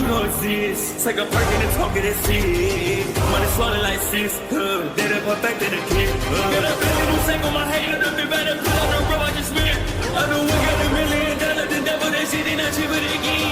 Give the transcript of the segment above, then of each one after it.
you don't exist. Take a perk and a talk of that shit. Money swallowed like sis. Did it perfect in the kid. Got a billion who sang on my head. Look at better put on the road I just spent. I know we got $1 million. The devil that shit ain't not cheap again.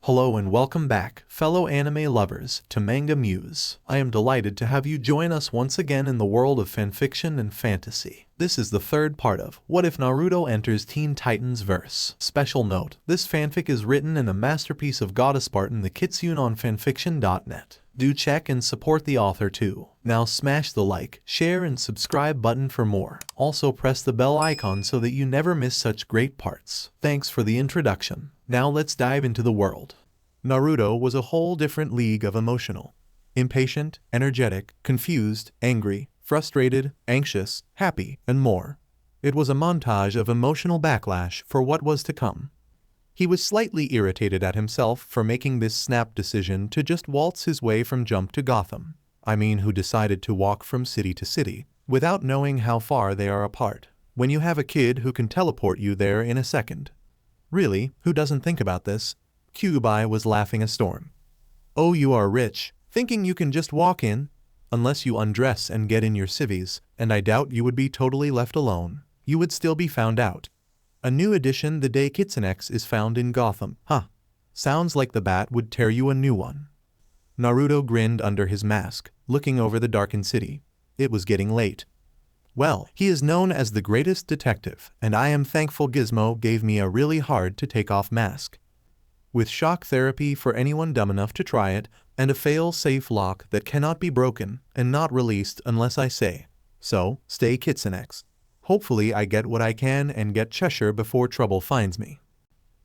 Hello and welcome back, fellow anime lovers, to MangaMuse. I am delighted to have you join us once again in the world of fanfiction and fantasy. This is the third part of What If Naruto Enters Teen Titans Verse. Special note, this fanfic is written in a masterpiece of Godospartan, the Kitsune on FANFICTIONnet. Do check and support the author too. Now smash the like, share and subscribe button for more. Also press the bell icon so that you never miss such great parts. Thanks for the introduction. Now let's dive into the world. Naruto was a whole different league of emotional. Impatient, energetic, confused, angry, frustrated, anxious, happy, and more. It was a montage of emotional backlash for what was to come. He was slightly irritated at himself for making this snap decision to just waltz his way from Jump to Gotham. I mean, who decided to walk from city to city, without knowing how far they are apart, when you have a kid who can teleport you there in a second. Really, who doesn't think about this? Kyuubi was laughing a storm. Oh, you are rich, thinking you can just walk in? Unless you undress and get in your civvies, and I doubt you would be totally left alone. You would still be found out. A new addition the day Kitsune is found in Gotham. Huh. Sounds like the bat would tear you a new one. Naruto grinned under his mask, looking over the darkened city. It was getting late. Well, he is known as the greatest detective, and I am thankful Gizmo gave me a really hard to take off mask. With shock therapy for anyone dumb enough to try it, and a fail-safe lock that cannot be broken and not released unless I say. So, stay Kitsune. Hopefully I get what I can and get Chesher before trouble finds me.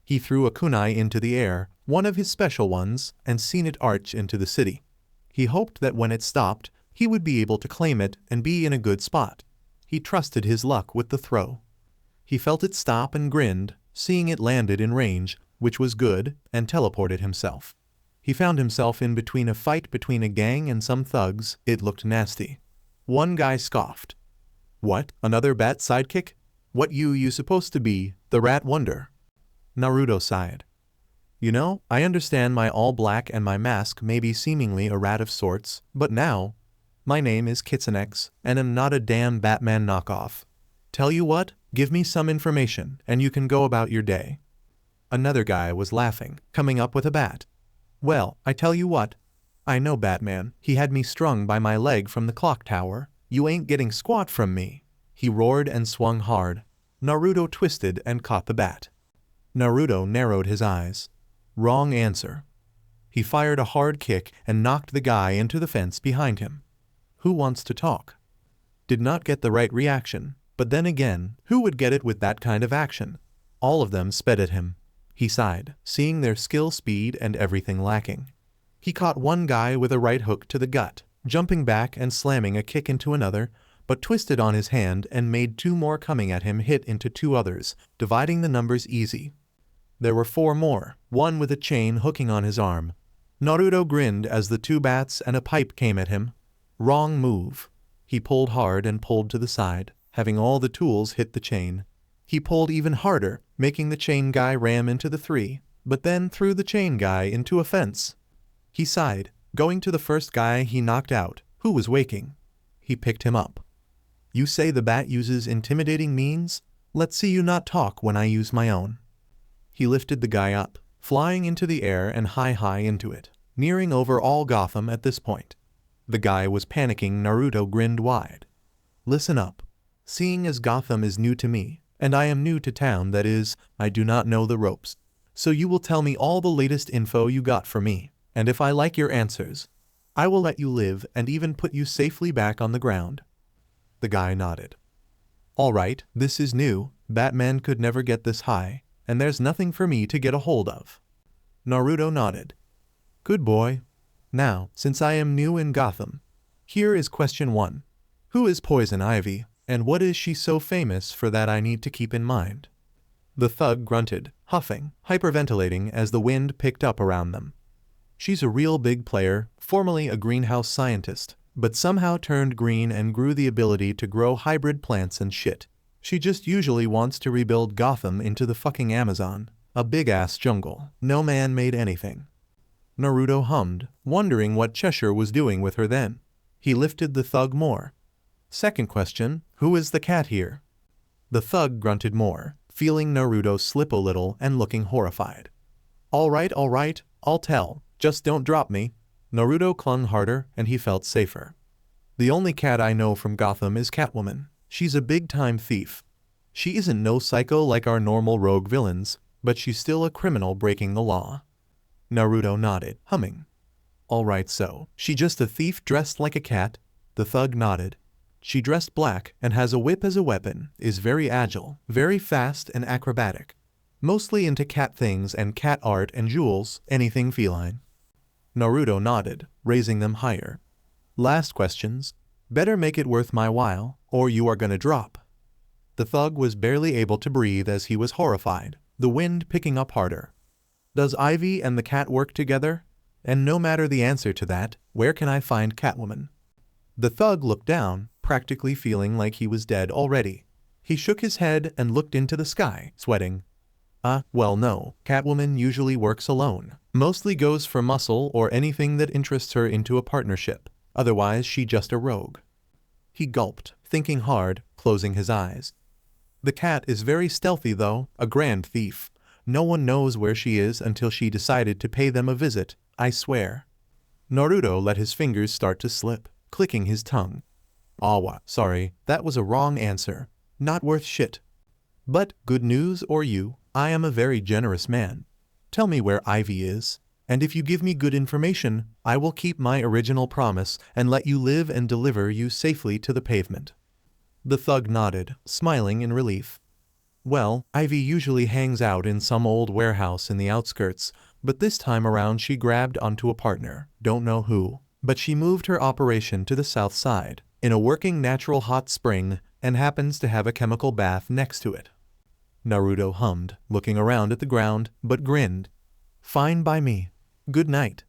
He threw a kunai into the air, one of his special ones, and seen it arch into the city. He hoped that when it stopped, he would be able to claim it and be in a good spot. He trusted his luck with the throw. He felt it stop and grinned, seeing it landed in range, which was good, and teleported himself. He found himself in between a fight between a gang and some thugs. It looked nasty. One guy scoffed. What, another bat sidekick? What you supposed to be, the rat wonder? Naruto sighed. You know, I understand my all black and my mask may be seemingly a rat of sorts, but now, my name is Kitsune and am not a damn Batman knockoff. Tell you what, give me some information and you can go about your day. Another guy was laughing, coming up with a bat. Well, I tell you what. I know Batman, he had me strung by my leg from the clock tower. You ain't getting squat from me. He roared and swung hard. Naruto twisted and caught the bat. Naruto narrowed his eyes. Wrong answer. He fired a hard kick and knocked the guy into the fence behind him. Who wants to talk? Did not get the right reaction, but then again, who would get it with that kind of action? All of them sped at him. He sighed, seeing their skill, speed, and everything lacking. He caught one guy with a right hook to the gut, jumping back and slamming a kick into another, but twisted on his hand and made two more coming at him hit into two others, dividing the numbers easy. There were four more, one with a chain hooking on his arm. Naruto grinned as the two bats and a pipe came at him. Wrong move. He pulled hard and pulled to the side, having all the tools hit the chain. He pulled even harder, making the chain guy ram into the three, but then threw the chain guy into a fence. He sighed, going to the first guy he knocked out, who was waking. He picked him up. You say the bat uses intimidating means? Let's see you not talk when I use my own. He lifted the guy up, flying into the air and high into it, nearing over all Gotham at this point. The guy was panicking. Naruto grinned wide. Listen up. Seeing as Gotham is new to me, and I am new to town, that is, I do not know the ropes. So you will tell me all the latest info you got for me, and if I like your answers, I will let you live and even put you safely back on the ground. The guy nodded. All right, this is new. Batman could never get this high, and there's nothing for me to get a hold of. Naruto nodded. Good boy. Now, since I am new in Gotham, here is question 1. Who is Poison Ivy, and what is she so famous for that I need to keep in mind? The thug grunted, huffing, hyperventilating as the wind picked up around them. She's a real big player, formerly a greenhouse scientist, but somehow turned green and grew the ability to grow hybrid plants and shit. She just usually wants to rebuild Gotham into the fucking Amazon. A big-ass jungle. No man-made anything. Naruto hummed, wondering what Chesher was doing with her then. He lifted the thug more. Second question, who is the cat here? The thug grunted more, feeling Naruto slip a little and looking horrified. All right, I'll tell. Just don't drop me. Naruto clung harder and he felt safer. The only cat I know from Gotham is Catwoman. She's a big-time thief. She isn't no psycho like our normal rogue villains, but she's still a criminal breaking the law. Naruto nodded, humming. All right, so she just a thief dressed like a cat? The thug nodded. She dressed black and has a whip as a weapon, is very agile, very fast and acrobatic. Mostly into cat things and cat art and jewels, anything feline. Naruto nodded, raising them higher. Last questions. Better make it worth my while, or you are gonna drop. The thug was barely able to breathe as he was horrified, the wind picking up harder. Does Ivy and the cat work together? And no matter the answer to that, where can I find Catwoman? The thug looked down, practically feeling like he was dead already. He shook his head and looked into the sky, sweating. Well no, Catwoman usually works alone. Mostly goes for muscle or anything that interests her into a partnership. Otherwise she just a rogue. He gulped, thinking hard, closing his eyes. The cat is very stealthy though, a grand thief. No one knows where she is until she decided to pay them a visit, I swear. Naruto let his fingers start to slip, clicking his tongue. Awa, sorry, that was a wrong answer. Not worth shit. But, good news or you, I am a very generous man. Tell me where Ivy is, and if you give me good information, I will keep my original promise and let you live and deliver you safely to the pavement. The thug nodded, smiling in relief. Well, Ivy usually hangs out in some old warehouse in the outskirts, but this time around she grabbed onto a partner, don't know who, but she moved her operation to the south side, in a working natural hot spring, and happens to have a chemical bath next to it. Naruto hummed, looking around at the ground, but grinned. Fine by me. Good night.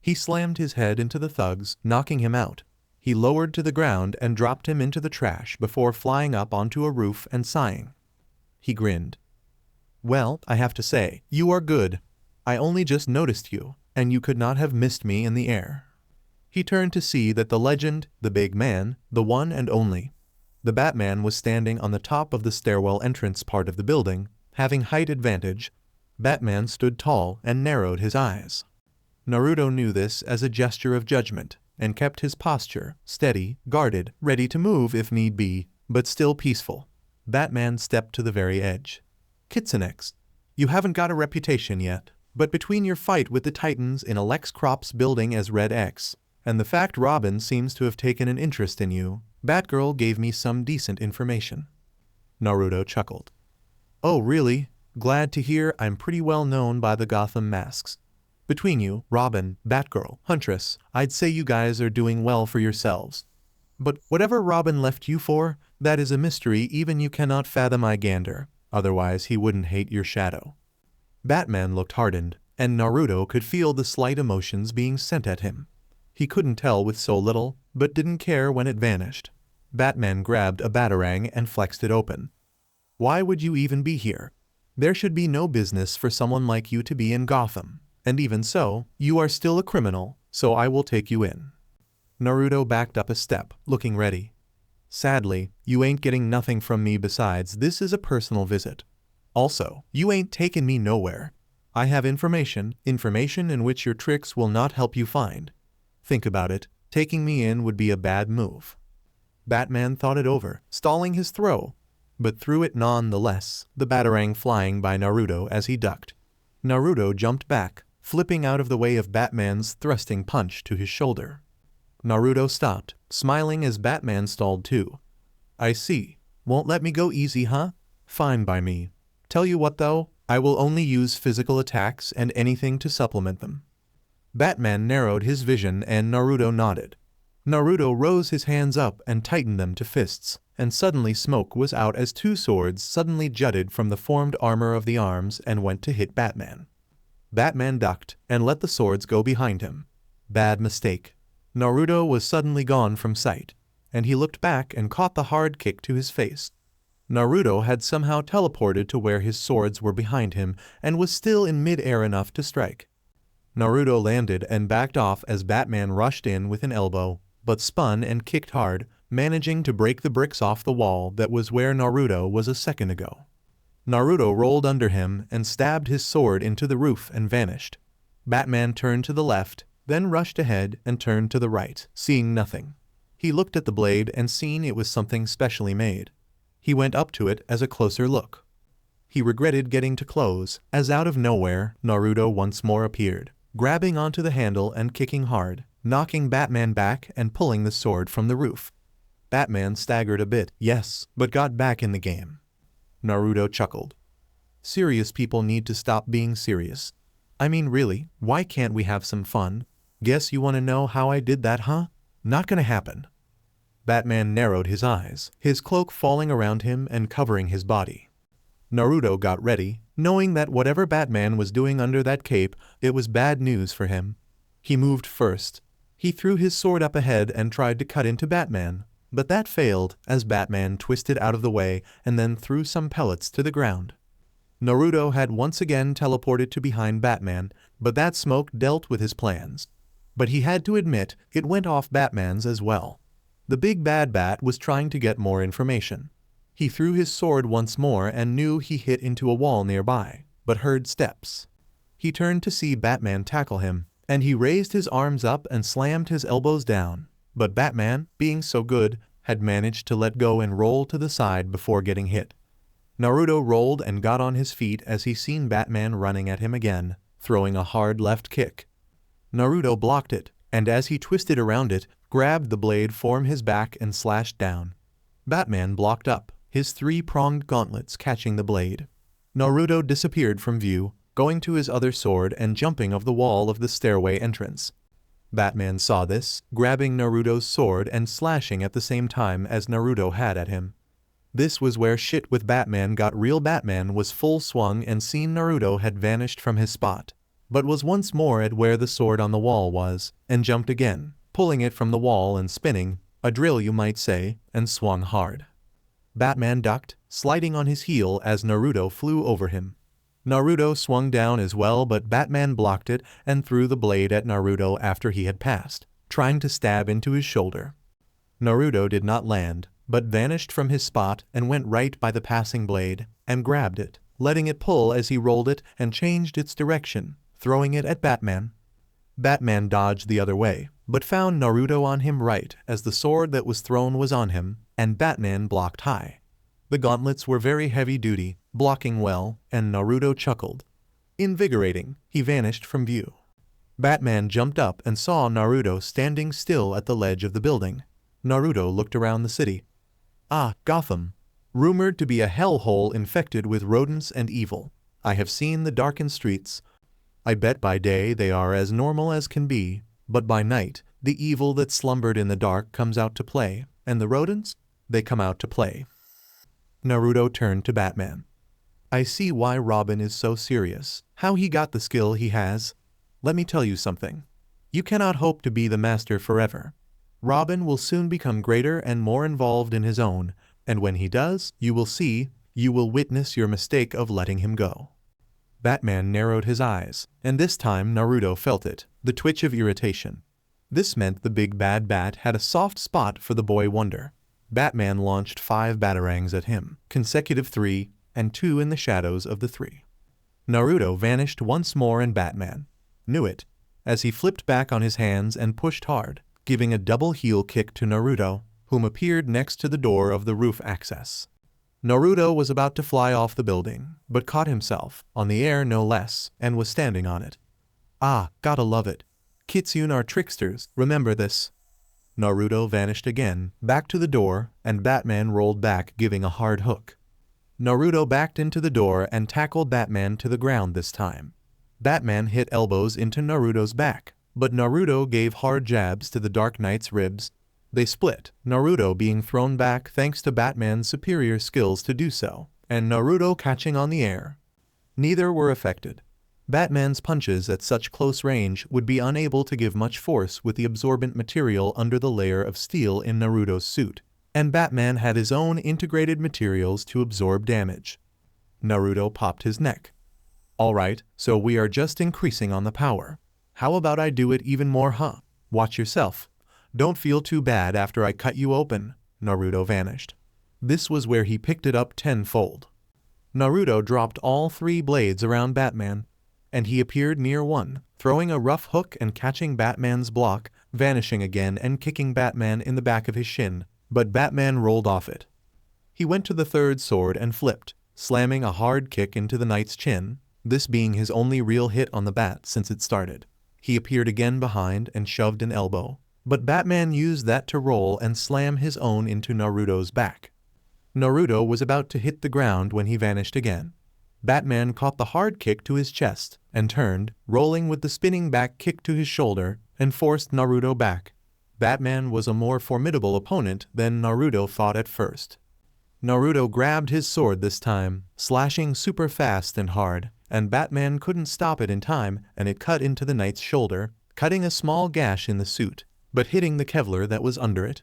He slammed his head into the thug's, knocking him out. He lowered to the ground and dropped him into the trash before flying up onto a roof and sighing. He grinned. Well, I have to say, you are good. I only just noticed you, and you could not have missed me in the air. He turned to see that the legend, the big man, the one and only. The Batman was standing on the top of the stairwell entrance part of the building, having height advantage. Batman stood tall and narrowed his eyes. Naruto knew this as a gesture of judgment, and kept his posture, steady, guarded, ready to move if need be, but still peaceful. Batman stepped to the very edge. Kitsune, you haven't got a reputation yet, but between your fight with the Titans in Alex Crop's building as Red X, and the fact Robin seems to have taken an interest in you, Batgirl gave me some decent information. Naruto chuckled. Oh really? Glad to hear I'm pretty well known by the Gotham masks. Between you, Robin, Batgirl, Huntress, I'd say you guys are doing well for yourselves. But whatever Robin left you for, that is a mystery even you cannot fathom, I gander. Otherwise he wouldn't hate your shadow. Batman looked hardened, and Naruto could feel the slight emotions being sent at him. He couldn't tell with so little, but didn't care when it vanished. Batman grabbed a batarang and flexed it open. Why would you even be here? There should be no business for someone like you to be in Gotham. And even so, you are still a criminal, so I will take you in. Naruto backed up a step, looking ready. Sadly, you ain't getting nothing from me besides this is a personal visit. Also, you ain't taking me nowhere. I have information in which your tricks will not help you find. Think about it, taking me in would be a bad move. Batman thought it over, stalling his throw, but threw it nonetheless, the batarang flying by Naruto as he ducked. Naruto jumped back, flipping out of the way of Batman's thrusting punch to his shoulder. Naruto stopped, smiling as Batman stalled too. I see. Won't let me go easy, huh? Fine by me. Tell you what though, I will only use physical attacks and anything to supplement them. Batman narrowed his vision and Naruto nodded. Naruto rose his hands up and tightened them to fists, and suddenly smoke was out as two swords suddenly jutted from the formed armor of the arms and went to hit Batman. Batman ducked and let the swords go behind him. Bad mistake. Naruto was suddenly gone from sight, and he looked back and caught the hard kick to his face. Naruto had somehow teleported to where his swords were behind him and was still in mid-air enough to strike. Naruto landed and backed off as Batman rushed in with an elbow, but spun and kicked hard, managing to break the bricks off the wall that was where Naruto was a second ago. Naruto rolled under him and stabbed his sword into the roof and vanished. Batman turned to the left, then rushed ahead and turned to the right, seeing nothing. He looked at the blade and seen it was something specially made. He went up to it as a closer look. He regretted getting too close, as out of nowhere, Naruto once more appeared, grabbing onto the handle and kicking hard, knocking Batman back and pulling the sword from the roof. Batman staggered a bit, yes, but got back in the game. Naruto chuckled. Serious people need to stop being serious. I mean really, why can't we have some fun? Guess you want to know how I did that, huh? Not gonna happen. Batman narrowed his eyes, his cloak falling around him and covering his body. Naruto got ready, knowing that whatever Batman was doing under that cape, it was bad news for him. He moved first. He threw his sword up ahead and tried to cut into Batman, but that failed as Batman twisted out of the way and then threw some pellets to the ground. Naruto had once again teleported to behind Batman, but that smoke dealt with his plans. But he had to admit it went off Batman's as well. The big bad bat was trying to get more information. He threw his sword once more and knew he hit into a wall nearby, but heard steps. He turned to see Batman tackle him, and he raised his arms up and slammed his elbows down. But Batman, being so good, had managed to let go and roll to the side before getting hit. Naruto rolled and got on his feet as he seen Batman running at him again, throwing a hard left kick. Naruto blocked it, and as he twisted around it, grabbed the blade from his back and slashed down. Batman blocked up, his three-pronged gauntlets catching the blade. Naruto disappeared from view, going to his other sword and jumping off the wall of the stairway entrance. Batman saw this, grabbing Naruto's sword and slashing at the same time as Naruto had at him. This was where shit with Batman got real. Batman was full swung and seen Naruto had vanished from his spot, but was once more at where the sword on the wall was, and jumped again, pulling it from the wall and spinning, a drill you might say, and swung hard. Batman ducked, sliding on his heel as Naruto flew over him. Naruto swung down as well, but Batman blocked it and threw the blade at Naruto after he had passed, trying to stab into his shoulder. Naruto did not land, but vanished from his spot and went right by the passing blade, and grabbed it, letting it pull as he rolled it and changed its direction, throwing it at Batman. Batman dodged the other way, but found Naruto on him right as the sword that was thrown was on him, and Batman blocked high. The gauntlets were very heavy-duty, blocking well, and Naruto chuckled. Invigorating, he vanished from view. Batman jumped up and saw Naruto standing still at the ledge of the building. Naruto looked around the city. Ah, Gotham. Rumored to be a hellhole infected with rodents and evil. I have seen the darkened streets. I bet by day they are as normal as can be, but by night, the evil that slumbered in the dark comes out to play, and the rodents, they come out to play. Naruto turned to Batman. I see why Robin is so serious, how he got the skill he has. Let me tell you something. You cannot hope to be the master forever. Robin will soon become greater and more involved in his own, and when he does, you will witness your mistake of letting him go. Batman narrowed his eyes, and this time Naruto felt it, the twitch of irritation. This meant the big bad bat had a soft spot for the boy wonder. Batman launched 5 batarangs at him, consecutive 3, and 2 in the shadows of the 3. Naruto vanished once more and Batman knew it, as he flipped back on his hands and pushed hard, giving a double heel kick to Naruto, whom appeared next to the door of the roof access. Naruto was about to fly off the building, but caught himself, on the air no less, and was standing on it. Ah, gotta love it. Kitsune are tricksters, remember this. Naruto vanished again, back to the door, and Batman rolled back giving a hard hook. Naruto backed into the door and tackled Batman to the ground this time. Batman hit elbows into Naruto's back, but Naruto gave hard jabs to the Dark Knight's ribs. They split, Naruto being thrown back thanks to Batman's superior skills to do so, and Naruto catching on the air. Neither were affected. Batman's punches at such close range would be unable to give much force with the absorbent material under the layer of steel in Naruto's suit, and Batman had his own integrated materials to absorb damage. Naruto popped his neck. Alright, so we are just increasing on the power. How about I do it even more, huh? Watch yourself. Don't feel too bad after I cut you open. Naruto vanished. This was where he picked it up tenfold. Naruto dropped all 3 blades around Batman, and he appeared near one, throwing a rough hook and catching Batman's block, vanishing again and kicking Batman in the back of his shin, but Batman rolled off it. He went to the 3rd sword and flipped, slamming a hard kick into the knight's chin, this being his only real hit on the bat since it started. He appeared again behind and shoved an elbow, but Batman used that to roll and slam his own into Naruto's back. Naruto was about to hit the ground when he vanished again. Batman caught the hard kick to his chest and turned, rolling with the spinning back kick to his shoulder, and forced Naruto back. Batman was a more formidable opponent than Naruto thought at first. Naruto grabbed his sword this time, slashing super fast and hard, and Batman couldn't stop it in time, and it cut into the knight's shoulder, cutting a small gash in the suit, but hitting the Kevlar that was under it.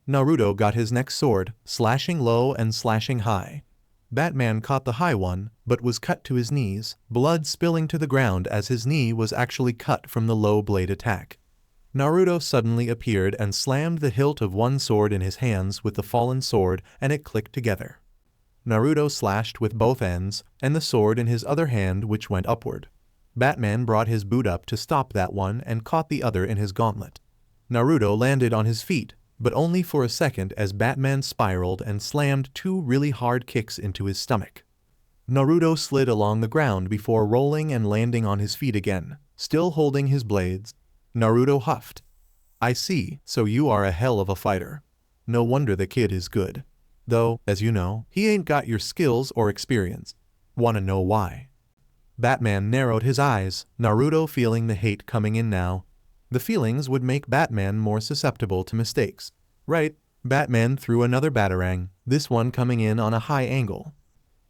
Naruto got his next sword, slashing low and slashing high. Batman caught the high one, but was cut to his knees, blood spilling to the ground as his knee was actually cut from the low blade attack. Naruto suddenly appeared and slammed the hilt of one sword in his hands with the fallen sword, and it clicked together. Naruto slashed with both ends, and the sword in his other hand which went upward. Batman brought his boot up to stop that one and caught the other in his gauntlet. Naruto landed on his feet, but only for a second as Batman spiraled and slammed 2 really hard kicks into his stomach. Naruto slid along the ground before rolling and landing on his feet again, still holding his blades. Naruto huffed. I see, so you are a hell of a fighter. No wonder the kid is good. Though, as you know, he ain't got your skills or experience. Wanna know why? Batman narrowed his eyes, Naruto feeling the hate coming in now. The feelings would make Batman more susceptible to mistakes. Right, Batman threw another batarang, this one coming in on a high angle.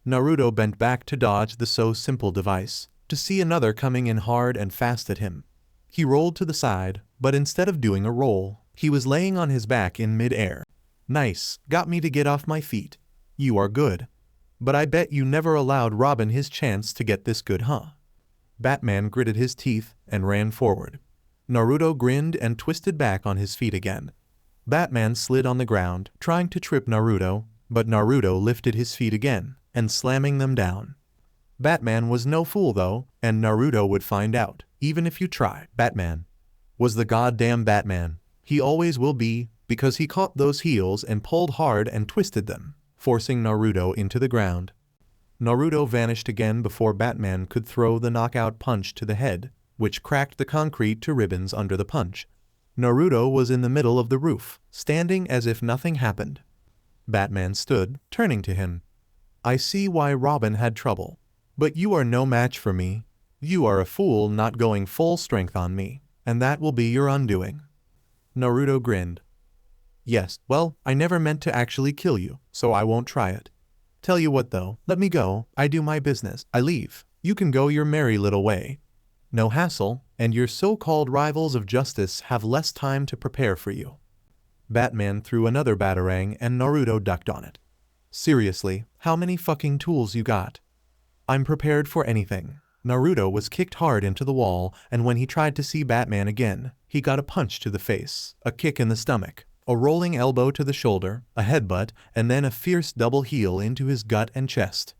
Naruto bent back to dodge the so-simple device, to see another coming in hard and fast at him. He rolled to the side, but instead of doing a roll, he was laying on his back in mid-air. Nice, got me to get off my feet. You are good. But I bet you never allowed Robin his chance to get this good, huh? Batman gritted his teeth and ran forward. Naruto grinned and twisted back on his feet again. Batman slid on the ground, trying to trip Naruto, but Naruto lifted his feet again, and slamming them down. Batman was no fool though, and Naruto would find out, even if you try. Batman was the goddamn Batman. He always will be, because he caught those heels and pulled hard and twisted them, forcing Naruto into the ground. Naruto vanished again before Batman could throw the knockout punch to the head, which cracked the concrete to ribbons under the punch. Naruto was in the middle of the roof, standing as if nothing happened. Batman stood, turning to him. I see why Robin had trouble. But you are no match for me. You are a fool not going full strength on me, and that will be your undoing. Naruto grinned. Yes, well, I never meant to actually kill you, so I won't try it. Tell you what though, let me go, I do my business, I leave. You can go your merry little way. No hassle, and your so-called rivals of justice have less time to prepare for you. Batman threw another batarang and Naruto ducked on it. Seriously, how many fucking tools you got? I'm prepared for anything. Naruto was kicked hard into the wall, and when he tried to see Batman again, he got a punch to the face, a kick in the stomach, a rolling elbow to the shoulder, a headbutt, and then a fierce double heel into his gut and chest.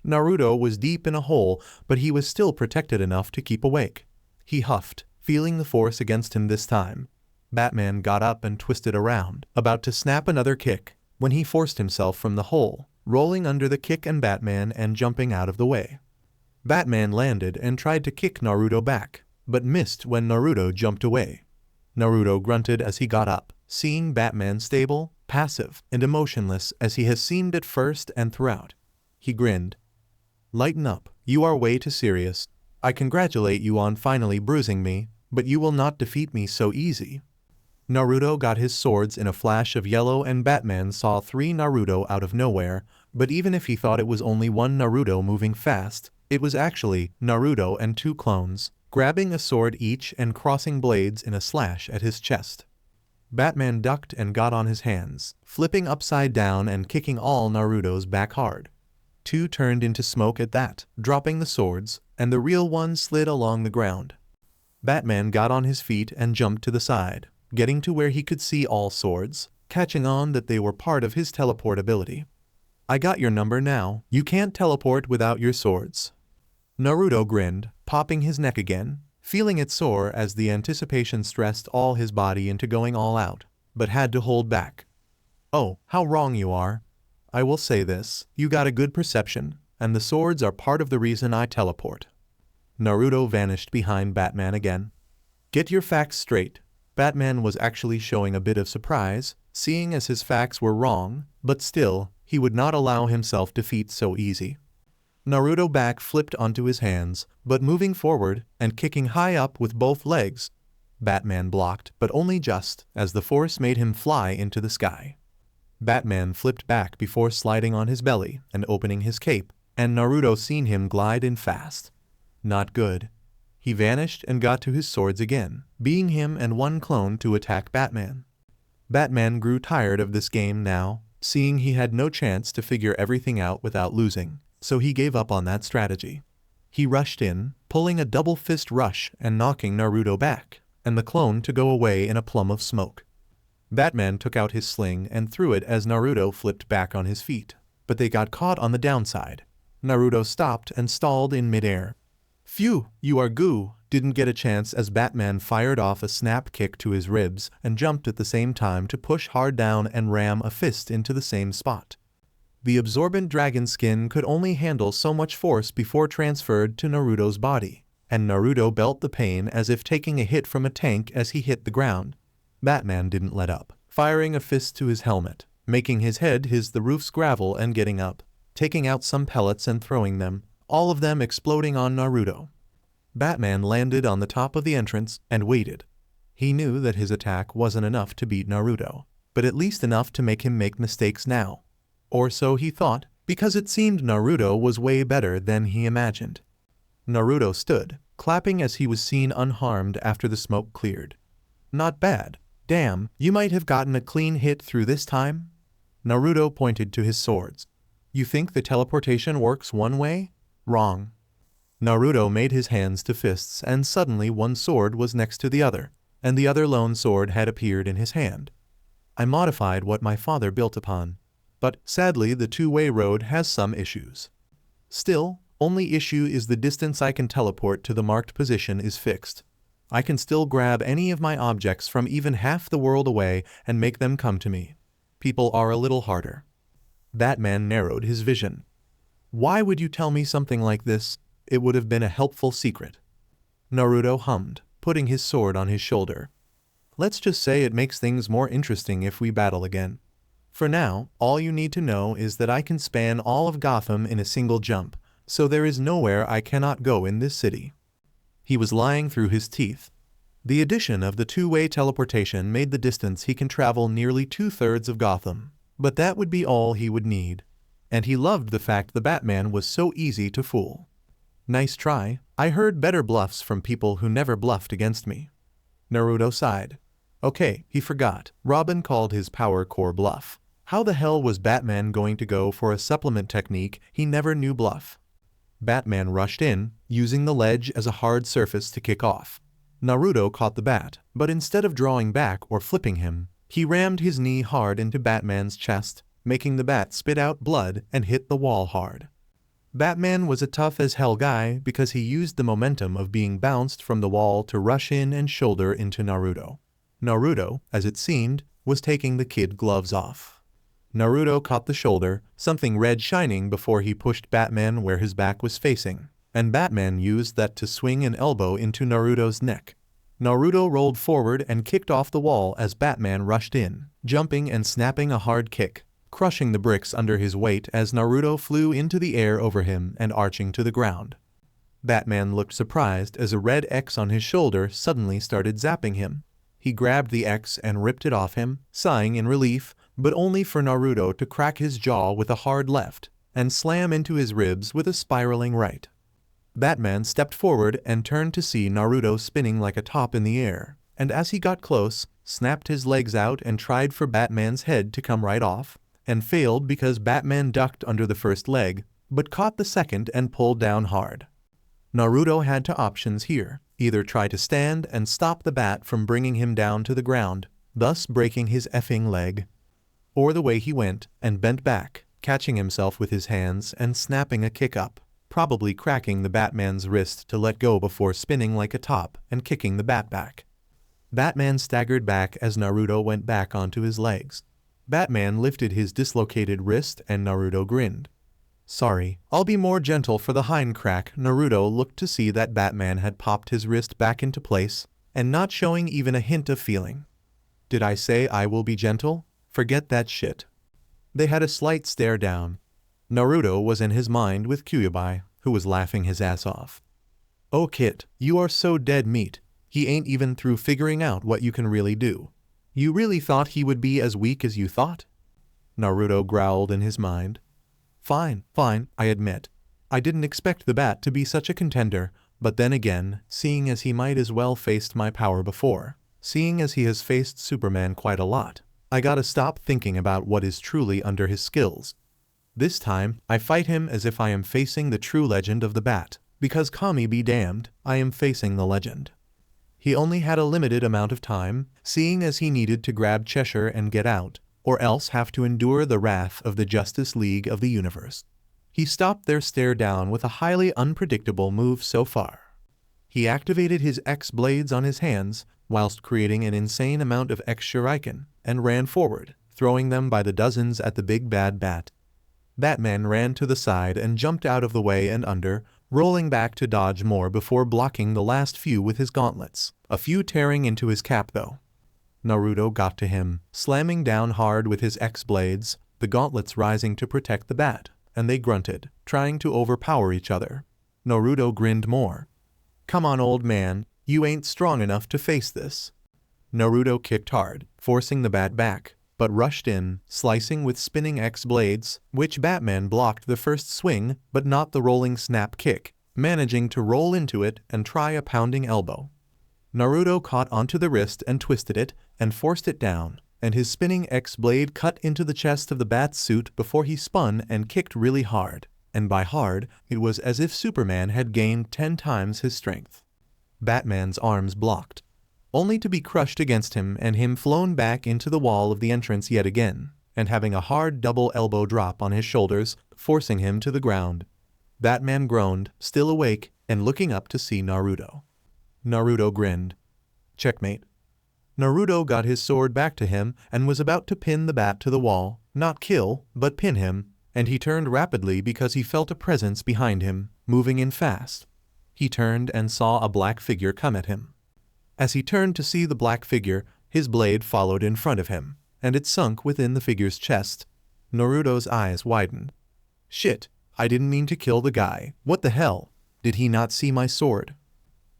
Naruto was deep in a hole, but he was still protected enough to keep awake. He huffed, feeling the force against him this time. Batman got up and twisted around, about to snap another kick, when he forced himself from the hole, rolling under the kick and Batman and jumping out of the way. Batman landed and tried to kick Naruto back, but missed when Naruto jumped away. Naruto grunted as he got up, seeing Batman stable, passive, and emotionless as he has seemed at first and throughout. He grinned. Lighten up, you are way too serious. I congratulate you on finally bruising me, but you will not defeat me so easy. Naruto got his swords in a flash of yellow and Batman saw 3 Naruto out of nowhere, but even if he thought it was only one Naruto moving fast, it was actually Naruto and 2 clones, grabbing a sword each and crossing blades in a slash at his chest. Batman ducked and got on his hands, flipping upside down and kicking all Naruto's back hard. Two turned into smoke at that, dropping the swords, and the real one slid along the ground. Batman got on his feet and jumped to the side, getting to where he could see all swords, catching on that they were part of his teleport ability. I got your number now, you can't teleport without your swords. Naruto grinned, popping his neck again, feeling it sore as the anticipation stressed all his body into going all out, but had to hold back. Oh, how wrong you are. I will say this, you got a good perception, and the swords are part of the reason I teleport. Naruto vanished behind Batman again. Get your facts straight. Batman was actually showing a bit of surprise, seeing as his facts were wrong, but still, he would not allow himself defeat so easy. Naruto back flipped onto his hands, but moving forward and kicking high up with both legs. Batman blocked, but only just, as the force made him fly into the sky. Batman flipped back before sliding on his belly and opening his cape, and Naruto seen him glide in fast. Not good. He vanished and got to his swords again, being him and one clone to attack Batman. Batman grew tired of this game now, seeing he had no chance to figure everything out without losing, so he gave up on that strategy. He rushed in, pulling a double fist rush and knocking Naruto back, and the clone to go away in a plum of smoke. Batman took out his sling and threw it as Naruto flipped back on his feet, but they got caught on the downside. Naruto stopped and stalled in midair. Phew, you are goo, didn't get a chance as Batman fired off a snap kick to his ribs and jumped at the same time to push hard down and ram a fist into the same spot. The absorbent dragon skin could only handle so much force before transferred to Naruto's body, and Naruto felt the pain as if taking a hit from a tank as he hit the ground. Batman didn't let up, firing a fist to his helmet, making his head hit the roof's gravel and getting up, taking out some pellets and throwing them, all of them exploding on Naruto. Batman landed on the top of the entrance and waited. He knew that his attack wasn't enough to beat Naruto, but at least enough to make him make mistakes now. Or so he thought, because it seemed Naruto was way better than he imagined. Naruto stood, clapping as he was seen unharmed after the smoke cleared. Not bad. Damn, you might have gotten a clean hit through this time? Naruto pointed to his swords. You think the teleportation works one way? Wrong. Naruto made his hands to fists and suddenly one sword was next to the other, and the other lone sword had appeared in his hand. I modified what my father built upon. But, sadly, the two-way road has some issues. Still, only issue is the distance I can teleport to the marked position is fixed. I can still grab any of my objects from even half the world away and make them come to me. People are a little harder. Batman narrowed his vision. Why would you tell me something like this? It would have been a helpful secret. Naruto hummed, putting his sword on his shoulder. Let's just say it makes things more interesting if we battle again. For now, all you need to know is that I can span all of Gotham in a single jump, so there is nowhere I cannot go in this city. He was lying through his teeth. The addition of the two-way teleportation made the distance he can travel nearly 2/3 of Gotham, but that would be all he would need. And he loved the fact the Batman was so easy to fool. Nice try, I heard better bluffs from people who never bluffed against me. Naruto sighed. Okay, he forgot. Robin called his power core bluff. How the hell was Batman going to go for a supplement technique he never knew bluff? Batman rushed in, using the ledge as a hard surface to kick off. Naruto caught the bat, but instead of drawing back or flipping him, he rammed his knee hard into Batman's chest, making the bat spit out blood and hit the wall hard. Batman was a tough-as-hell guy because he used the momentum of being bounced from the wall to rush in and shoulder into Naruto. Naruto, as it seemed, was taking the kid gloves off. Naruto caught the shoulder, something red shining before he pushed Batman where his back was facing, and Batman used that to swing an elbow into Naruto's neck. Naruto rolled forward and kicked off the wall as Batman rushed in, jumping and snapping a hard kick, crushing the bricks under his weight as Naruto flew into the air over him and arching to the ground. Batman looked surprised as a red X on his shoulder suddenly started zapping him. He grabbed the X and ripped it off him, sighing in relief, but only for Naruto to crack his jaw with a hard left and slam into his ribs with a spiraling right. Batman stepped forward and turned to see Naruto spinning like a top in the air, and as he got close, snapped his legs out and tried for Batman's head to come right off, and failed because Batman ducked under the first leg, but caught the second and pulled down hard. Naruto had two options here, either try to stand and stop the bat from bringing him down to the ground, thus breaking his effing leg, or the way he went and bent back, catching himself with his hands and snapping a kick up, probably cracking the Batman's wrist to let go before spinning like a top and kicking the bat back. Batman staggered back as Naruto went back onto his legs. Batman lifted his dislocated wrist and Naruto grinned. Sorry, I'll be more gentle for the hind crack. Naruto looked to see that Batman had popped his wrist back into place and not showing even a hint of feeling. Did I say I will be gentle? Forget that shit. They had a slight stare down. Naruto was in his mind with Kyuubi, who was laughing his ass off. Oh Kit, you are so dead meat. He ain't even through figuring out what you can really do. You really thought he would be as weak as you thought? Naruto growled in his mind. Fine, I admit. I didn't expect the bat to be such a contender, but then again, seeing as he might as well faced my power before, seeing as he has faced Superman quite a lot, I gotta stop thinking about what is truly under his skills. This time, I fight him as if I am facing the true legend of the bat, because Kami be damned, I am facing the legend. He only had a limited amount of time, seeing as he needed to grab Chesher and get out, or else have to endure the wrath of the Justice League of the Universe. He stopped their stare down with a highly unpredictable move so far. He activated his X blades on his hands, whilst creating an insane amount of X shuriken, and ran forward, throwing them by the dozens at the big bad bat. Batman ran to the side and jumped out of the way and under, rolling back to dodge more before blocking the last few with his gauntlets, a few tearing into his cap though. Naruto got to him, slamming down hard with his X blades, the gauntlets rising to protect the bat, and they grunted, trying to overpower each other. Naruto grinned more. Come on old man, you ain't strong enough to face this. Naruto kicked hard, forcing the bat back, but rushed in, slicing with spinning X blades, which Batman blocked the first swing but not the rolling snap kick, managing to roll into it and try a pounding elbow. Naruto caught onto the wrist and twisted it and forced it down, and his spinning X blade cut into the chest of the bat's suit before he spun and kicked really hard, and by hard, it was as if Superman had gained 10 times his strength. Batman's arms blocked, only to be crushed against him and him flown back into the wall of the entrance yet again, and having a hard double elbow drop on his shoulders, forcing him to the ground. Batman groaned, still awake, and looking up to see Naruto. Naruto grinned. Checkmate. Naruto got his sword back to him and was about to pin the bat to the wall, not kill, but pin him, and he turned rapidly because he felt a presence behind him, moving in fast. He turned and saw a black figure come at him. As he turned to see the black figure, his blade followed in front of him, and it sunk within the figure's chest. Naruto's eyes widened. Shit, I didn't mean to kill the guy. What the hell? Did he not see my sword?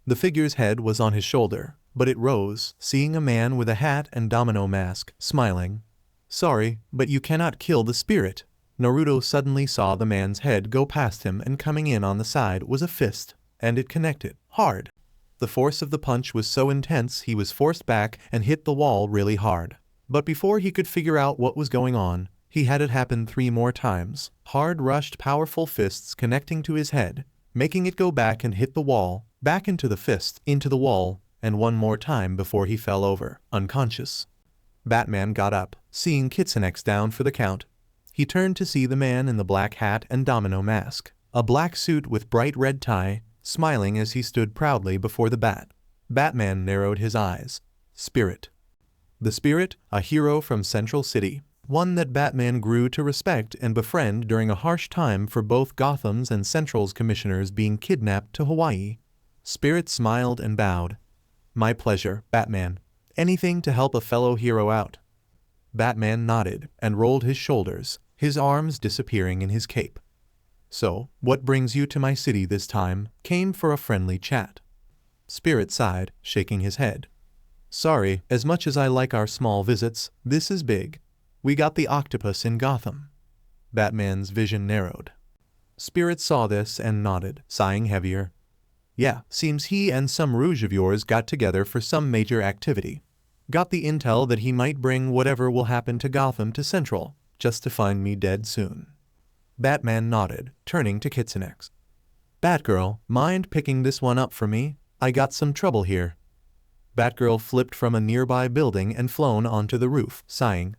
The figure's head was on his shoulder, but it rose, seeing a man with a hat and domino mask, smiling. Sorry, but you cannot kill the spirit. Naruto suddenly saw the man's head go past him, and coming in on the side was a fist, and it connected, hard. The force of the punch was so intense he was forced back and hit the wall really hard. But before he could figure out what was going on, he had it happen 3 more times, hard rushed powerful fists connecting to his head, making it go back and hit the wall, back into the fist, into the wall, and 1 more time before he fell over, unconscious. Batman got up, seeing Kitsune down for the count. He turned to see the man in the black hat and domino mask, a black suit with bright red tie, smiling as he stood proudly before the bat. Batman narrowed his eyes. Spirit. The Spirit, a hero from Central City, one that Batman grew to respect and befriend during a harsh time for both Gotham's and Central's commissioners being kidnapped to Hawaii. Spirit smiled and bowed. My pleasure, Batman. Anything to help a fellow hero out. Batman nodded and rolled his shoulders, his arms disappearing in his cape. So, what brings you to my city this time? Came for a friendly chat. Spirit sighed, shaking his head. Sorry, as much as I like our small visits, this is big. We got the octopus in Gotham. Batman's vision narrowed. Spirit saw this and nodded, sighing heavier. Yeah, seems he and some rouge of yours got together for some major activity. Got the intel that he might bring whatever will happen to Gotham to Central, just to find me dead soon. Batman nodded, turning to Kitsune. Batgirl, mind picking this one up for me? I got some trouble here. Batgirl flipped from a nearby building and flown onto the roof, sighing.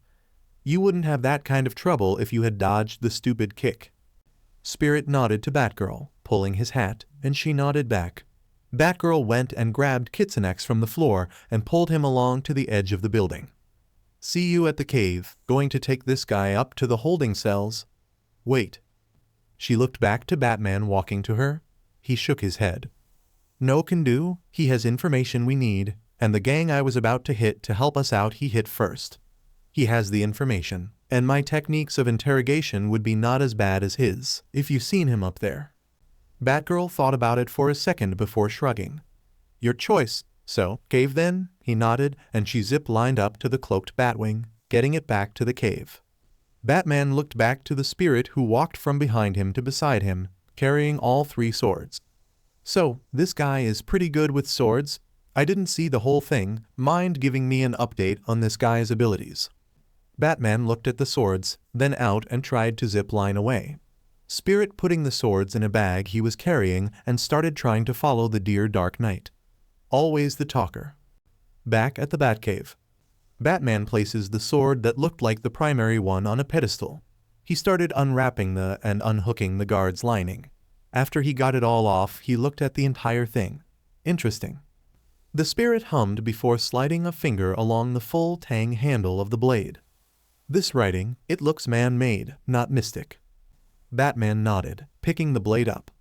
You wouldn't have that kind of trouble if you had dodged the stupid kick. Spirit nodded to Batgirl, pulling his hat, and she nodded back. Batgirl went and grabbed Kitsune from the floor and pulled him along to the edge of the building. See you at the cave, going to take this guy up to the holding cells? Wait. She looked back to Batman walking to her. He shook his head. No can do, he has information we need, and the gang I was about to hit to help us out he hit first. He has the information, and my techniques of interrogation would be not as bad as his, if you've seen him up there. Batgirl thought about it for a second before shrugging. Your choice. So, cave then? He nodded, and she zip-lined up to the cloaked Batwing, getting it back to the cave. Batman looked back to the spirit who walked from behind him to beside him, carrying all 3 swords. So, this guy is pretty good with swords? I didn't see the whole thing, mind giving me an update on this guy's abilities? Batman looked at the swords, then out and tried to zip-line away. Spirit putting the swords in a bag he was carrying and started trying to follow the dear Dark Knight. Always the talker. Back at the Batcave. Batman places the sword that looked like the primary one on a pedestal. He started unwrapping and unhooking the guard's lining. After he got it all off, he looked at the entire thing. Interesting. The spirit hummed before sliding a finger along the full tang handle of the blade. This writing, it looks man-made, not mystic. Batman nodded, picking the blade up.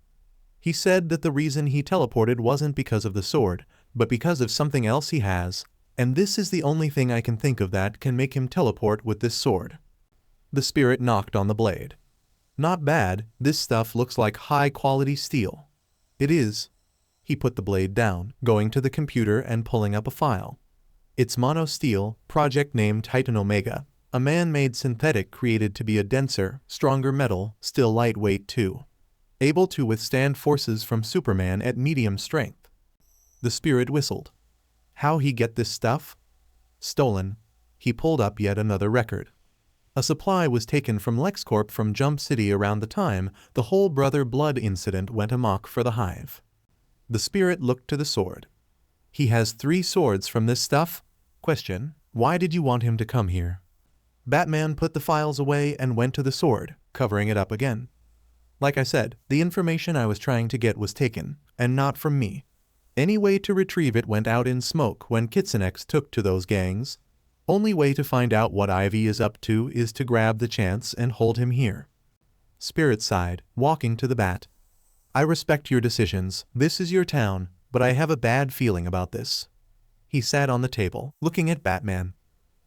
He said that the reason he teleported wasn't because of the sword, but because of something else he has, and this is the only thing I can think of that can make him teleport with this sword. The spirit knocked on the blade. Not bad, this stuff looks like high-quality steel. It is. He put the blade down, going to the computer and pulling up a file. It's mono steel, project name Titan Omega. A man-made synthetic created to be a denser, stronger metal, still lightweight too. Able to withstand forces from Superman at medium strength. The spirit whistled. How he get this stuff? Stolen. He pulled up yet another record. A supply was taken from LexCorp from Jump City around the time the whole Brother Blood incident went amok for the Hive. The spirit looked to the sword. He has 3 swords from this stuff? Question. Why did you want him to come here? Batman put the files away and went to the sword, covering it up again. Like I said, the information I was trying to get was taken, and not from me. Any way to retrieve it went out in smoke when Kitsune took to those gangs. Only way to find out what Ivy is up to is to grab the chance and hold him here. Spirit sighed, walking to the bat. I respect your decisions, this is your town, but I have a bad feeling about this. He sat on the table, looking at Batman.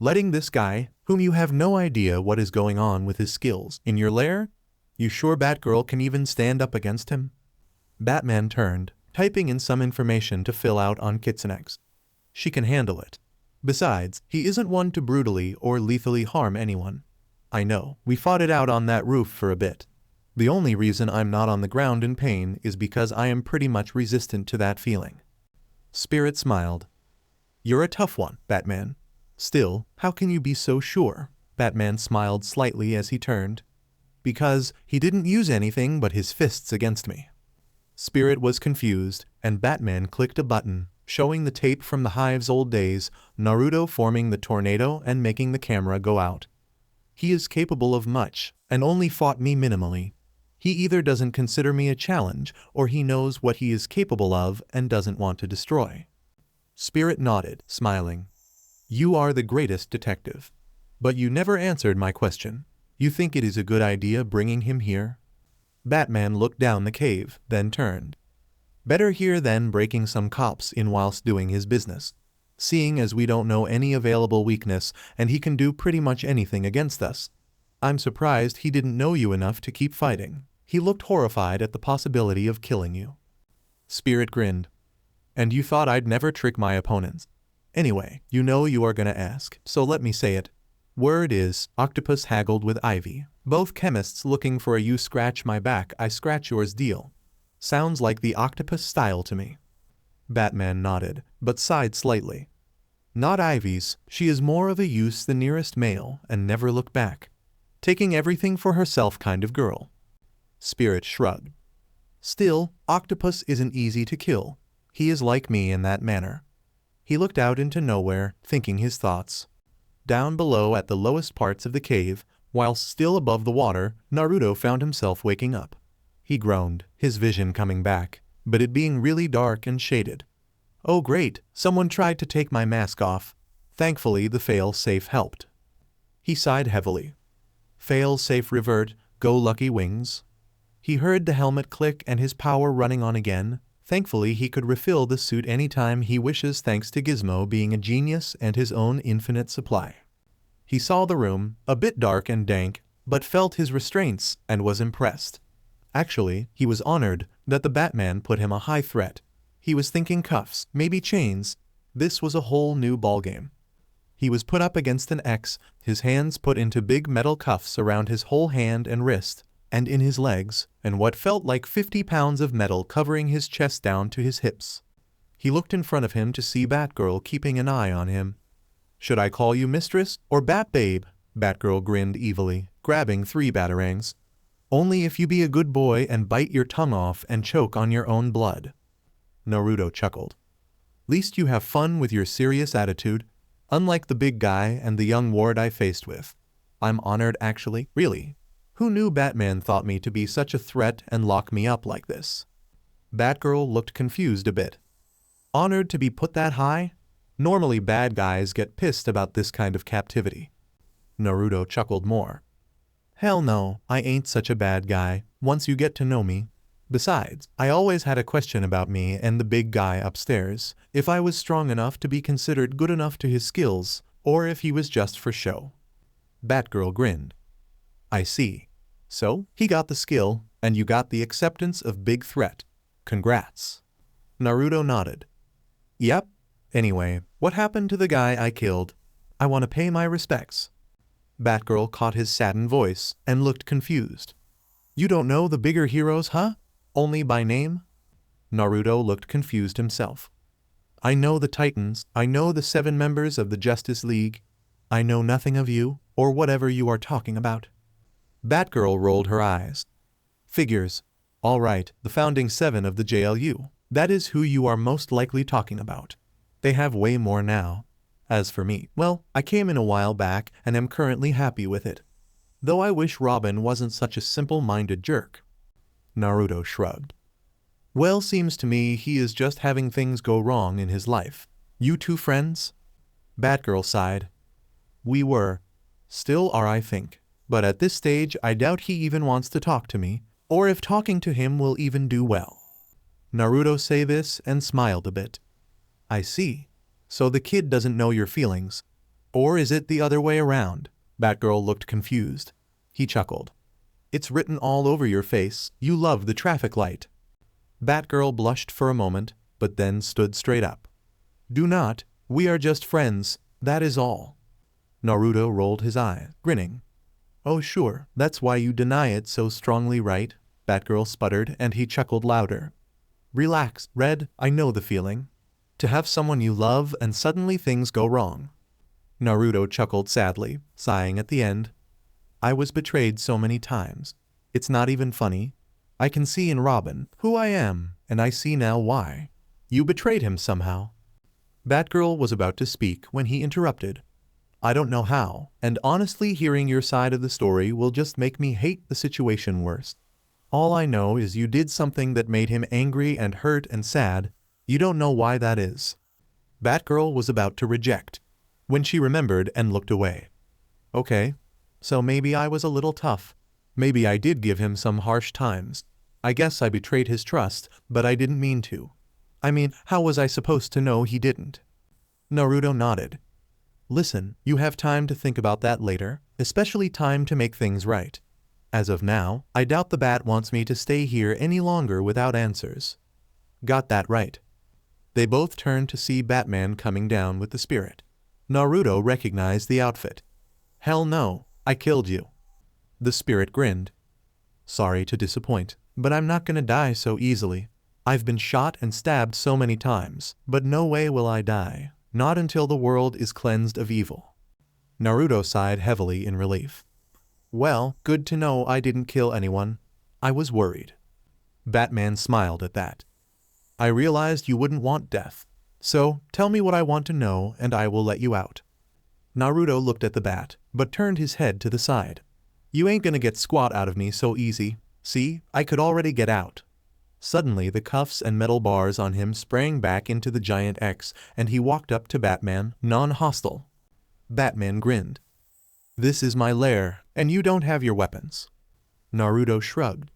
Letting this guy, whom you have no idea what is going on with his skills, in your lair? You sure Batgirl can even stand up against him? Batman turned, typing in some information to fill out on Kitsune's. She can handle it. Besides, he isn't one to brutally or lethally harm anyone. I know, we fought it out on that roof for a bit. The only reason I'm not on the ground in pain is because I am pretty much resistant to that feeling. Spirit smiled. You're a tough one, Batman. Still, how can you be so sure? Batman smiled slightly as he turned. Because he didn't use anything but his fists against me. Spirit was confused, and Batman clicked a button, showing the tape from the Hive's old days, Naruto forming the tornado and making the camera go out. He is capable of much, and only fought me minimally. He either doesn't consider me a challenge, or he knows what he is capable of and doesn't want to destroy. Spirit nodded, smiling. You are the greatest detective. But you never answered my question. You think it is a good idea bringing him here? Batman looked down the cave, then turned. Better here than breaking some cops in whilst doing his business. Seeing as we don't know any available weakness and he can do pretty much anything against us. I'm surprised he didn't know you enough to keep fighting. He looked horrified at the possibility of killing you. Spirit grinned. And you thought I'd never trick my opponents. Anyway, you know you are gonna ask, so let me say it. Word is, Octopus haggled with Ivy. Both chemists looking for a you scratch my back, I scratch yours deal. Sounds like the Octopus style to me. Batman nodded, but sighed slightly. Not Ivy's, she is more of a use the nearest male and never look back. Taking everything for herself kind of girl. Spirit shrugged. Still, Octopus isn't easy to kill. He is like me in that manner. He looked out into nowhere, thinking his thoughts. Down below at the lowest parts of the cave, while still above the water, Naruto found himself waking up. He groaned, his vision coming back, but it being really dark and shaded. Oh great, someone tried to take my mask off. Thankfully the fail-safe helped. He sighed heavily. Fail-safe revert, go lucky wings. He heard the helmet click and his power running on again. Thankfully he could refill the suit anytime he wishes thanks to Gizmo being a genius and his own infinite supply. He saw the room, a bit dark and dank, but felt his restraints and was impressed. Actually, he was honored that the Batman put him a high threat. He was thinking cuffs, maybe chains. This was a whole new ballgame. He was put up against an X, his hands put into big metal cuffs around his whole hand and wrist, and in his legs, and what felt like 50 pounds of metal covering his chest down to his hips. He looked in front of him to see Batgirl keeping an eye on him. Should I call you mistress or Batbabe? Batgirl grinned evilly, grabbing 3 batarangs. Only if you be a good boy and bite your tongue off and choke on your own blood. Naruto chuckled. Least you have fun with your serious attitude, unlike the big guy and the young ward I faced with. I'm honored actually, really. Who knew Batman thought me to be such a threat and lock me up like this? Batgirl looked confused a bit. Honored to be put that high? Normally bad guys get pissed about this kind of captivity. Naruto chuckled more. Hell no, I ain't such a bad guy, once you get to know me. Besides, I always had a question about me and the big guy upstairs, if I was strong enough to be considered good enough to his skills, or if he was just for show. Batgirl grinned. I see. So, he got the skill, and you got the acceptance of big threat. Congrats. Naruto nodded. Yep. Anyway, what happened to the guy I killed? I want to pay my respects. Batgirl caught his saddened voice and looked confused. You don't know the bigger heroes, huh? Only by name? Naruto looked confused himself. I know the Titans, I know the 7 members of the Justice League. I know nothing of you, or whatever you are talking about. Batgirl rolled her eyes. Figures. All right, the founding 7 of the JLU. That is who you are most likely talking about. They have way more now. As for me, well, I came in a while back and am currently happy with it. Though I wish Robin wasn't such a simple-minded jerk. Naruto shrugged. Well, seems to me he is just having things go wrong in his life. You 2 friends? Batgirl sighed. We were. Still are, I think. But at this stage I doubt he even wants to talk to me, or if talking to him will even do well. Naruto say this and smiled a bit. I see. So the kid doesn't know your feelings. Or is it the other way around? Batgirl looked confused. He chuckled. It's written all over your face, you love the traffic light. Batgirl blushed for a moment, but then stood straight up. Do not, we are just friends, that is all. Naruto rolled his eyes, grinning. Oh sure, that's why you deny it so strongly, right? Batgirl sputtered and he chuckled louder. Relax, Red, I know the feeling. To have someone you love and suddenly things go wrong. Naruto chuckled sadly, sighing at the end. I was betrayed so many times. It's not even funny. I can see in Robin who I am, and I see now why. You betrayed him somehow. Batgirl was about to speak when he interrupted. I don't know how, and honestly hearing your side of the story will just make me hate the situation worse. All I know is you did something that made him angry and hurt and sad. You don't know why that is. Batgirl was about to reject, when she remembered and looked away. Okay, so maybe I was a little tough. Maybe I did give him some harsh times. I guess I betrayed his trust, but I didn't mean to. I mean, how was I supposed to know he didn't? Naruto nodded. Listen, you have time to think about that later, especially time to make things right. As of now, I doubt the Bat wants me to stay here any longer without answers. Got that right. They both turned to see Batman coming down with the spirit. Naruto recognized the outfit. Hell no, I killed you. The spirit grinned. Sorry to disappoint, but I'm not gonna die so easily. I've been shot and stabbed so many times, but no way will I die. Not until the world is cleansed of evil. Naruto sighed heavily in relief. Well, good to know I didn't kill anyone. I was worried. Batman smiled at that. I realized you wouldn't want death. So, tell me what I want to know and I will let you out. Naruto looked at the bat, but turned his head to the side. You ain't gonna get squat out of me so easy. See, I could already get out. Suddenly the cuffs and metal bars on him sprang back into the giant X and he walked up to Batman, non-hostile. Batman grinned. This is my lair, and you don't have your weapons. Naruto shrugged.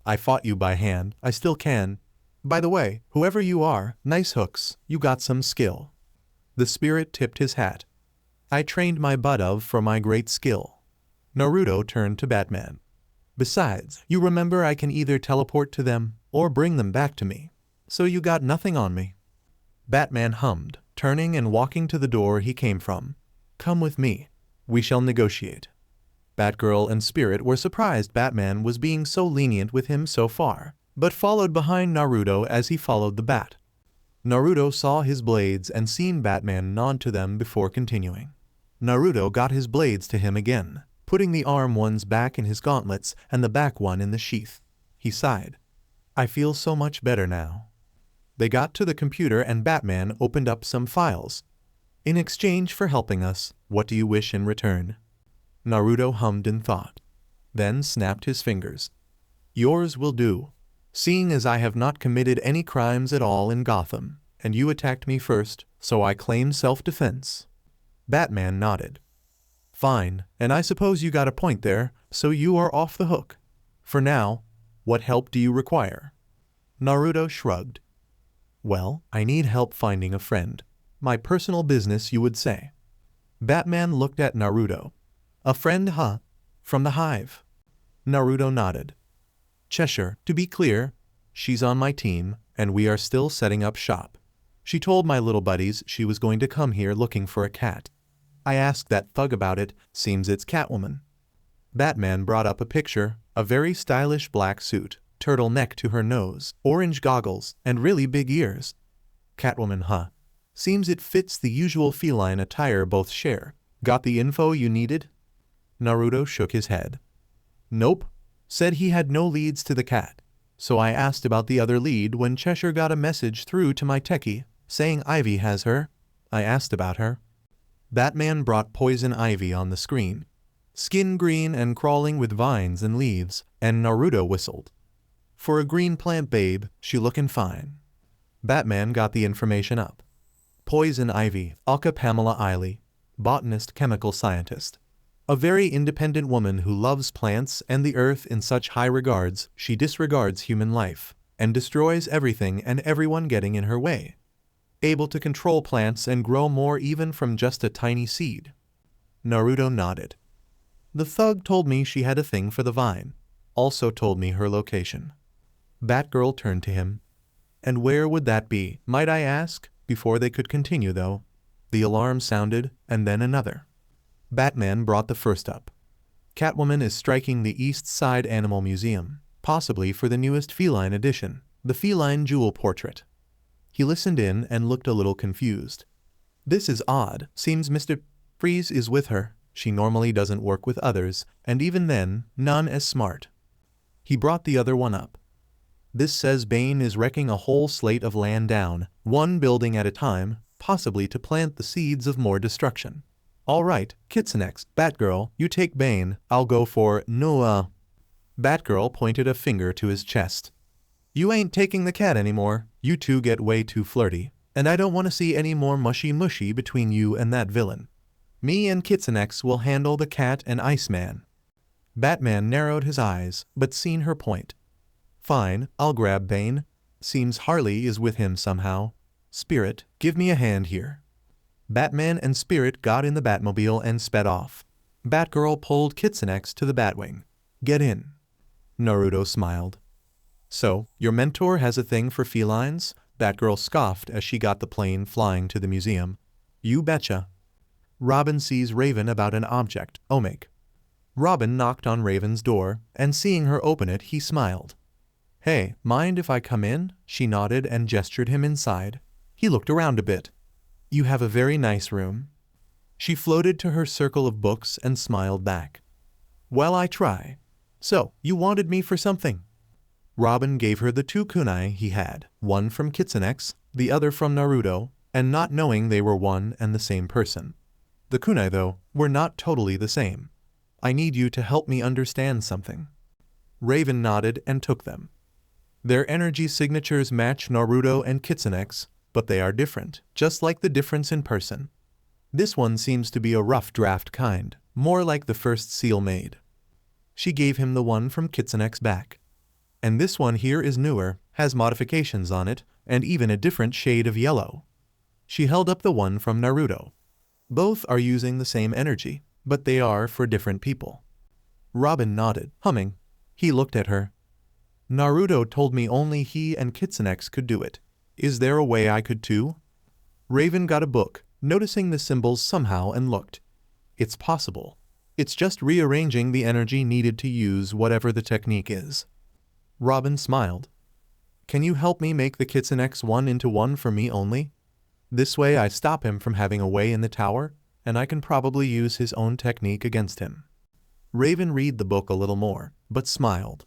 I fought you by hand, I still can. By the way, whoever you are, nice hooks, you got some skill. The spirit tipped his hat. I trained my butt off for my great skill. Naruto turned to Batman. Besides, you remember I can either teleport to them or bring them back to me. So you got nothing on me. Batman hummed, turning and walking to the door he came from. Come with me. We shall negotiate. Batgirl and Spirit were surprised Batman was being so lenient with him so far, but followed behind Naruto as he followed the bat. Naruto saw his blades and seen Batman nod to them before continuing. Naruto got his blades to him again, putting the arm ones back in his gauntlets and the back one in the sheath. He sighed. I feel so much better now. They got to the computer and Batman opened up some files. In exchange for helping us, what do you wish in return? Naruto hummed in thought, then snapped his fingers. Yours will do. Seeing as I have not committed any crimes at all in Gotham, and you attacked me first, so I claim self-defense. Batman nodded. Fine, and I suppose you got a point there, so you are off the hook. For now, what help do you require? Naruto shrugged. Well, I need help finding a friend. My personal business, you would say. Batman looked at Naruto. A friend, huh? From the hive. Naruto nodded. Chesher, to be clear, she's on my team, and we are still setting up shop. She told my little buddies she was going to come here looking for a cat. I asked that thug about it, seems it's Catwoman. Batman brought up a picture, a very stylish black suit, turtleneck to her nose, orange goggles, and really big ears. Catwoman, huh? Seems it fits the usual feline attire both share. Got the info you needed? Naruto shook his head. Nope. Said he had no leads to the cat. So I asked about the other lead when Chesher got a message through to my techie, saying Ivy has her. I asked about her. Batman brought Poison Ivy on the screen. Skin green and crawling with vines and leaves, and Naruto whistled. For a green plant babe, she lookin' fine. Batman got the information up. Poison Ivy, aka Pamela Eiley, botanist chemical scientist. A very independent woman who loves plants and the earth in such high regards she disregards human life, and destroys everything and everyone getting in her way. Able to control plants and grow more even from just a tiny seed. Naruto nodded. The thug told me she had a thing for the vine. Also told me her location. Batgirl turned to him. And where would that be, might I ask? Before they could continue though, the alarm sounded, and then another. Batman brought the first up. Catwoman is striking the East Side Animal Museum, possibly for the newest feline edition, the feline jewel portrait. He listened in and looked a little confused. This is odd, seems Mr. Freeze is with her. She normally doesn't work with others, and even then, none as smart. He brought the other one up. This says Bane is wrecking a whole slate of land down, one building at a time, possibly to plant the seeds of more destruction. All right, Kitsune, Batgirl, you take Bane, I'll go for Noah. Batgirl pointed a finger to his chest. You ain't taking the cat anymore, you two get way too flirty, and I don't want to see any more mushy between you and that villain. Me and Kitsune will handle the cat and Iceman. Batman narrowed his eyes, but seen her point. Fine, I'll grab Bane. Seems Harley is with him somehow. Spirit, give me a hand here. Batman and Spirit got in the Batmobile and sped off. Batgirl pulled Kitsune to the Batwing. Get in. Naruto smiled. So, your mentor has a thing for felines? Batgirl scoffed as she got the plane flying to the museum. You betcha. Robin sees Raven about an object, Omega. Robin knocked on Raven's door, and seeing her open it, he smiled. Hey, mind if I come in? She nodded and gestured him inside. He looked around a bit. You have a very nice room. She floated to her circle of books and smiled back. Well, I try. So, you wanted me for something? Robin gave her the 2 kunai he had, one from Kitsune, the other from Naruto, and not knowing they were one and the same person. The kunai, though, were not totally the same. I need you to help me understand something. Raven nodded and took them. Their energy signatures match Naruto and Kitsune's, but they are different, just like the difference in person. This one seems to be a rough draft kind, more like the first seal made. She gave him the one from Kitsune's back. And this one here is newer, has modifications on it, and even a different shade of yellow. She held up the one from Naruto. Both are using the same energy, but they are for different people. Robin nodded, humming. He looked at her. Naruto told me only he and Kitsune could do it. Is there a way I could too? Raven got a book, noticing the symbols somehow, and looked. It's possible. It's just rearranging the energy needed to use whatever the technique is. Robin smiled. Can you help me make the Kitsune's one into one for me only? This way I stop him from having a way in the tower, and I can probably use his own technique against him. Raven read the book a little more, but smiled.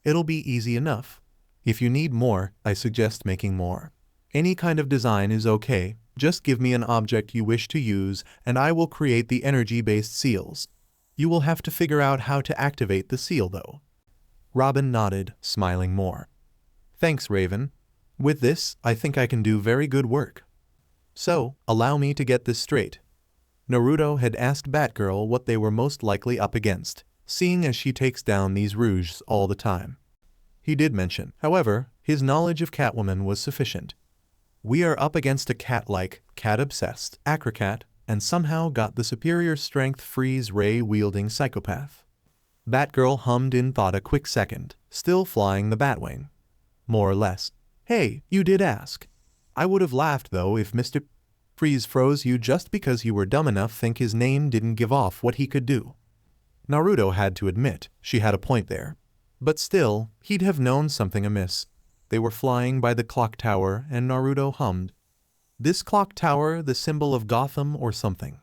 It'll be easy enough. If you need more, I suggest making more. Any kind of design is okay, just give me an object you wish to use and I will create the energy-based seals. You will have to figure out how to activate the seal though. Robin nodded, smiling more. Thanks, Raven. With this, I think I can do very good work. So, allow me to get this straight. Naruto had asked Batgirl what they were most likely up against, seeing as she takes down these rouges all the time. He did mention, however, his knowledge of Catwoman was sufficient. We are up against a cat-like, cat-obsessed, acrocat, and somehow got the superior strength freeze ray-wielding psychopath. Batgirl hummed in thought a quick second, still flying the Batwing. More or less. Hey, you did ask. I would have laughed though if Mr. Freeze froze you just because you were dumb enough to think his name didn't give off what he could do. Naruto had to admit she had a point there. But still, he'd have known something amiss. They were flying by the clock tower and Naruto hummed. This clock tower, the symbol of Gotham or something?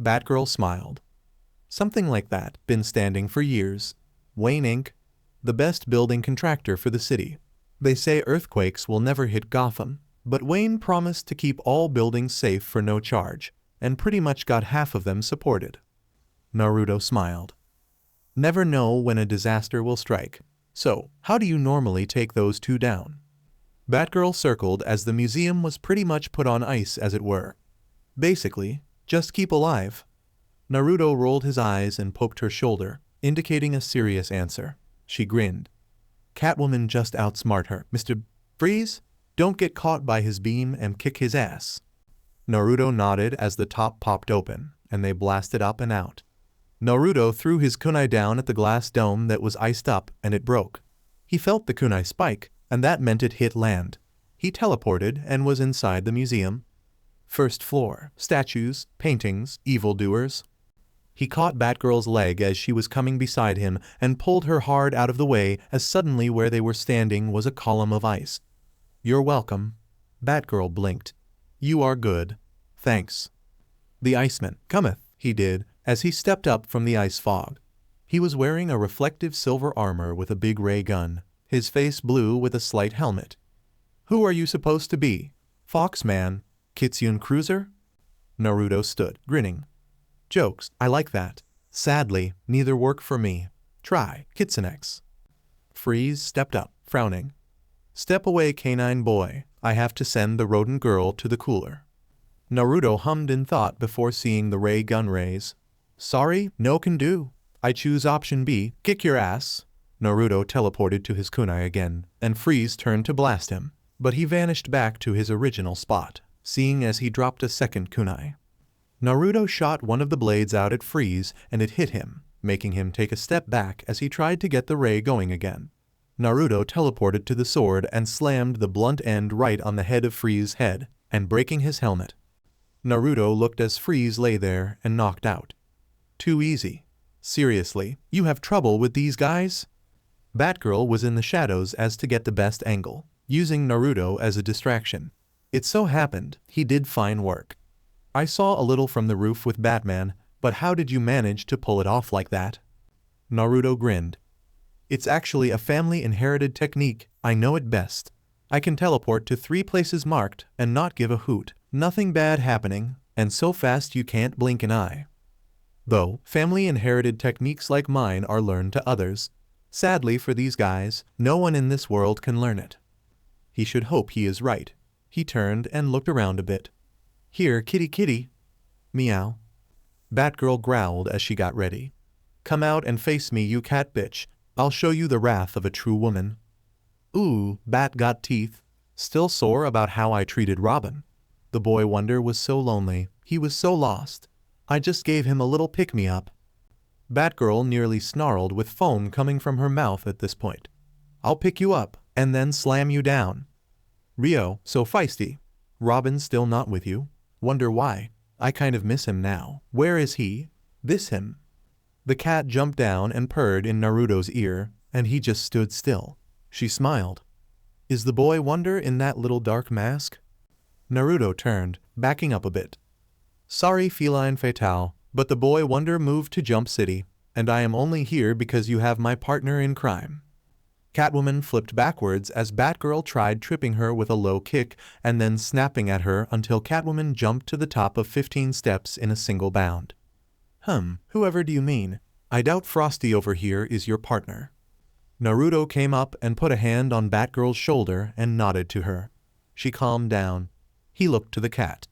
Batgirl smiled. Something like that, been standing for years. Wayne Inc., the best building contractor for the city. They say earthquakes will never hit Gotham, but Wayne promised to keep all buildings safe for no charge, and pretty much got half of them supported. Naruto smiled. Never know when a disaster will strike. So, how do you normally take those two down? Batgirl circled as the museum was pretty much put on ice as it were. Basically, just keep alive. Naruto rolled his eyes and poked her shoulder, indicating a serious answer. She grinned. Catwoman just outsmart her. Mr. Freeze, don't get caught by his beam and kick his ass. Naruto nodded as the top popped open, and they blasted up and out. Naruto threw his kunai down at the glass dome that was iced up, and it broke. He felt the kunai spike, and that meant it hit land. He teleported and was inside the museum. First floor, statues, paintings, evildoers. He caught Batgirl's leg as she was coming beside him and pulled her hard out of the way as suddenly where they were standing was a column of ice. You're welcome. Batgirl blinked. You are good. Thanks. The Iceman cometh, he did, as he stepped up from the ice fog. He was wearing a reflective silver armor with a big ray gun, his face blue with a slight helmet. Who are you supposed to be? Foxman? Kitsune cruiser? Naruto stood, grinning. Jokes, I like that. Sadly, neither work for me. Try, Kitsune's. Freeze stepped up, frowning. Step away, canine boy. I have to send the rodent girl to the cooler. Naruto hummed in thought before seeing the ray gun raise. Sorry, no can do. I choose option B, kick your ass. Naruto teleported to his kunai again, and Freeze turned to blast him, but he vanished back to his original spot, seeing as he dropped a second kunai. Naruto shot one of the blades out at Freeze and it hit him, making him take a step back as he tried to get the ray going again. Naruto teleported to the sword and slammed the blunt end right on the head of Freeze's head, and breaking his helmet. Naruto looked as Freeze lay there and knocked out. Too easy. Seriously, you have trouble with these guys? Batgirl was in the shadows as to get the best angle, using Naruto as a distraction. It so happened, he did fine work. I saw a little from the roof with Batman, but how did you manage to pull it off like that? Naruto grinned. It's actually a family-inherited technique, I know it best. I can teleport to 3 places marked and not give a hoot, nothing bad happening, and so fast you can't blink an eye. Though, family-inherited techniques like mine are learned to others. Sadly for these guys, no one in this world can learn it. He should hope he is right. He turned and looked around a bit. Here, kitty kitty. Meow. Batgirl growled as she got ready. Come out and face me, you cat bitch. I'll show you the wrath of a true woman. Ooh, Bat got teeth. Still sore about how I treated Robin. The boy wonder was so lonely, he was so lost. I just gave him a little pick-me-up. Batgirl nearly snarled with foam coming from her mouth at this point. I'll pick you up, and then slam you down. Rio, so feisty. Robin's still not with you. Wonder why. I kind of miss him now. Where is he? This him. The cat jumped down and purred in Naruto's ear, and he just stood still. She smiled. Is the boy wonder in that little dark mask? Naruto turned, backing up a bit. Sorry, feline fatale, but the boy wonder moved to Jump City, and I am only here because you have my partner in crime. Catwoman flipped backwards as Batgirl tried tripping her with a low kick and then snapping at her until Catwoman jumped to the top of 15 steps in a single bound. Whoever do you mean? I doubt Frosty over here is your partner. Naruto came up and put a hand on Batgirl's shoulder and nodded to her. She calmed down. He looked to the cat.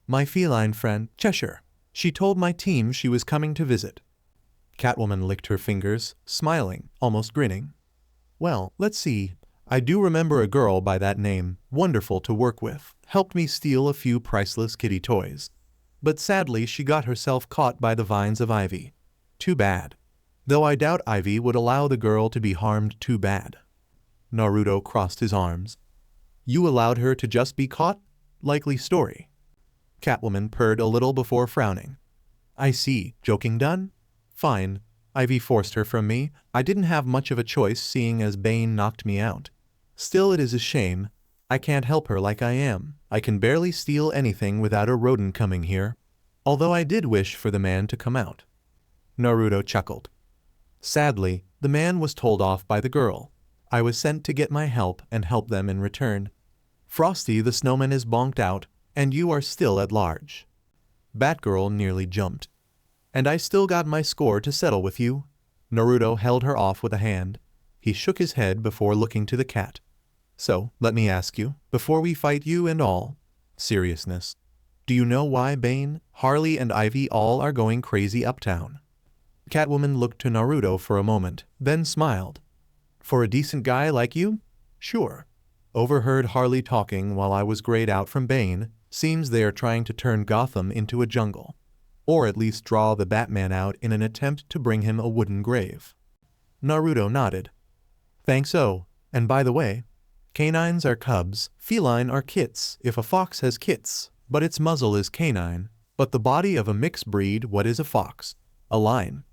My feline friend, Chesher. She told my team she was coming to visit. Catwoman licked her fingers, smiling, almost grinning. Well, let's see. I do remember a girl by that name, wonderful to work with, helped me steal a few priceless kitty toys. But sadly she got herself caught by the vines of Ivy. Too bad. Though I doubt Ivy would allow the girl to be harmed too bad. Naruto crossed his arms. You allowed her to just be caught? Likely story. Catwoman purred a little before frowning. I see, joking done? Fine. Ivy forced her from me. I didn't have much of a choice seeing as Bane knocked me out. Still, it is a shame. I can't help her like I am. I can barely steal anything without a rodent coming here. Although I did wish for the man to come out. Naruto chuckled. Sadly, the man was told off by the girl. I was sent to get my help and help them in return. Frosty the snowman is bonked out, and you are still at large. Batgirl nearly jumped. And I still got my score to settle with you. Naruto held her off with a hand. He shook his head before looking to the cat. So, let me ask you, before we fight you and all, seriousness, do you know why Bane, Harley and Ivy all are going crazy uptown? Catwoman looked to Naruto for a moment, then smiled. For a decent guy like you? Sure. Overheard Harley talking while I was grayed out from Bane. Seems they are trying to turn Gotham into a jungle. Or at least draw the Batman out in an attempt to bring him a wooden grave. Naruto nodded. Thanks oh, and by the way, canines are cubs, feline are kits if a fox has kits, but its muzzle is canine, but the body of a mixed breed what is a fox? A line.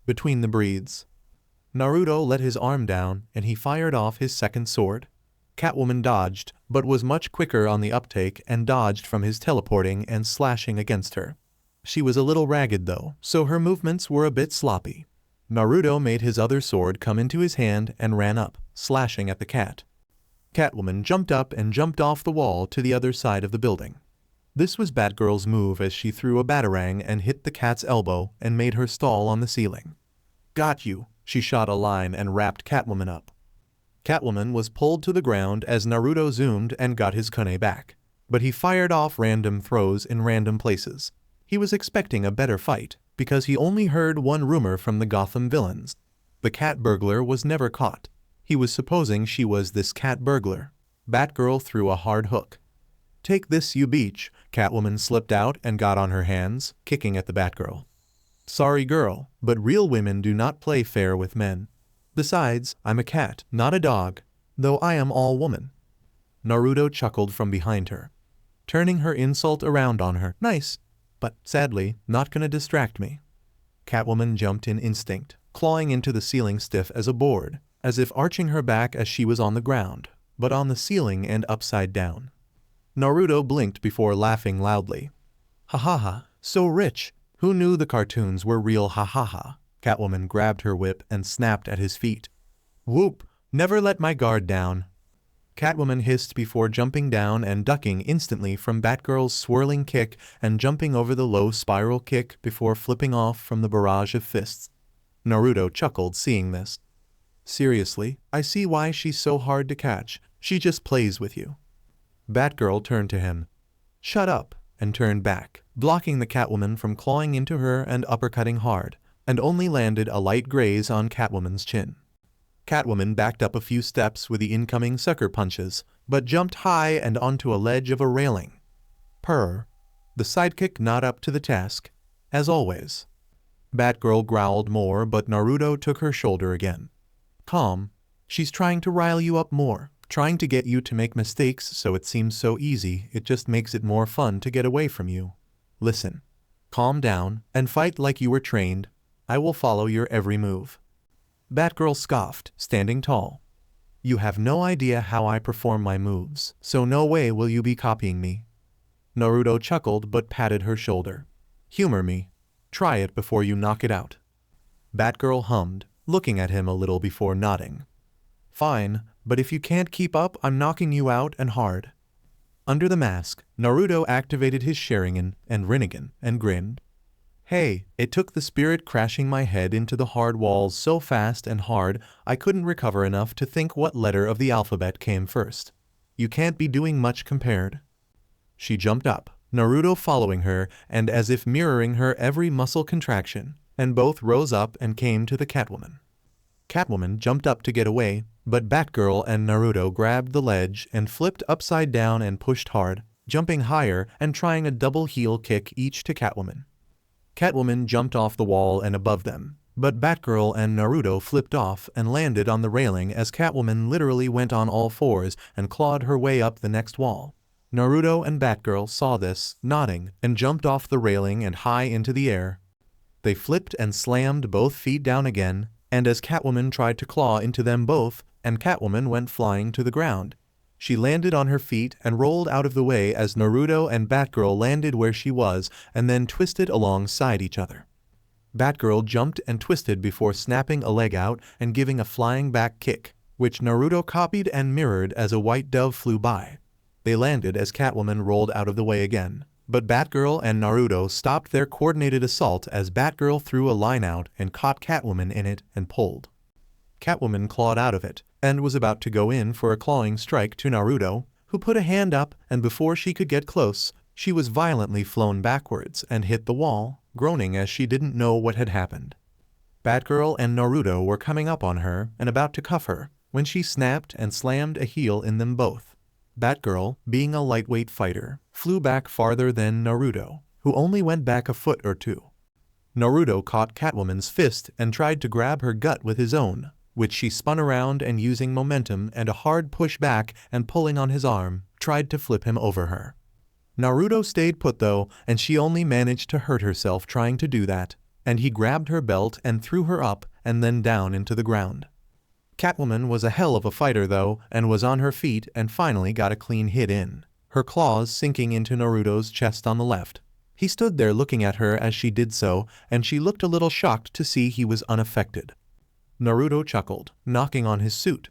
Between the breeds. Naruto let his arm down and he fired off his second sword. Catwoman dodged, but was much quicker on the uptake and dodged from his teleporting and slashing against her. She was a little ragged though, so her movements were a bit sloppy. Naruto made his other sword come into his hand and ran up, slashing at the cat. Catwoman jumped up and jumped off the wall to the other side of the building. This was Batgirl's move as she threw a batarang and hit the cat's elbow and made her stall on the ceiling. Got you, she shot a line and wrapped Catwoman up. Catwoman was pulled to the ground as Naruto zoomed and got his kune back. But he fired off random throws in random places. He was expecting a better fight, because he only heard one rumor from the Gotham villains. The cat burglar was never caught. He was supposing she was this cat burglar. Batgirl threw a hard hook. Take this you beach. Catwoman slipped out and got on her hands, kicking at the Batgirl. Sorry girl, but real women do not play fair with men. Besides, I'm a cat, not a dog, though I am all woman. Naruto chuckled from behind her, turning her insult around on her. Nice. But, sadly, not gonna distract me. Catwoman jumped in instinct, clawing into the ceiling stiff as a board, as if arching her back as she was on the ground, but on the ceiling and upside down. Naruto blinked before laughing loudly. Ha ha ha, so rich. Who knew the cartoons were real, ha ha ha. Catwoman grabbed her whip and snapped at his feet. Whoop, never let my guard down. Catwoman hissed before jumping down and ducking instantly from Batgirl's swirling kick and jumping over the low spiral kick before flipping off from the barrage of fists. Naruto chuckled seeing this. Seriously, I see why she's so hard to catch. She just plays with you. Batgirl turned to him. Shut up, and turned back, blocking the Catwoman from clawing into her and uppercutting hard, and only landed a light graze on Catwoman's chin. Catwoman backed up a few steps with the incoming sucker punches, but jumped high and onto a ledge of a railing. Purr. The sidekick not up to the task, as always. Batgirl growled more, but Naruto took her shoulder again. Calm. She's trying to rile you up more, trying to get you to make mistakes so it seems so easy, it just makes it more fun to get away from you. Listen. Calm down, and fight like you were trained. I will follow your every move. Batgirl scoffed, standing tall. You have no idea how I perform my moves, so no way will you be copying me. Naruto chuckled but patted her shoulder. Humor me. Try it before you knock it out. Batgirl hummed, looking at him a little before nodding. Fine, but if you can't keep up, I'm knocking you out and hard. Under the mask, Naruto activated his Sharingan and Rinnegan and grinned. Hey, it took the spirit crashing my head into the hard walls so fast and hard I couldn't recover enough to think what letter of the alphabet came first. You can't be doing much compared. She jumped up, Naruto following her and as if mirroring her every muscle contraction, and both rose up and came to the Catwoman. Catwoman jumped up to get away, but Batgirl and Naruto grabbed the ledge and flipped upside down and pushed hard, jumping higher and trying a double heel kick each to Catwoman. Catwoman jumped off the wall and above them, but Batgirl and Naruto flipped off and landed on the railing as Catwoman literally went on all fours and clawed her way up the next wall. Naruto and Batgirl saw this, nodding, and jumped off the railing and high into the air. They flipped and slammed both feet down again, and as Catwoman tried to claw into them both, and Catwoman went flying to the ground. She landed on her feet and rolled out of the way as Naruto and Batgirl landed where she was and then twisted alongside each other. Batgirl jumped and twisted before snapping a leg out and giving a flying back kick, which Naruto copied and mirrored as a white dove flew by. They landed as Catwoman rolled out of the way again, but Batgirl and Naruto stopped their coordinated assault as Batgirl threw a line out and caught Catwoman in it and pulled. Catwoman clawed out of it, and was about to go in for a clawing strike to Naruto, who put a hand up and before she could get close, she was violently flown backwards and hit the wall, groaning as she didn't know what had happened. Batgirl and Naruto were coming up on her and about to cuff her, when she snapped and slammed a heel in them both. Batgirl, being a lightweight fighter, flew back farther than Naruto, who only went back a foot or two. Naruto caught Catwoman's fist and tried to grab her gut with his own, which she spun around and using momentum and a hard push back and pulling on his arm, tried to flip him over her. Naruto stayed put though, and she only managed to hurt herself trying to do that, and he grabbed her belt and threw her up and then down into the ground. Catwoman was a hell of a fighter though, and was on her feet and finally got a clean hit in, her claws sinking into Naruto's chest on the left. He stood there looking at her as she did so, and she looked a little shocked to see he was unaffected. Naruto chuckled, knocking on his suit.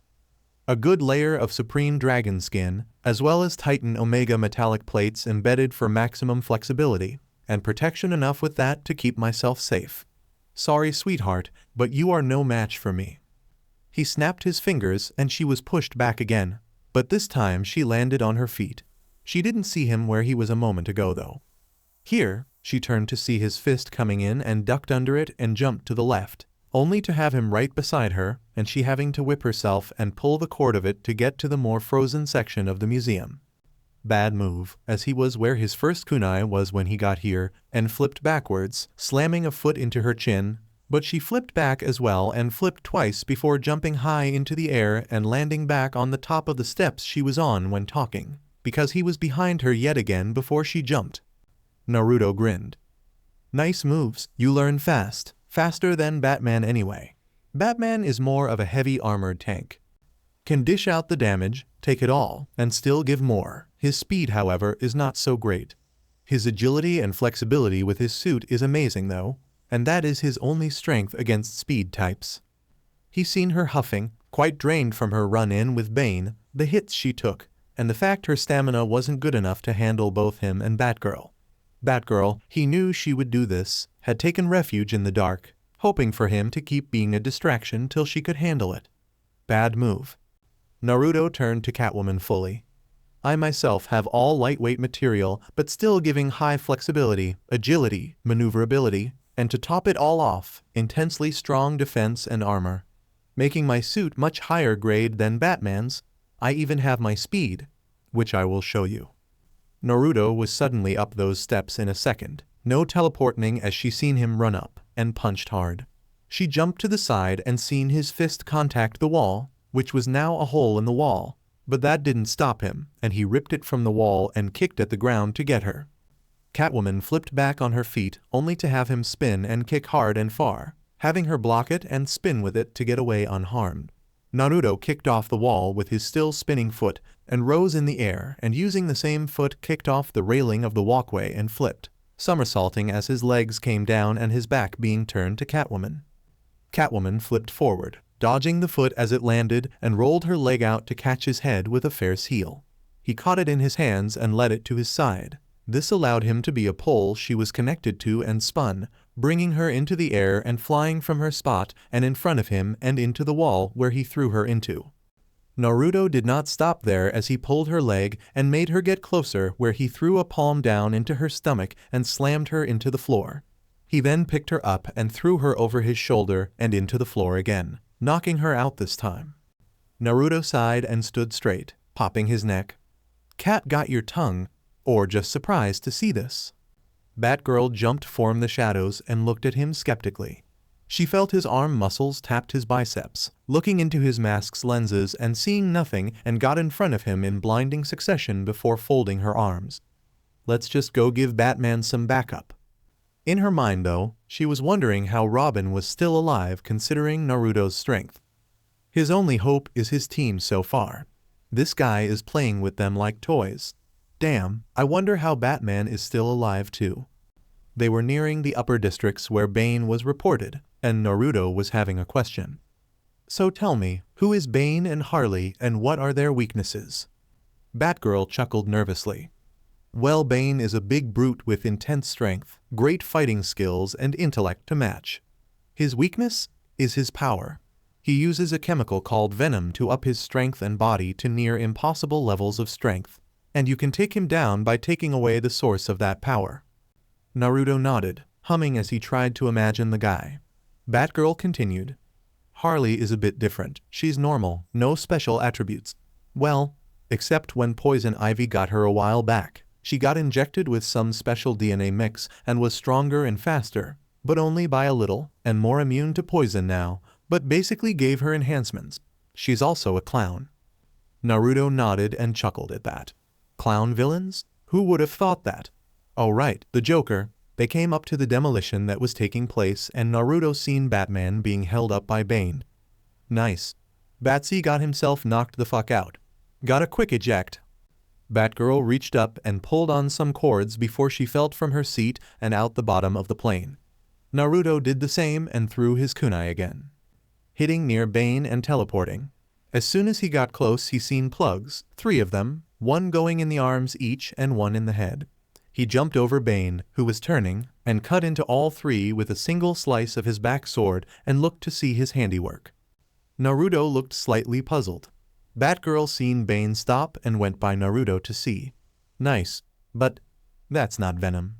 A good layer of supreme dragon skin, as well as Titan Omega metallic plates embedded for maximum flexibility, and protection enough with that to keep myself safe. Sorry, sweetheart, but you are no match for me. He snapped his fingers and she was pushed back again, but this time she landed on her feet. She didn't see him where he was a moment ago though. Here, she turned to see his fist coming in and ducked under it and jumped to the left, only to have him right beside her and she having to whip herself and pull the cord of it to get to the more frozen section of the museum. Bad move, as he was where his first kunai was when he got here and flipped backwards, slamming a foot into her chin, but she flipped back as well and flipped twice before jumping high into the air and landing back on the top of the steps she was on when talking, because he was behind her yet again before she jumped. Naruto grinned. Nice moves, you learn fast, faster than Batman anyway. Batman is more of a heavy armored tank. Can dish out the damage, take it all, and still give more. His speed, however, is not so great. His agility and flexibility with his suit is amazing though, and that is his only strength against speed types. He's seen her huffing, quite drained from her run-in with Bane, the hits she took, and the fact her stamina wasn't good enough to handle both him and Batgirl. Batgirl, he knew she would do this, had taken refuge in the dark, hoping for him to keep being a distraction till she could handle it. Bad move. Naruto turned to Catwoman fully. I myself have all lightweight material but still giving high flexibility, agility, maneuverability, and to top it all off, intensely strong defense and armor. Making my suit much higher grade than Batman's, I even have my speed, which I will show you. Naruto was suddenly up those steps in a second, no teleporting as she seen him run up, and punched hard. She jumped to the side and seen his fist contact the wall, which was now a hole in the wall, but that didn't stop him, and he ripped it from the wall and kicked at the ground to get her. Catwoman flipped back on her feet only to have him spin and kick hard and far, having her block it and spin with it to get away unharmed. Naruto kicked off the wall with his still spinning foot and rose in the air and using the same foot kicked off the railing of the walkway and flipped, somersaulting as his legs came down and his back being turned to Catwoman. Catwoman flipped forward, dodging the foot as it landed and rolled her leg out to catch his head with a fair's heel. He caught it in his hands and led it to his side. This allowed him to be a pole she was connected to and spun, bringing her into the air and flying from her spot and in front of him and into the wall where he threw her into. Naruto did not stop there as he pulled her leg and made her get closer where he threw a palm down into her stomach and slammed her into the floor. He then picked her up and threw her over his shoulder and into the floor again, knocking her out this time. Naruto sighed and stood straight, popping his neck. Cat got your tongue, or just surprised to see this. Batgirl jumped from the shadows and looked at him skeptically. She felt his arm muscles tapped his biceps, looking into his mask's lenses and seeing nothing, and got in front of him in blinding succession before folding her arms. Let's just go give Batman some backup. In her mind though, she was wondering how Robin was still alive considering Naruto's strength. His only hope is his team so far. This guy is playing with them like toys. Damn, I wonder how Batman is still alive too. They were nearing the upper districts where Bane was reported, and Naruto was having a question. So tell me, who is Bane and Harley and what are their weaknesses? Batgirl chuckled nervously. Well, Bane is a big brute with intense strength, great fighting skills and intellect to match. His weakness is his power. He uses a chemical called venom to up his strength and body to near impossible levels of strength, and you can take him down by taking away the source of that power. Naruto nodded, humming as he tried to imagine the guy. Batgirl continued. Harley is a bit different. She's normal, no special attributes. Well, except when Poison Ivy got her a while back. She got injected with some special DNA mix and was stronger and faster, but only by a little, and more immune to poison now, but basically gave her enhancements. She's also a clown. Naruto nodded and chuckled at that. Clown villains? Who would have thought that? Oh right, the Joker. They came up to the demolition that was taking place and Naruto seen Batman being held up by Bane. Nice. Batsy got himself knocked the fuck out. Got a quick eject. Batgirl reached up and pulled on some cords before she felt from her seat and out the bottom of the plane. Naruto did the same and threw his kunai again, hitting near Bane and teleporting. As soon as he got close he seen plugs, 3 of them, one going in the arms each and one in the head. He jumped over Bane, who was turning, and cut into all 3 with a single slice of his back sword and looked to see his handiwork. Naruto looked slightly puzzled. Batgirl seen Bane stop and went by Naruto to see. Nice, but that's not venom.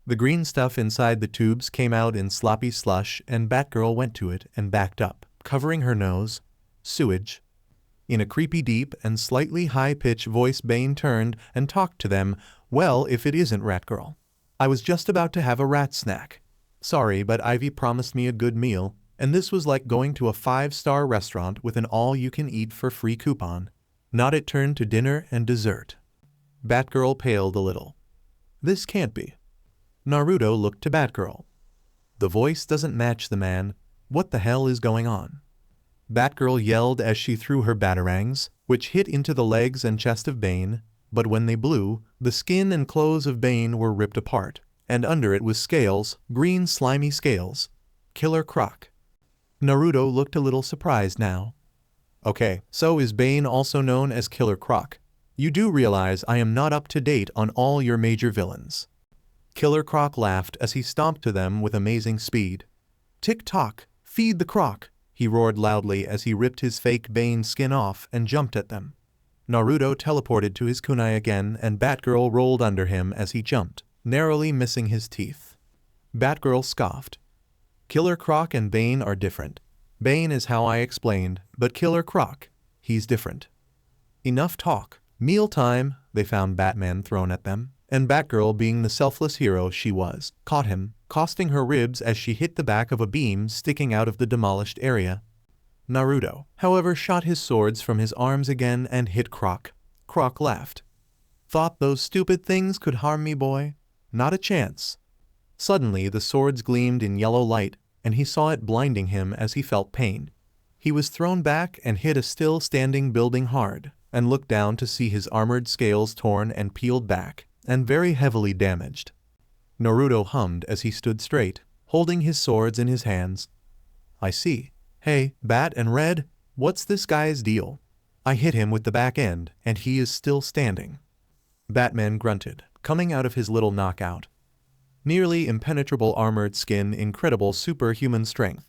The green stuff inside the tubes came out in sloppy slush and Batgirl went to it and backed up, covering her nose. Sewage. In a creepy deep and slightly high-pitched voice Bane turned and talked to them. Well, if it isn't Ratgirl. I was just about to have a rat snack. Sorry, but Ivy promised me a good meal, and this was like going to a 5-star restaurant with an all-you-can-eat for free coupon. Not it turned to dinner and dessert. Batgirl paled a little. This can't be. Naruto looked to Batgirl. The voice doesn't match the man. What the hell is going on? Batgirl yelled as she threw her batarangs, which hit into the legs and chest of Bane, but when they blew, the skin and clothes of Bane were ripped apart, and under it was scales, green slimy scales. Killer Croc. Naruto looked a little surprised now. Okay, so is Bane also known as Killer Croc? You do realize I am not up to date on all your major villains. Killer Croc laughed as he stomped to them with amazing speed. Tick-tock, feed the croc, he roared loudly as he ripped his fake Bane skin off and jumped at them. Naruto teleported to his kunai again and Batgirl rolled under him as he jumped, narrowly missing his teeth. Batgirl scoffed. Killer Croc and Bane are different. Bane is how I explained, but Killer Croc, he's different. Enough talk. Mealtime, they found Batman thrown at them, and Batgirl, being the selfless hero she was, caught him, costing her ribs as she hit the back of a beam sticking out of the demolished area. Naruto, however, shot his swords from his arms again and hit Croc. Croc laughed. Thought those stupid things could harm me, boy? Not a chance. Suddenly the swords gleamed in yellow light, and he saw it blinding him as he felt pain. He was thrown back and hit a still-standing building hard, and looked down to see his armored scales torn and peeled back, and very heavily damaged. Naruto hummed as he stood straight, holding his swords in his hands. I see. Hey, Bat and Red, what's this guy's deal? I hit him with the back end, and he is still standing. Batman grunted, coming out of his little knockout. Nearly impenetrable armored skin, incredible superhuman strength.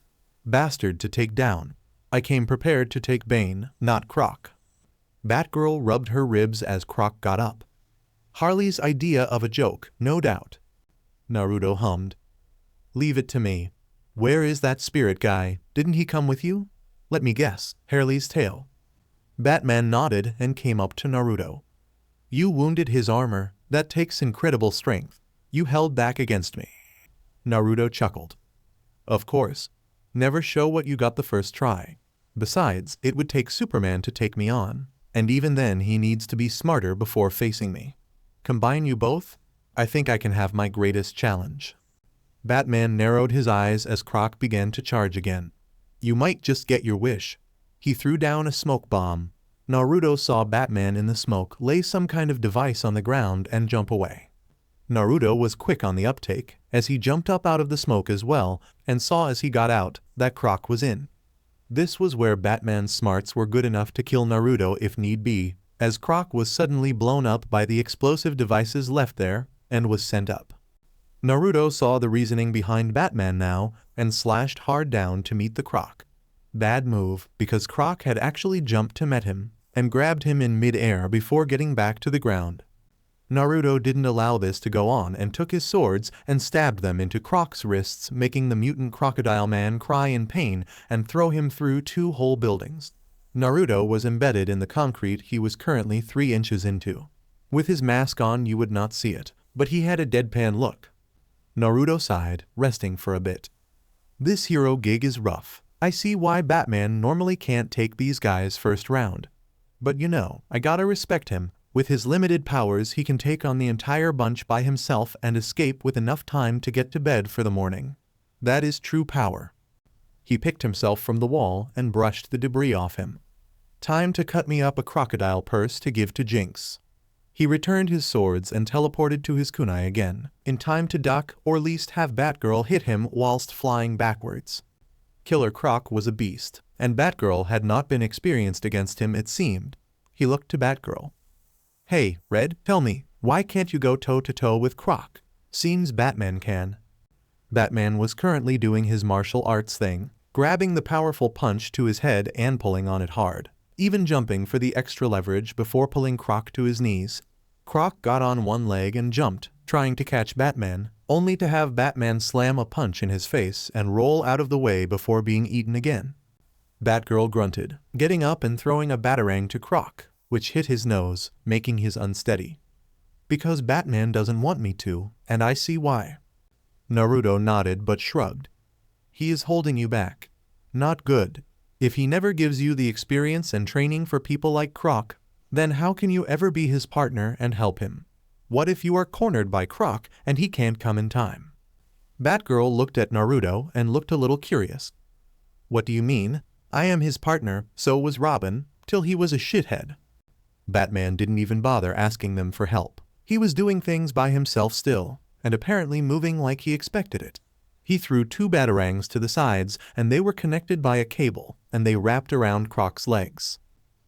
Bastard to take down. I came prepared to take Bane, not Croc. Batgirl rubbed her ribs as Croc got up. Harley's idea of a joke, no doubt. Naruto hummed. Leave it to me. Where is that spirit guy? Didn't he come with you? Let me guess, Harley's tail. Batman nodded and came up to Naruto. You wounded his armor. That takes incredible strength. You held back against me. Naruto chuckled. Of course. Never show what you got the first try. Besides, it would take Superman to take me on, and even then he needs to be smarter before facing me. Combine you both? I think I can have my greatest challenge. Batman narrowed his eyes as Croc began to charge again. You might just get your wish. He threw down a smoke bomb. Naruto saw Batman in the smoke lay some kind of device on the ground and jump away. Naruto was quick on the uptake, as he jumped up out of the smoke as well, and saw as he got out that Croc was in. This was where Batman's smarts were good enough to kill Naruto if need be, as Croc was suddenly blown up by the explosive devices left there, and was sent up. Naruto saw the reasoning behind Batman now, and slashed hard down to meet the Croc. Bad move, because Croc had actually jumped to meet him, and grabbed him in mid-air before getting back to the ground. Naruto didn't allow this to go on and took his swords and stabbed them into Croc's wrists, making the mutant crocodile man cry in pain and throw him through 2 whole buildings. Naruto was embedded in the concrete he was currently 3 inches into. With his mask on you would not see it, but he had a deadpan look. Naruto sighed, resting for a bit. This hero gig is rough. I see why Batman normally can't take these guys first round. But you know, I gotta respect him. With his limited powers he can take on the entire bunch by himself and escape with enough time to get to bed for the morning. That is true power. He picked himself from the wall and brushed the debris off him. Time to cut me up a crocodile purse to give to Jinx. He returned his swords and teleported to his kunai again, in time to duck or at least have Batgirl hit him whilst flying backwards. Killer Croc was a beast, and Batgirl had not been experienced against him it seemed. He looked to Batgirl. Hey, Red, tell me, why can't you go toe-to-toe with Croc? Seems Batman can. Batman was currently doing his martial arts thing, grabbing the powerful punch to his head and pulling on it hard, even jumping for the extra leverage before pulling Croc to his knees. Croc got on one leg and jumped, trying to catch Batman, only to have Batman slam a punch in his face and roll out of the way before being eaten again. Batgirl grunted, getting up and throwing a batarang to Croc, which hit his nose, making his unsteady. Because Batman doesn't want me to, and I see why. Naruto nodded but shrugged. He is holding you back. Not good. If he never gives you the experience and training for people like Croc, then how can you ever be his partner and help him? What if you are cornered by Croc and he can't come in time? Batgirl looked at Naruto and looked a little curious. What do you mean? I am his partner, so was Robin, till he was a shithead. Batman didn't even bother asking them for help. He was doing things by himself still, and apparently moving like he expected it. He threw 2 batarangs to the sides, and they were connected by a cable, and they wrapped around Croc's legs.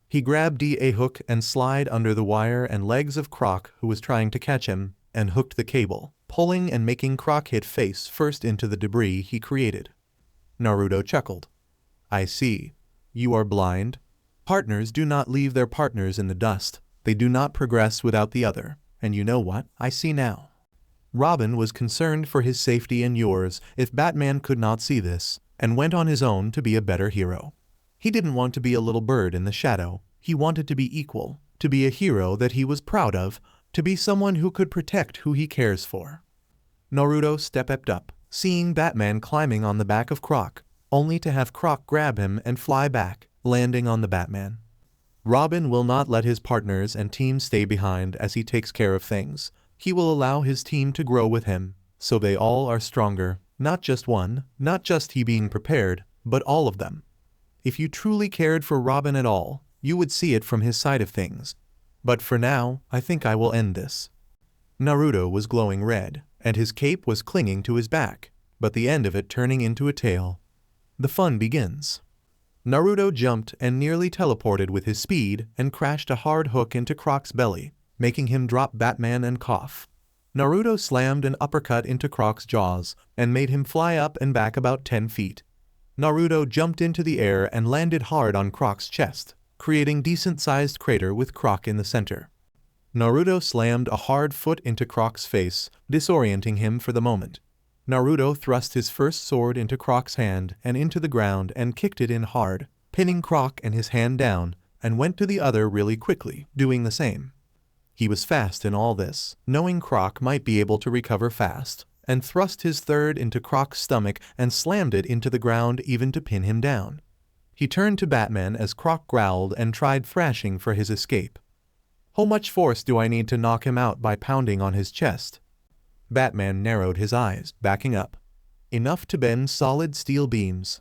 He grabbed a hook and slid under the wire and legs of Croc, who was trying to catch him, and hooked the cable, pulling and making Croc hit face first into the debris he created. Naruto chuckled. I see. You are blind. Partners do not leave their partners in the dust. They do not progress without the other. And you know what? I see now. Robin was concerned for his safety and yours if Batman could not see this, and went on his own to be a better hero. He didn't want to be a little bird in the shadow. He wanted to be equal, to be a hero that he was proud of, to be someone who could protect who he cares for. Naruto stepped up, seeing Batman climbing on the back of Croc, only to have Croc grab him and fly back, landing on the Batman. Robin will not let his partners and team stay behind as he takes care of things. He will allow his team to grow with him, so they all are stronger, not just one, not just he being prepared, but all of them. If you truly cared for Robin at all, you would see it from his side of things. But for now, I think I will end this. Naruto was glowing red, and his cape was clinging to his back, but the end of it turning into a tail. The fun begins. Naruto jumped and nearly teleported with his speed and crashed a hard hook into Croc's belly, making him drop Batman and cough. Naruto slammed an uppercut into Croc's jaws and made him fly up and back about 10 feet. Naruto jumped into the air and landed hard on Croc's chest, creating decent-sized crater with Croc in the center. Naruto slammed a hard foot into Croc's face, disorienting him for the moment. Naruto thrust his first sword into Croc's hand and into the ground and kicked it in hard, pinning Croc and his hand down, and went to the other really quickly, doing the same. He was fast in all this, knowing Croc might be able to recover fast, and thrust his third into Croc's stomach and slammed it into the ground even to pin him down. He turned to Batman as Croc growled and tried thrashing for his escape. How much force do I need to knock him out by pounding on his chest? Batman narrowed his eyes, backing up. Enough to bend solid steel beams.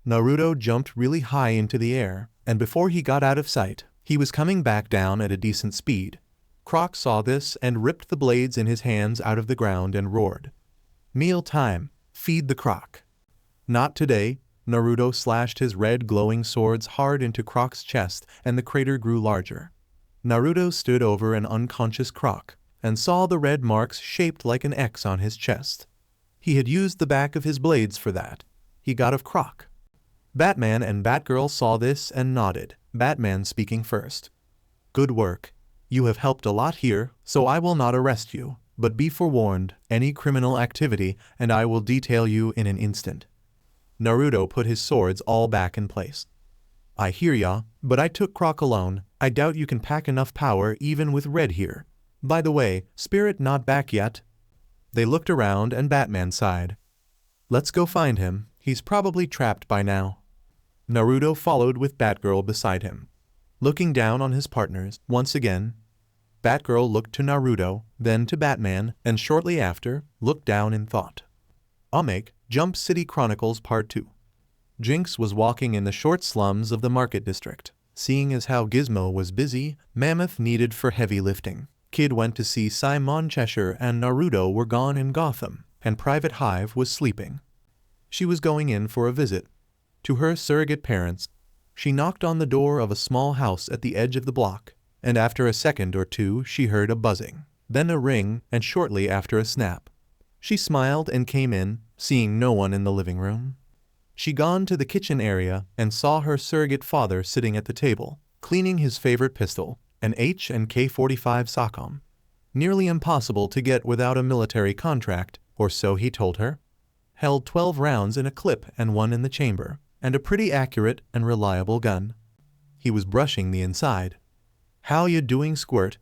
Naruto jumped really high into the air, and before he got out of sight, he was coming back down at a decent speed. Croc saw this and ripped the blades in his hands out of the ground and roared. Meal time. Feed the Croc. Not today. Naruto slashed his red glowing swords hard into Croc's chest and the crater grew larger. Naruto stood over an unconscious Croc and saw the red marks shaped like an X on his chest. He had used the back of his blades for that. He got of Croc. Batman and Batgirl saw this and nodded, Batman speaking first. Good work. You have helped a lot here, so I will not arrest you, but be forewarned, any criminal activity, and I will detail you in an instant. Naruto put his swords all back in place. I hear ya, but I took Croc alone. I doubt you can pack enough power even with Red here. By the way, Spirit not back yet? They looked around and Batman sighed. Let's go find him, he's probably trapped by now. Naruto followed with Batgirl beside him. Looking down on his partners, once again, Batgirl looked to Naruto, then to Batman, and shortly after, looked down in thought. Atomix, Jump City Chronicles Part 2. Jinx was walking in the short slums of the market district. Seeing as how Gizmo was busy, Mammoth needed for heavy lifting. Kid went to see Simon Chesher and Naruto were gone in Gotham, and Private Hive was sleeping. She was going in for a visit. To her surrogate parents, she knocked on the door of a small house at the edge of the block, and after a second or two she heard a buzzing, then a ring, and shortly after a snap. She smiled and came in, seeing no one in the living room. She gone to the kitchen area and saw her surrogate father sitting at the table, cleaning his favorite pistol, an H&K 45 SOCOM. Nearly impossible to get without a military contract, or so he told her. Held 12 rounds in a clip and 1 in the chamber, and a pretty accurate and reliable gun. He was brushing the inside. How you doing, Squirt?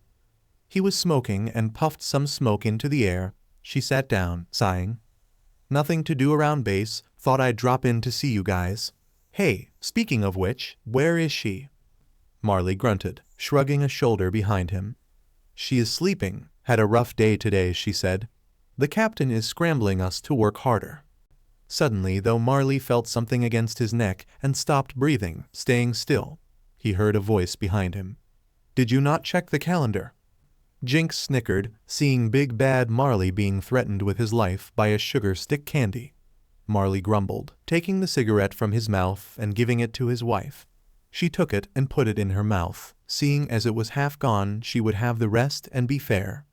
He was smoking and puffed some smoke into the air. She sat down, sighing. Nothing to do around base, thought I'd drop in to see you guys. Hey, speaking of which, where is she? Marley grunted, shrugging a shoulder behind him. She is sleeping, had a rough day today, she said. The captain is scrambling us to work harder. Suddenly, though, Marley felt something against his neck and stopped breathing, staying still. He heard a voice behind him. "Did you not check the calendar?" Jinx snickered, seeing Big Bad Marley being threatened with his life by a sugar stick candy. Marley grumbled, taking the cigarette from his mouth and giving it to his wife. She took it and put it in her mouth. Seeing as it was half gone, she would have the rest and be fair.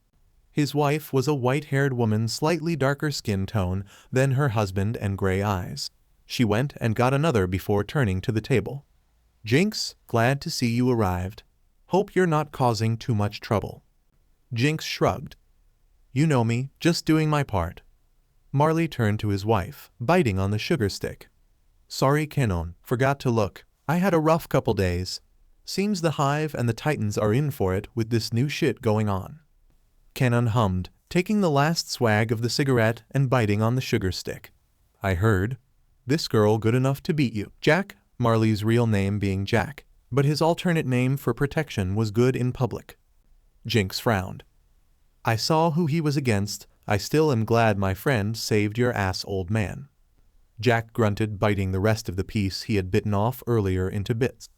His wife was a white-haired woman, slightly darker skin tone than her husband and gray eyes. She went and got another before turning to the table. "Jinx, glad to see you arrived. Hope you're not causing too much trouble." Jinx shrugged. "You know me, just doing my part." Marley turned to his wife, biting on the sugar stick. "Sorry, Canon, forgot to look. I had a rough couple days. Seems the Hive and the Titans are in for it with this new shit going on." Canon hummed, taking the last swag of the cigarette and biting on the sugar stick. "I heard. This girl good enough to beat you." Jack, Marley's real name being Jack, but his alternate name for protection was Good in public. Jinx frowned. "I saw who he was against. I still am glad my friend saved your ass, old man." Jack grunted, biting the rest of the piece he had bitten off earlier into bits.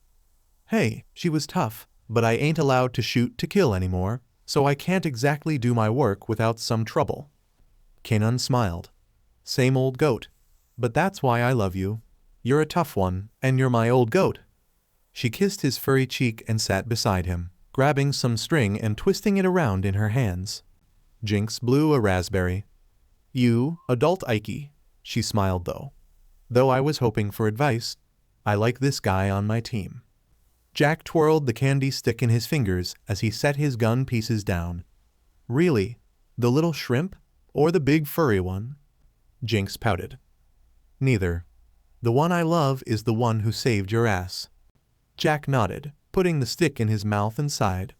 "Hey, she was tough, but I ain't allowed to shoot to kill anymore, so I can't exactly do my work without some trouble." Kanan smiled. "Same old goat. But that's why I love you. You're a tough one, and you're my old goat." She kissed his furry cheek and sat beside him, grabbing some string and twisting it around in her hands. Jinx blew a raspberry. "You, adult Ike." She smiled though. "Though I was hoping for advice. I like this guy on my team." Jack twirled the candy stick in his fingers as he set his gun pieces down. "Really? The little shrimp? Or the big furry one?" Jinx pouted. "Neither. The one I love is the one who saved your ass." Jack nodded, putting the stick in his mouth and sighed.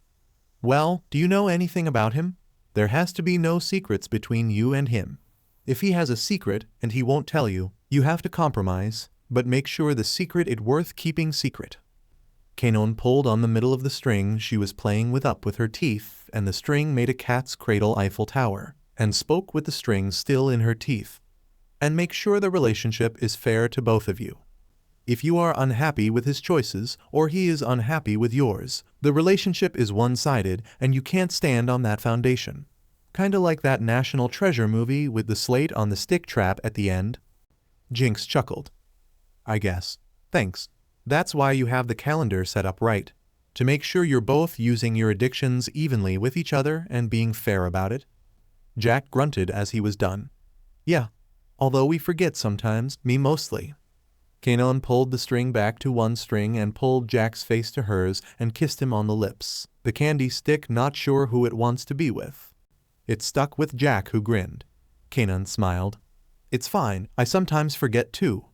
"Well, do you know anything about him? There has to be no secrets between you and him. If he has a secret and he won't tell you, you have to compromise, but make sure the secret is worth keeping secret." Kanon pulled on the middle of the string she was playing with her teeth, and the string made a cat's cradle Eiffel Tower, and spoke with the string still in her teeth. "And make sure the relationship is fair to both of you. If you are unhappy with his choices, or he is unhappy with yours, the relationship is one-sided and you can't stand on that foundation. Kinda like that National Treasure movie with the slate on the stick trap at the end." Jinx chuckled. "I guess. Thanks. That's why you have the calendar set up right. To make sure you're both using your addictions evenly with each other and being fair about it." Jack grunted as he was done. "Yeah. Although we forget sometimes, me mostly." Kanon pulled the string back to one string and pulled Jack's face to hers and kissed him on the lips, the candy stick not sure who it wants to be with. It stuck with Jack, who grinned. Kanon smiled. "It's fine, I sometimes forget too."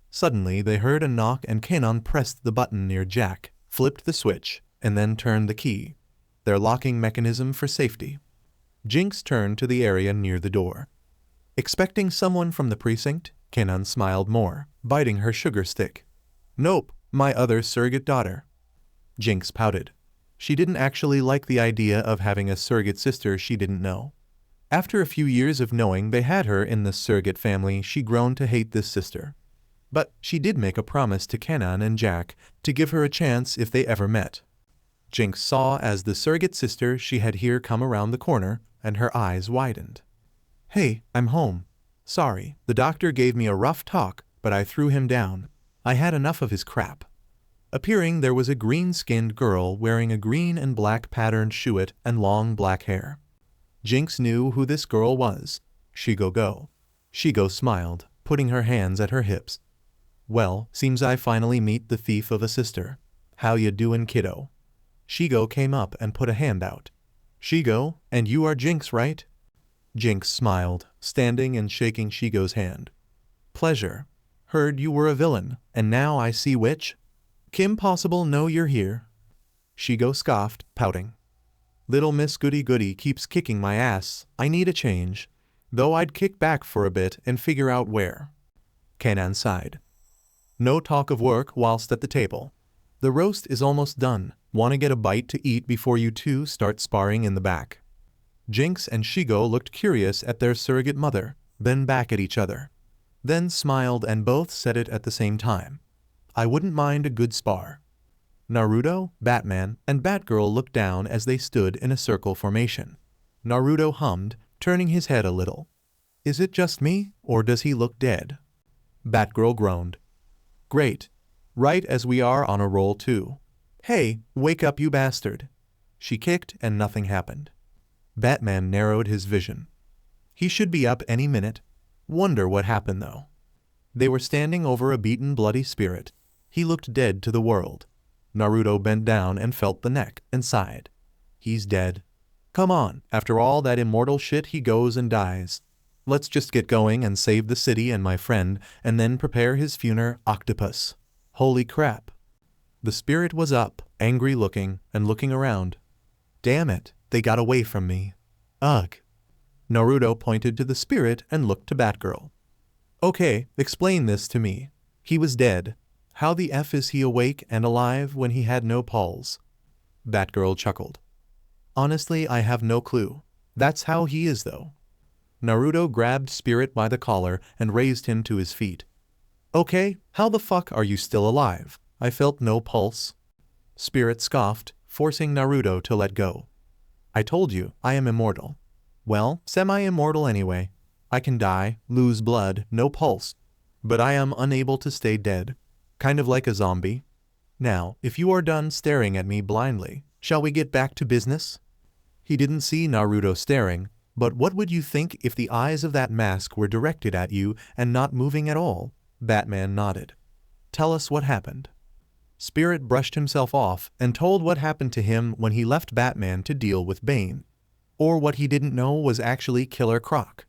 Suddenly they heard a knock and Kanon pressed the button near Jack, flipped the switch, and then turned the key. Their locking mechanism for safety. Jinx turned to the area near the door. "Expecting someone from the precinct?" Kanon smiled more, biting her sugar stick. "Nope, my other surrogate daughter." Jinx pouted. She didn't actually like the idea of having a surrogate sister she didn't know. After a few years of knowing they had her in the surrogate family, she grown to hate this sister. But she did make a promise to Kanan and Jack to give her a chance if they ever met. Jinx saw as the surrogate sister she had here come around the corner, and her eyes widened. "Hey, I'm home. Sorry, the doctor gave me a rough talk, but I threw him down. I had enough of his crap." Appearing there was a green-skinned girl wearing a green and black patterned chewette and long black hair. Jinx knew who this girl was. Shigo. Shigo smiled, putting her hands at her hips. "Well, seems I finally meet the thief of a sister. How you doin', kiddo?" Shigo came up and put a hand out. "Shigo, and you are Jinx, right?" Jinx smiled, standing and shaking Shigo's hand. "Pleasure. Heard you were a villain, and now I see which. Kim possible know you're here?" Shigo scoffed, pouting. "Little Miss Goody Goody keeps kicking my ass. I need a change. Though I'd kick back for a bit and figure out where." Kanan sighed. "No talk of work whilst at the table. The roast is almost done. Want to get a bite to eat before you two start sparring in the back?" Jinx and Shigo looked curious at their surrogate mother, then back at each other. then smiled and both said it at the same time. I wouldn't mind a good spar. Naruto, Batman, and Batgirl looked down as they stood in a circle formation. Naruto hummed, turning his head a little. Is it just me, or does he look dead? Batgirl groaned. Great. Right as we are on a roll too. Hey, wake up you bastard. She kicked and nothing happened. Batman narrowed his vision. He should be up any minute. Wonder what happened though. They were standing over a beaten bloody spirit. He looked dead to the world. Naruto bent down and felt the neck and sighed. He's dead. Come on, after all that immortal shit he goes and dies. Let's just get going and save the city and my friend and then prepare his funeral. Octopus. Holy crap. The spirit was up, angry looking and looking around. Damn it, they got away from me. Ugh. Naruto pointed to the spirit and looked to Batgirl. Okay, explain this to me. He was dead. How the F is he awake and alive when he had no pulse? Batgirl chuckled. Honestly, I have no clue. That's how he is though. Naruto grabbed Spirit by the collar and raised him to his feet. Okay, how the fuck are you still alive? I felt no pulse. Spirit scoffed, forcing Naruto to let go. I told you, I am immortal. Well, semi-immortal anyway. I can die, lose blood, no pulse. But I am unable to stay dead. Kind of like a zombie. Now, if you are done staring at me blindly, shall we get back to business? He didn't see Naruto staring, but what would you think if the eyes of that mask were directed at you and not moving at all? Batman nodded. Tell us what happened. Spirit brushed himself off and told what happened to him when he left Batman to deal with Bane. Or what he didn't know was actually Killer Croc.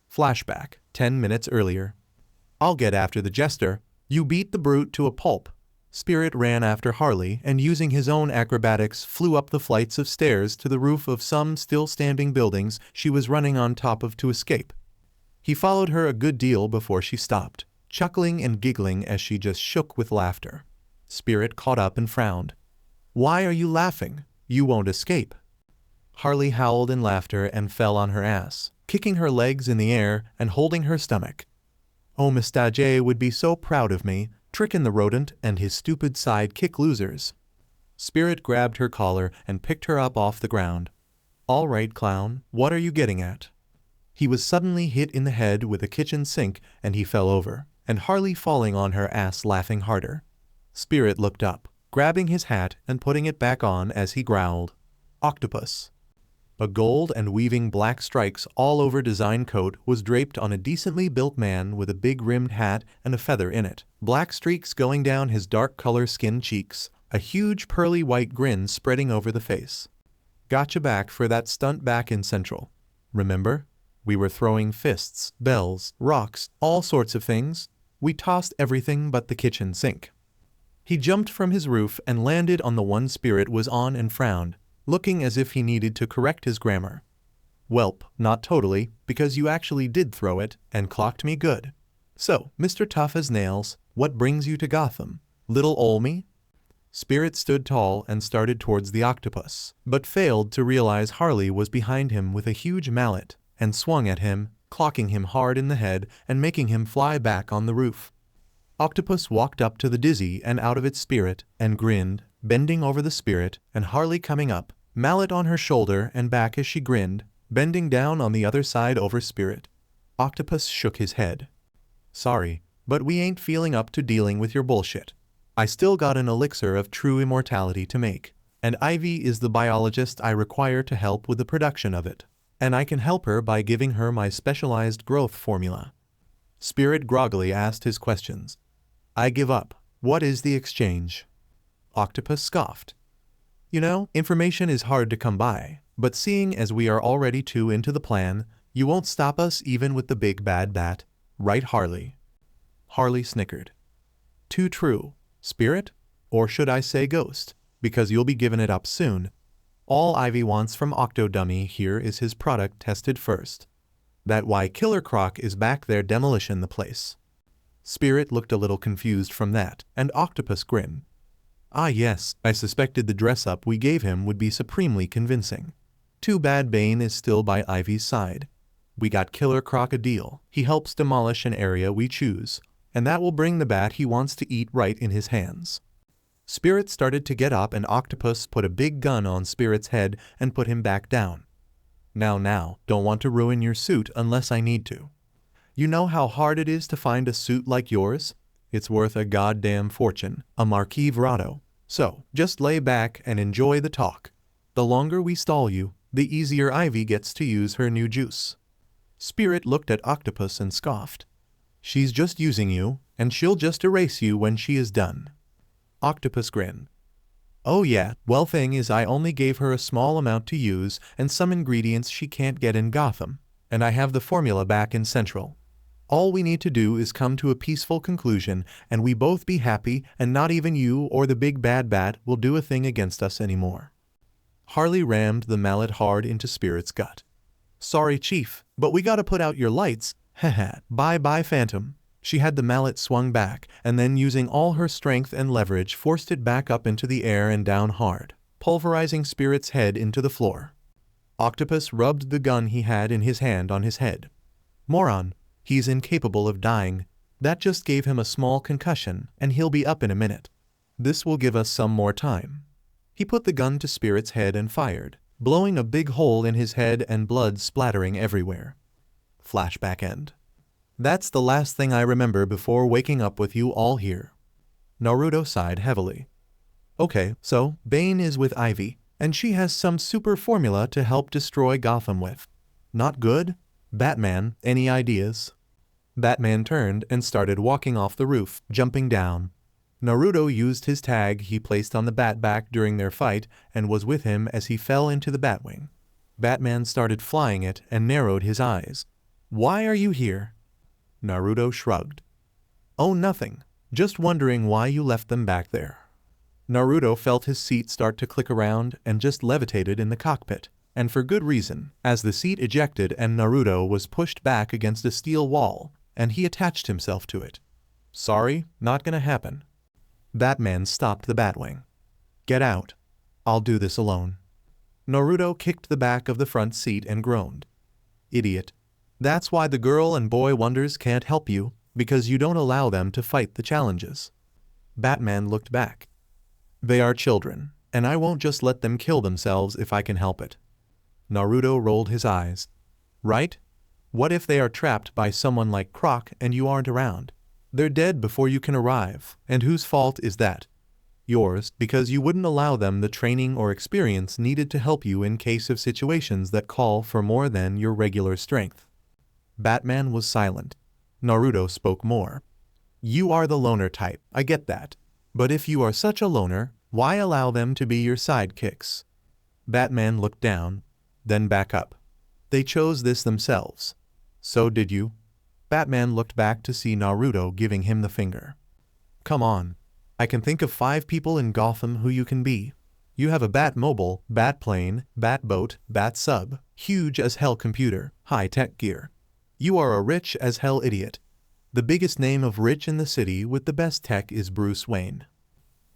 Flashback, 10 minutes earlier. I'll get after the jester. You beat the brute to a pulp. Spirit ran after Harley and using his own acrobatics flew up the flights of stairs to the roof of some still standing buildings she was running on top of to escape. He followed her a good deal before she stopped, chuckling and giggling as she just shook with laughter. Spirit caught up and frowned. Why are you laughing? You won't escape. Harley howled in laughter and fell on her ass, kicking her legs in the air and holding her stomach. Oh, Mr. J would be so proud of me, tricking the rodent and his stupid sidekick losers. Spirit grabbed her collar and picked her up off the ground. All right, clown, what are you getting at? He was suddenly hit in the head with a kitchen sink and he fell over, and Harley falling on her ass laughing harder. Spirit looked up, grabbing his hat and putting it back on as he growled. Octopus. A gold and weaving black stripes all over design coat was draped on a decently built man with a big rimmed hat and a feather in it, black streaks going down his dark color skin cheeks, a huge pearly white grin spreading over the face. Gotcha back for that stunt back in Central. Remember? We were throwing fists, bells, rocks, all sorts of things. We tossed everything but the kitchen sink. He jumped from his roof and landed on the one Spirit was on and frowned, looking as if he needed to correct his grammar. Welp, not totally, because you actually did throw it and clocked me good. So, Mr. Tough as Nails, what brings you to Gotham? Little ol' me? Spirit stood tall and started towards the octopus, but failed to realize Harley was behind him with a huge mallet, and swung at him, clocking him hard in the head and making him fly back on the roof. Octopus walked up to the dizzy and out of its spirit and grinned, bending over the spirit, and Harley coming up, mallet on her shoulder and back as she grinned, bending down on the other side over Spirit. Octopus shook his head. Sorry, but we ain't feeling up to dealing with your bullshit. I still got an elixir of true immortality to make, and Ivy is the biologist I require to help with the production of it, and I can help her by giving her my specialized growth formula. Spirit groggily asked his questions. I give up. What is the exchange? Octopus scoffed. You know, information is hard to come by, but seeing as we are already too into the plan, you won't stop us even with the big bad bat, right Harley? Harley snickered. Too true. Spirit? Or should I say ghost, because you'll be giving it up soon. All Ivy wants from Octodummy here is his product tested first. That why Killer Croc is back there demolition the place. Spirit looked a little confused from that, and Octopus grinned. Ah yes, I suspected the dress-up we gave him would be supremely convincing. Too bad Bane is still by Ivy's side. We got Killer Croc a deal. He helps demolish an area we choose, and that will bring the bat he wants to eat right in his hands. Spirit started to get up and Octopus put a big gun on Spirit's head and put him back down. Now, don't want to ruin your suit unless I need to. You know how hard it is to find a suit like yours? It's worth a goddamn fortune, a Marquis Verado. So, just lay back and enjoy the talk. The longer we stall you, the easier Ivy gets to use her new juice. Spirit looked at Octopus and scoffed. She's just using you, and she'll just erase you when she is done. Octopus grinned. Oh yeah, well thing is I only gave her a small amount to use and some ingredients she can't get in Gotham, and I have the formula back in Central. All we need to do is come to a peaceful conclusion and we both be happy and not even you or the big bad bat will do a thing against us anymore. Harley rammed the mallet hard into Spirit's gut. Sorry Chief, but we gotta put out your lights, haha, bye Phantom. She had the mallet swung back, and then using all her strength and leverage forced it back up into the air and down hard, pulverizing Spirit's head into the floor. Octopus rubbed the gun he had in his hand on his head. Moron, he's incapable of dying. That just gave him a small concussion, and he'll be up in a minute. This will give us some more time. He put the gun to Spirit's head and fired, blowing a big hole in his head and blood splattering everywhere. Flashback end. That's the last thing I remember before waking up with you all here. Naruto sighed heavily. Okay, so Bane is with Ivy, and she has some super formula to help destroy Gotham with. Not good? Batman, any ideas? Batman turned and started walking off the roof, jumping down. Naruto used his tag he placed on the Batback during their fight and was with him as he fell into the Batwing. Batman started flying it and narrowed his eyes. Why are you here? Naruto shrugged. Oh, nothing. Just wondering why you left them back there. Naruto felt his seat start to click around and just levitated in the cockpit, and for good reason, as the seat ejected and Naruto was pushed back against a steel wall, and he attached himself to it. Sorry, not gonna happen. Batman stopped the Batwing. Get out. I'll do this alone. Naruto kicked the back of the front seat and groaned. Idiot. That's why the girl and boy wonders can't help you, because you don't allow them to fight the challenges. Batman looked back. They are children, and I won't just let them kill themselves if I can help it. Naruto rolled his eyes. Right? What if they are trapped by someone like Croc and you aren't around? They're dead before you can arrive, and whose fault is that? Yours, because you wouldn't allow them the training or experience needed to help you in case of situations that call for more than your regular strength. Batman was silent. Naruto spoke more. You are the loner type, I get that. But if you are such a loner, why allow them to be your sidekicks? Batman looked down, then back up. They chose this themselves. So did you? Batman looked back to see Naruto giving him the finger. Come on. I can think of 5 people in Gotham who you can be. You have a Batmobile, Batplane, Batboat, Batsub, huge as hell computer, high-tech gear. You are a rich as hell idiot. The biggest name of rich in the city with the best tech is Bruce Wayne.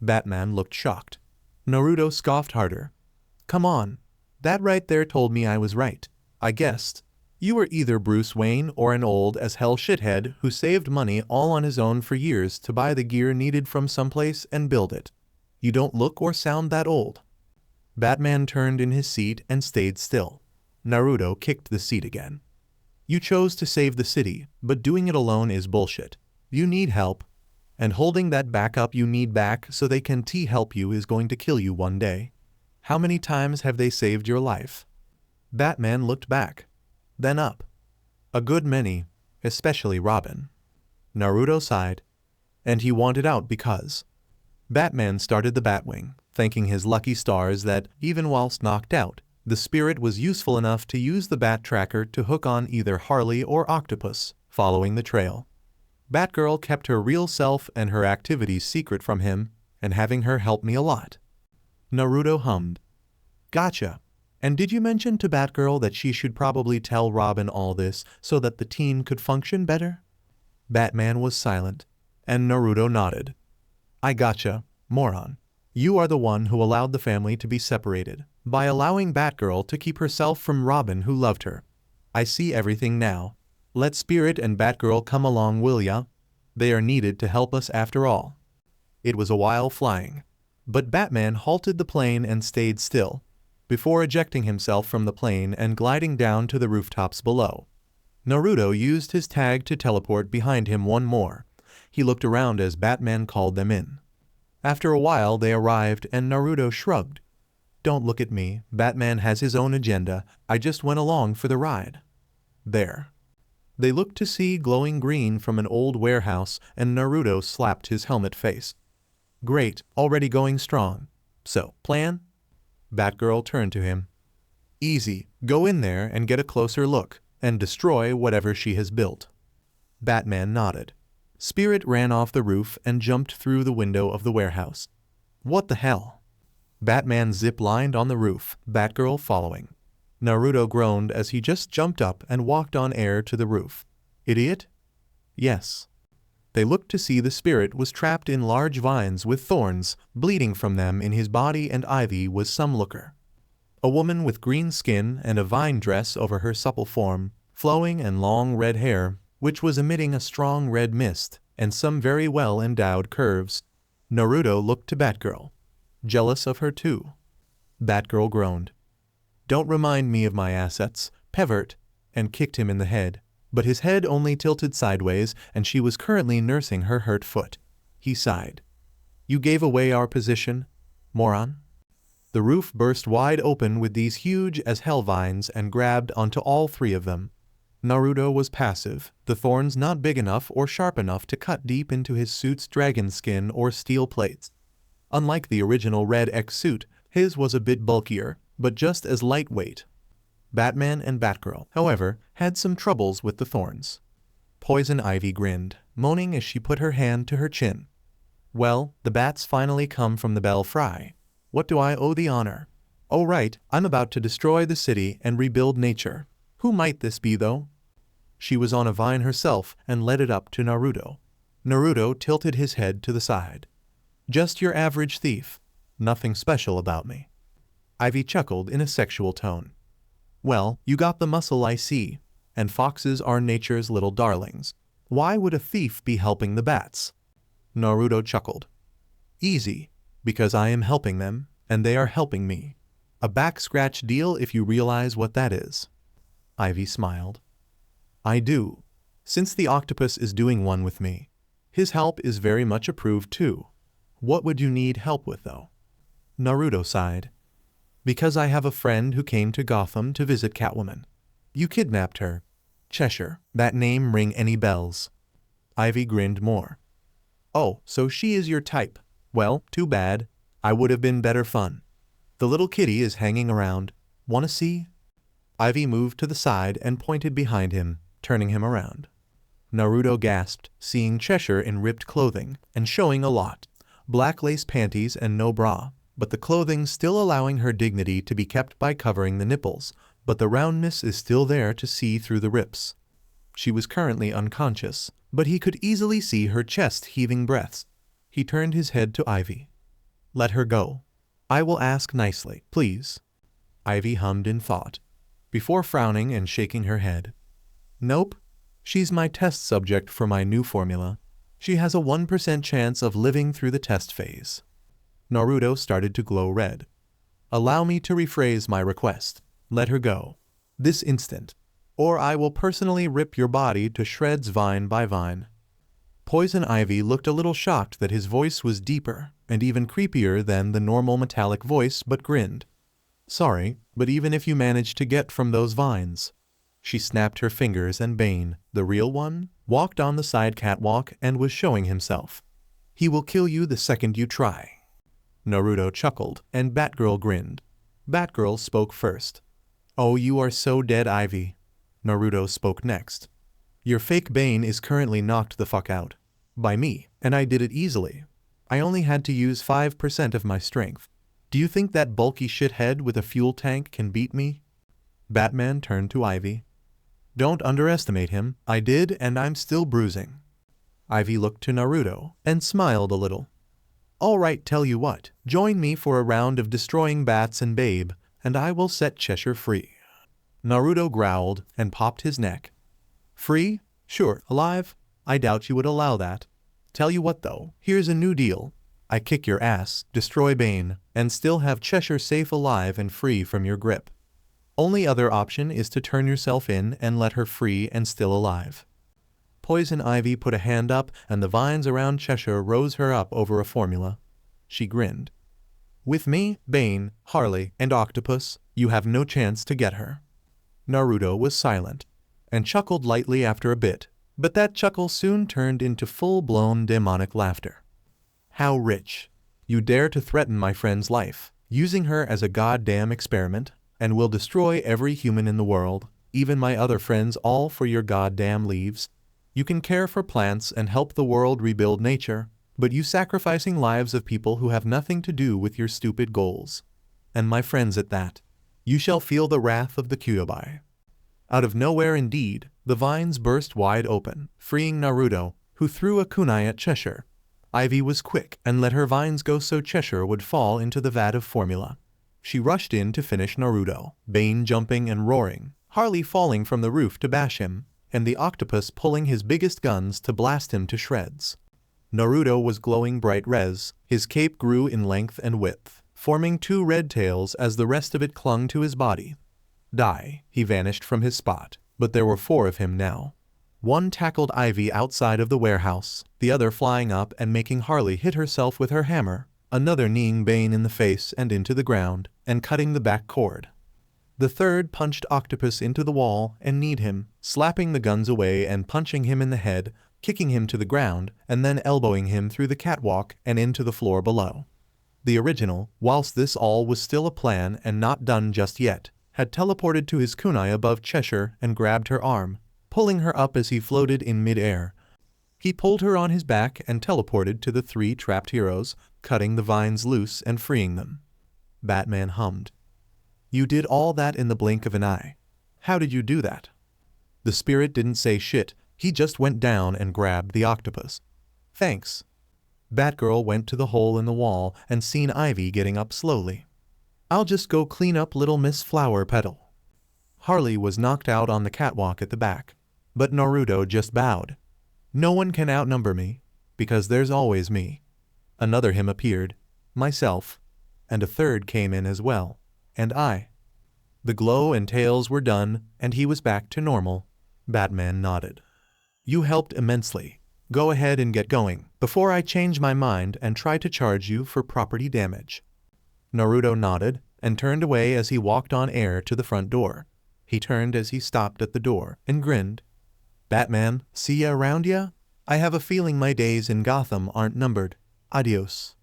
Batman looked shocked. Naruto scoffed harder. Come on. That right there told me I was right. I guessed. You were either Bruce Wayne or an old as hell shithead who saved money all on his own for years to buy the gear needed from someplace and build it. You don't look or sound that old. Batman turned in his seat and stayed still. Naruto kicked the seat again. You chose to save the city, but doing it alone is bullshit. You need help. And holding that backup you need back so they can help you is going to kill you one day. How many times have they saved your life? Batman looked back. Then up. A good many, especially Robin. Naruto sighed. And he wanted out because. Batman started the Batwing, thanking his lucky stars that, even whilst knocked out, the spirit was useful enough to use the Bat Tracker to hook on either Harley or Octopus, following the trail. Batgirl kept her real self and her activities secret from him, and having her help me a lot. Naruto hummed. Gotcha. And did you mention to Batgirl that she should probably tell Robin all this so that the team could function better? Batman was silent, and Naruto nodded. I gotcha, moron. You are the one who allowed the family to be separated, by allowing Batgirl to keep herself from Robin who loved her. I see everything now. Let Spirit and Batgirl come along, will ya? They are needed to help us after all. It was a while flying, but Batman halted the plane and stayed still, before ejecting himself from the plane and gliding down to the rooftops below. Naruto used his tag to teleport behind him one more. He looked around as Batman called them in. After a while they arrived and Naruto shrugged. Don't look at me, Batman has his own agenda, I just went along for the ride. There. They looked to see glowing green from an old warehouse and Naruto slapped his helmet face. Great, already going strong. So, plan? Batgirl turned to him. Easy, go in there and get a closer look, and destroy whatever she has built. Batman nodded. Spirit ran off the roof and jumped through the window of the warehouse. What the hell? Batman zip-lined on the roof, Batgirl following. Naruto groaned as he just jumped up and walked on air to the roof. Idiot? Yes. They looked to see the Spirit was trapped in large vines with thorns bleeding from them in his body and Ivy was some looker. A woman with green skin and a vine dress over her supple form, flowing and long red hair, which was emitting a strong red mist, and some very well-endowed curves. Naruto looked to Batgirl. Jealous of her too. Batgirl groaned. Don't remind me of my assets, pervert, and kicked him in the head, but his head only tilted sideways and she was currently nursing her hurt foot. He sighed. You gave away our position, moron. The roof burst wide open with these huge as hell vines and grabbed onto all three of them. Naruto was passive, the thorns not big enough or sharp enough to cut deep into his suit's dragon skin or steel plates. Unlike the original Red X suit, his was a bit bulkier, but just as lightweight. Batman and Batgirl, however, had some troubles with the thorns. Poison Ivy grinned, moaning as she put her hand to her chin. Well, the bats finally come from the Belfry. What do I owe the honor? Oh right, I'm about to destroy the city and rebuild nature. Who might this be though? She was on a vine herself and led it up to Naruto. Naruto tilted his head to the side. Just your average thief. Nothing special about me. Ivy chuckled in a sexual tone. Well, you got the muscle I see, and foxes are nature's little darlings. Why would a thief be helping the bats? Naruto chuckled. Easy, because I am helping them, and they are helping me. A back scratch deal if you realize what that is. Ivy smiled. I do, since the octopus is doing one with me. His help is very much approved too. What would you need help with though? Naruto sighed. Because I have a friend who came to Gotham to visit Catwoman. You kidnapped her. Chesher, that name ring any bells? Ivy grinned more. Oh, so she is your type. Well, too bad. I would have been better fun. The little kitty is hanging around. Wanna see? Ivy moved to the side and pointed behind him, turning him around. Naruto gasped, seeing Chesher in ripped clothing, and showing a lot. Black lace panties and no bra, but the clothing still allowing her dignity to be kept by covering the nipples, but the roundness is still there to see through the rips. She was currently unconscious, but he could easily see her chest heaving breaths. He turned his head to Ivy. Let her go. I will ask nicely, please. Ivy hummed in thought, before frowning and shaking her head. Nope. She's my test subject for my new formula. She has a 1% chance of living through the test phase. Naruto started to glow red. Allow me to rephrase my request. Let her go. This instant. Or I will personally rip your body to shreds vine by vine. Poison Ivy looked a little shocked that his voice was deeper and even creepier than the normal metallic voice, but grinned. Sorry, but even if you manage to get from those vines. She snapped her fingers and Bane, the real one, walked on the side catwalk and was showing himself. He will kill you the second you try. Naruto chuckled and Batgirl grinned. Batgirl spoke first. Oh, you are so dead, Ivy. Naruto spoke next. Your fake Bane is currently knocked the fuck out. By me, and I did it easily. I only had to use 5% of my strength. Do you think that bulky shithead with a fuel tank can beat me? Batman turned to Ivy. Don't underestimate him. I did, and I'm still bruising. Ivy looked to Naruto and smiled a little. All right, tell you what. Join me for a round of destroying bats and Babe, and I will set Cheshire free. Naruto growled and popped his neck. Free? Sure. Alive? I doubt you would allow that. Tell you what though, here's a new deal. I kick your ass, destroy Bane, and still have Chesher safe alive and free from your grip. Only other option is to turn yourself in and let her free and still alive. Poison Ivy put a hand up and the vines around Chesher rose her up over a formula. She grinned. With me, Bane, Harley, and Octopus, you have no chance to get her. Naruto was silent and chuckled lightly after a bit, but that chuckle soon turned into full-blown demonic laughter. How rich. You dare to threaten my friend's life, using her as a goddamn experiment, and will destroy every human in the world, even my other friends, all for your goddamn leaves. You can care for plants and help the world rebuild nature, but you sacrificing lives of people who have nothing to do with your stupid goals. And my friends at that. You shall feel the wrath of the Kyuubi. Out of nowhere indeed, the vines burst wide open, freeing Naruto, who threw a kunai at Chesher. Ivy was quick and let her vines go so Chesher would fall into the vat of formula. She rushed in to finish Naruto, Bane jumping and roaring, Harley falling from the roof to bash him, and the octopus pulling his biggest guns to blast him to shreds. Naruto was glowing bright res, his cape grew in length and width, forming two red tails as the rest of it clung to his body. Die, he vanished from his spot, but there were 4 of him now. One tackled Ivy outside of the warehouse, the other flying up and making Harley hit herself with her hammer, another kneeing Bane in the face and into the ground, and cutting the back cord. The third punched Octopus into the wall and kneed him, slapping the guns away and punching him in the head, kicking him to the ground, and then elbowing him through the catwalk and into the floor below. The original, whilst this all was still a plan and not done just yet, had teleported to his kunai above Chesher and grabbed her arm, pulling her up as he floated in mid-air. He pulled her on his back and teleported to the 3 trapped heroes, cutting the vines loose and freeing them. Batman hummed. You did all that in the blink of an eye. How did you do that? The spirit didn't say shit, he just went down and grabbed the octopus. Thanks. Batgirl went to the hole in the wall and seen Ivy getting up slowly. I'll just go clean up little Miss Flower Petal. Harley was knocked out on the catwalk at the back, but Naruto just bowed. No one can outnumber me, because there's always me. Another him appeared, myself, and a third came in as well, and I. The glow and tails were done, and he was back to normal. Batman nodded. You helped immensely. Go ahead and get going, before I change my mind and try to charge you for property damage. Naruto nodded, and turned away as he walked on air to the front door. He turned as he stopped at the door, and grinned. Batman, see ya around ya? I have a feeling my days in Gotham aren't numbered. Adios.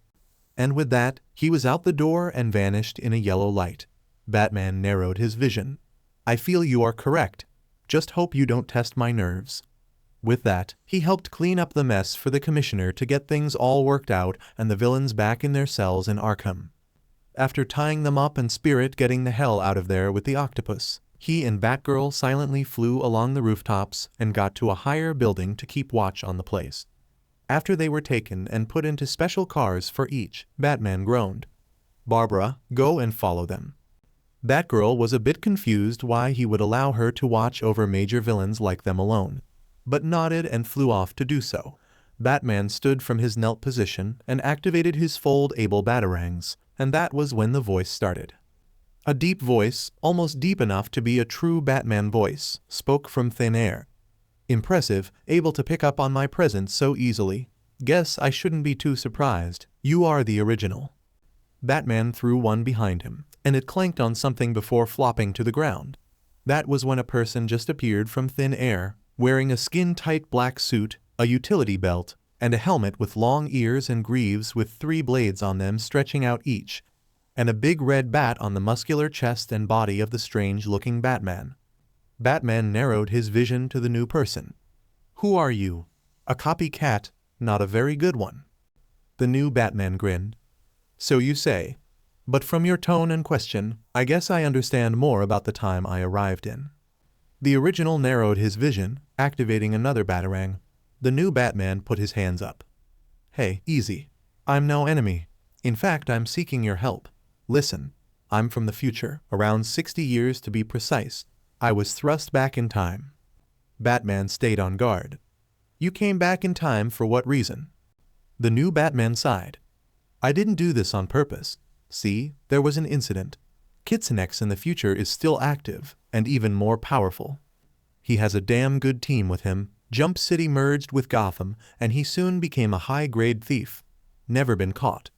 And with that, he was out the door and vanished in a yellow light. Batman narrowed his vision. I feel you are correct. Just hope you don't test my nerves. With that, he helped clean up the mess for the commissioner to get things all worked out and the villains back in their cells in Arkham. After tying them up and Spirit getting the hell out of there with the octopus, he and Batgirl silently flew along the rooftops and got to a higher building to keep watch on the place. After they were taken and put into special cars for each, Batman groaned. Barbara, go and follow them. Batgirl was a bit confused why he would allow her to watch over major villains like them alone, but nodded and flew off to do so. Batman stood from his knelt position and activated his fold-able batarangs, and that was when the voice started. A deep voice, almost deep enough to be a true Batman voice, spoke from thin air. Impressive, able to pick up on my presence so easily. Guess I shouldn't be too surprised. You are the original. Batman threw one behind him, and it clanked on something before flopping to the ground. That was when a person just appeared from thin air, wearing a skin-tight black suit, a utility belt, and a helmet with long ears and greaves with 3 blades on them stretching out each, and a big red bat on the muscular chest and body of the strange-looking Batman. Batman narrowed his vision to the new person. Who are you? A copycat, not a very good one. The new Batman grinned. So you say. But from your tone and question, I guess I understand more about the time I arrived in. The original narrowed his vision, activating another batarang. The new Batman put his hands up. Hey, easy. I'm no enemy. In fact, I'm seeking your help. Listen, I'm from the future, around 60 years to be precise. I was thrust back in time. Batman stayed on guard. You came back in time for what reason? The new Batman sighed. I didn't do this on purpose. See, there was an incident. Kitsune in the future is still active, and even more powerful. He has a damn good team with him. Jump City merged with Gotham, and he soon became a high-grade thief. Never been caught.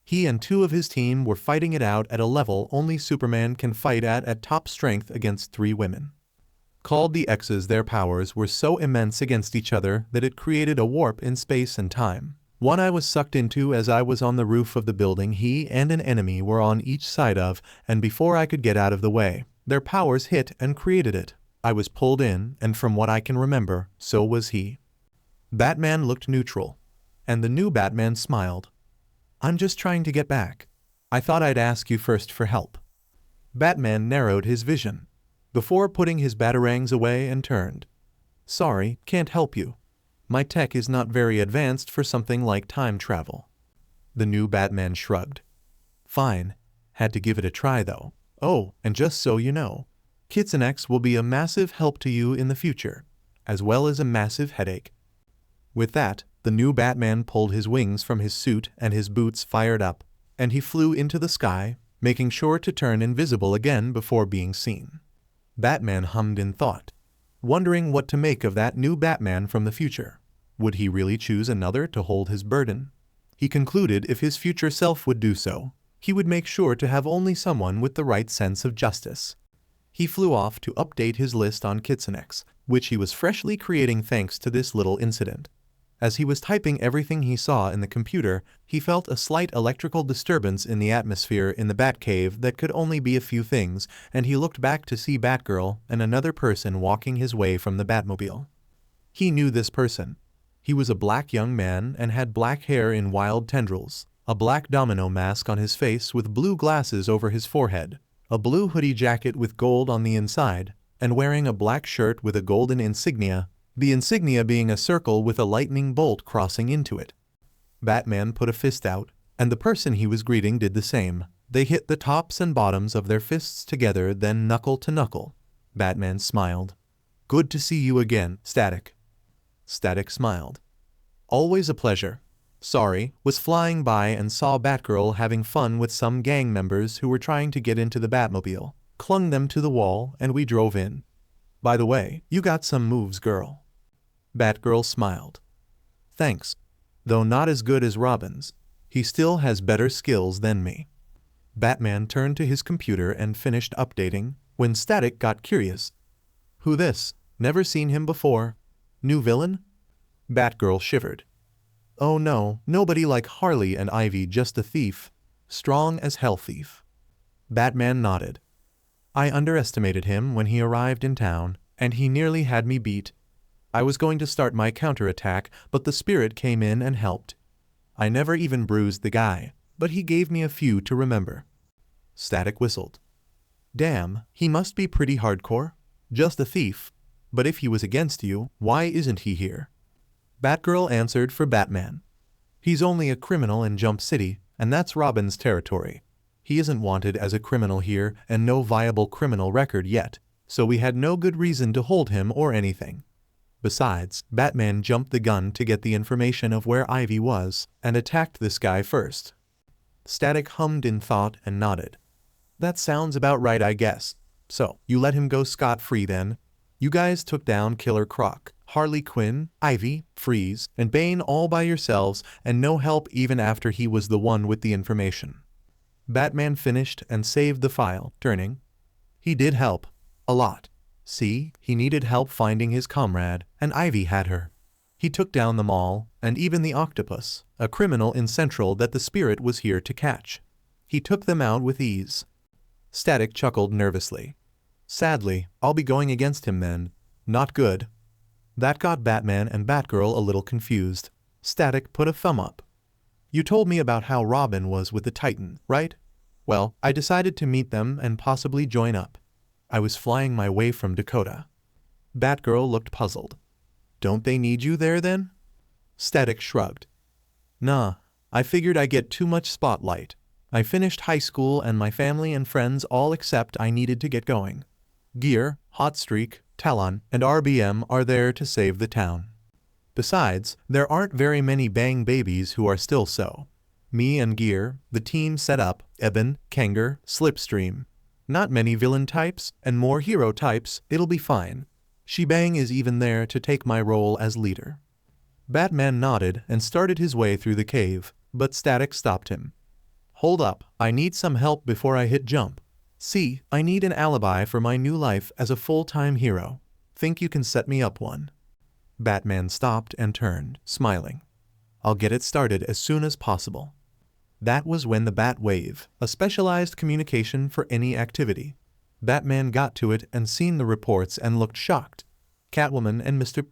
He and 2 of his team were fighting it out at a level only Superman can fight at top strength against 3 women. Called the X's, their powers were so immense against each other that it created a warp in space and time. One I was sucked into as I was on the roof of the building he and an enemy were on each side of, and before I could get out of the way, their powers hit and created it. I was pulled in, and from what I can remember, so was he. Batman looked neutral, and the new Batman smiled. I'm just trying to get back. I thought I'd ask you first for help. Batman narrowed his vision, before putting his batarangs away and turned. Sorry, can't help you. My tech is not very advanced for something like time travel. The new Batman shrugged. Fine. Had to give it a try though. Oh, and just so you know, Kitsune will be a massive help to you in the future, as well as a massive headache. With that, the new Batman pulled his wings from his suit and his boots fired up, and he flew into the sky, making sure to turn invisible again before being seen. Batman hummed in thought, wondering what to make of that new Batman from the future. Would he really choose another to hold his burden? He concluded if his future self would do so, he would make sure to have only someone with the right sense of justice. He flew off to update his list on Kitsune, which he was freshly creating thanks to this little incident. As he was typing everything he saw in the computer, he felt a slight electrical disturbance in the atmosphere in the Batcave that could only be a few things, and he looked back to see Batgirl and another person walking his way from the Batmobile. He knew this person. He was a black young man and had black hair in wild tendrils, a black domino mask on his face with blue glasses over his forehead, a blue hoodie jacket with gold on the inside, and wearing a black shirt with a golden insignia, the insignia being a circle with a lightning bolt crossing into it. Batman put a fist out, and the person he was greeting did the same. They hit the tops and bottoms of their fists together, then knuckle to knuckle. Batman smiled. Good to see you again, Static. Static smiled. Always a pleasure. Sorry, was flying by and saw Batgirl having fun with some gang members who were trying to get into the Batmobile, clung them to the wall, and we drove in. By the way, you got some moves, girl. Batgirl smiled. Thanks. Though not as good as Robin's, he still has better skills than me. Batman turned to his computer and finished updating, when Static got curious. Who this? Never seen him before. New villain? Batgirl shivered. Oh no, nobody like Harley and Ivy, just a thief. Strong as hell thief. Batman nodded. I underestimated him when he arrived in town, and he nearly had me beat. I was going to start my counterattack, but the spirit came in and helped. I never even bruised the guy, but he gave me a few to remember. Static whistled. Damn, he must be pretty hardcore. Just a thief. But if he was against you, why isn't he here? Batgirl answered for Batman. He's only a criminal in Jump City, and that's Robin's territory. He isn't wanted as a criminal here and no viable criminal record yet, so we had no good reason to hold him or anything. Besides, Batman jumped the gun to get the information of where Ivy was and attacked this guy first. Static hummed in thought and nodded. That sounds about right, I guess. So, you let him go scot-free then? You guys took down Killer Croc, Harley Quinn, Ivy, Freeze, and Bane all by yourselves and no help even after he was the one with the information. Batman finished and saved the file, turning. He did help. A lot. See, he needed help finding his comrade, and Ivy had her. He took down them all, and even the octopus, a criminal in Central that the spirit was here to catch. He took them out with ease. Static chuckled nervously. Sadly, I'll be going against him then. Not good. That got Batman and Batgirl a little confused. Static put a thumb up. You told me about how Robin was with the Titan, right? Well, I decided to meet them and possibly join up. I was flying my way from Dakota. Batgirl looked puzzled. Don't they need you there then? Static shrugged. Nah, I figured I get too much spotlight. I finished high school and my family and friends all accept I needed to get going. Gear, Hotstreak, Talon, and RBM are there to save the town. Besides, there aren't very many bang babies who are still so. Me and Gear, the team set up, Eben, Kanger, Slipstream. Not many villain types, and more hero types, it'll be fine. Shebang is even there to take my role as leader. Batman nodded and started his way through the cave, but Static stopped him. Hold up, I need some help before I hit jump. See, I need an alibi for my new life as a full-time hero. Think you can set me up one? Batman stopped and turned, smiling. I'll get it started as soon as possible. That was when the Bat Wave, a specialized communication for any activity. Batman got to it and seen the reports and looked shocked. Catwoman and Mr.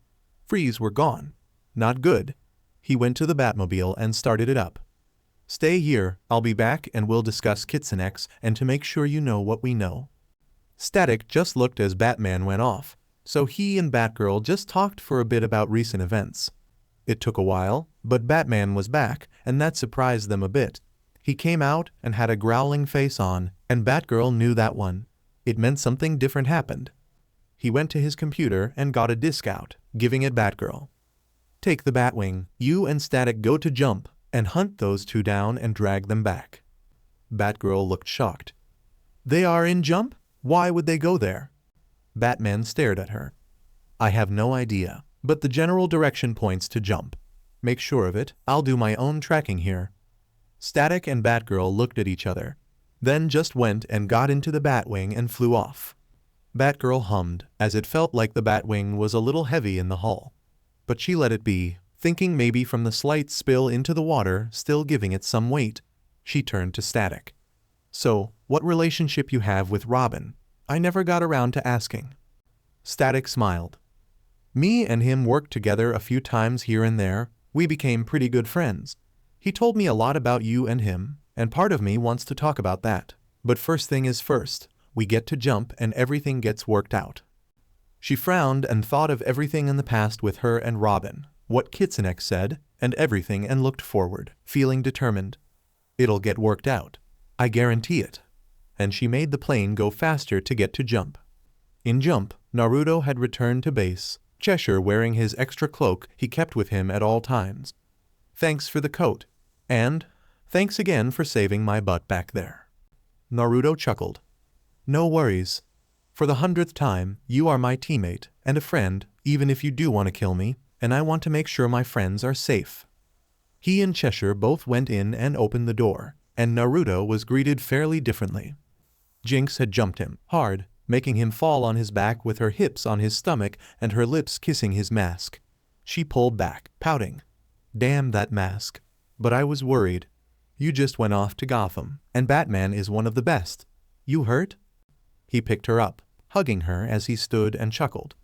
Freeze were gone. Not good. He went to the Batmobile and started it up. Stay here, I'll be back and we'll discuss Kitsune and to make sure you know what we know. Static just looked as Batman went off, so he and Batgirl just talked for a bit about recent events. It took a while, but Batman was back, and that surprised them a bit. He came out and had a growling face on, and Batgirl knew that one. It meant something different happened. He went to his computer and got a disc out, giving it Batgirl. Take the Batwing, you and Static go to jump, and hunt those two down and drag them back. Batgirl looked shocked. They are in jump? Why would they go there? Batman stared at her. I have no idea, but the general direction points to jump. Make sure of it, I'll do my own tracking here. Static and Batgirl looked at each other, then just went and got into the Batwing and flew off. Batgirl hummed, as it felt like the Batwing was a little heavy in the hull. But she let it be, thinking maybe from the slight spill into the water still giving it some weight. She turned to Static. So, what relationship you have with Robin? I never got around to asking. Static smiled. Me and him worked together a few times here and there. We became pretty good friends. He told me a lot about you and him, and part of me wants to talk about that. But first thing is first, we get to jump and everything gets worked out. She frowned and thought of everything in the past with her and Robin, what Kitsune said, and everything, and looked forward, feeling determined. It'll get worked out. I guarantee it. And she made the plane go faster to get to jump. In jump, Naruto had returned to base, Chesher wearing his extra cloak he kept with him at all times. Thanks for the coat. And thanks again for saving my butt back there. Naruto chuckled. No worries. For the 100th time, you are my teammate and a friend, even if you do want to kill me, and I want to make sure my friends are safe. He and Chesher both went in and opened the door, and Naruto was greeted fairly differently. Jinx had jumped him hard, making him fall on his back with her hips on his stomach and her lips kissing his mask. She pulled back, pouting. Damn that mask. But I was worried. You just went off to Gotham, and Batman is one of the best. You hurt? He picked her up, hugging her as he stood and chuckled.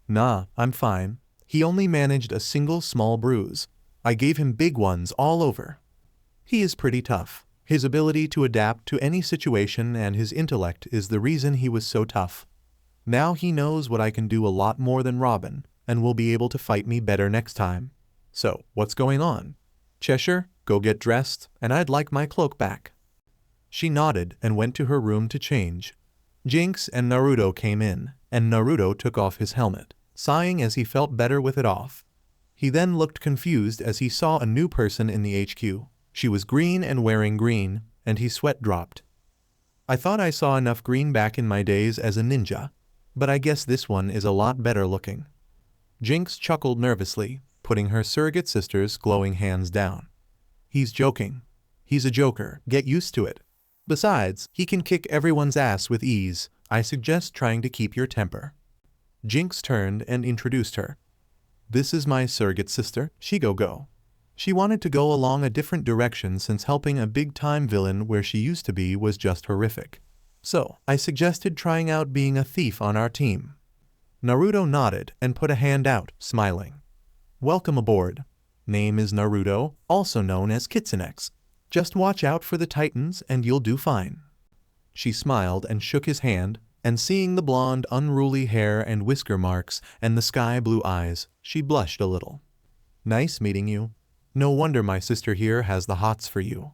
Nah, I'm fine. He only managed a single small bruise. I gave him big ones all over. He is pretty tough. His ability to adapt to any situation and his intellect is the reason he was so tough. Now he knows what I can do a lot more than Robin, and will be able to fight me better next time. So, what's going on? Chesher, go get dressed, and I'd like my cloak back. She nodded and went to her room to change. Jinx and Naruto came in, and Naruto took off his helmet, sighing as he felt better with it off. He then looked confused as he saw a new person in the HQ. She was green and wearing green, and he sweat dropped. I thought I saw enough green back in my days as a ninja, but I guess this one is a lot better looking. Jinx chuckled nervously, putting her surrogate sister's glowing hands down. He's joking. He's a joker, get used to it. Besides, he can kick everyone's ass with ease. I suggest trying to keep your temper. Jinx turned and introduced her. This is my surrogate sister, Go. She wanted to go along a different direction since helping a big-time villain where she used to be was just horrific. So, I suggested trying out being a thief on our team. Naruto nodded and put a hand out, smiling. Welcome aboard. Name is Naruto, also known as Kitsune. Just watch out for the Titans and you'll do fine. She smiled and shook his hand, and seeing the blonde, unruly hair and whisker marks and the sky-blue eyes, she blushed a little. Nice meeting you. No wonder my sister here has the hots for you.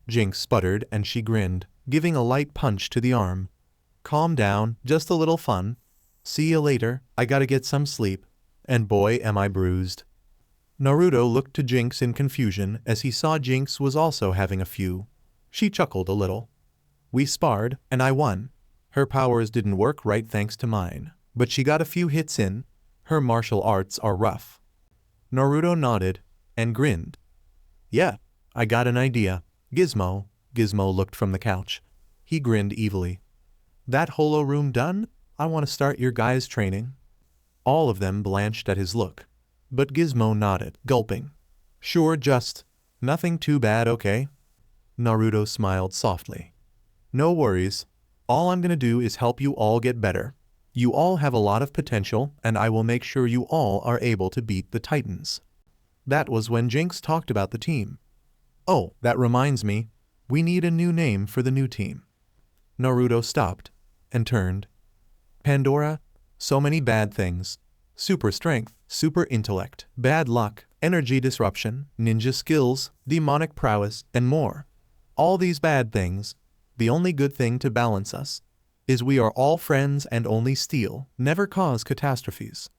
Jinx sputtered and she grinned, giving a light punch to the arm. calm down, just a little fun. See you later, I gotta get some sleep. And boy am I bruised. Naruto looked to Jinx in confusion as he saw Jinx was also having a few. She chuckled a little. We sparred, and I won. Her powers didn't work right thanks to mine, but she got a few hits in. Her martial arts are rough. Naruto nodded and grinned. Yeah, I got an idea. Gizmo looked from the couch. He grinned evilly. That Holo-room done? I want to start your guys' training. All of them blanched at his look. But Gizmo nodded, gulping. Sure, just nothing too bad, okay? Naruto smiled softly. No worries. All I'm gonna do is help you all get better. You all have a lot of potential, and I will make sure you all are able to beat the Titans. That was when Jinx talked about the team. Oh, that reminds me. We need a new name for the new team. Naruto stopped and turned. Pandora, so many bad things. Super strength, super intellect, bad luck, energy disruption, ninja skills, demonic prowess, and more. All these bad things. The only good thing to balance us is we are all friends and only steal, never cause catastrophes.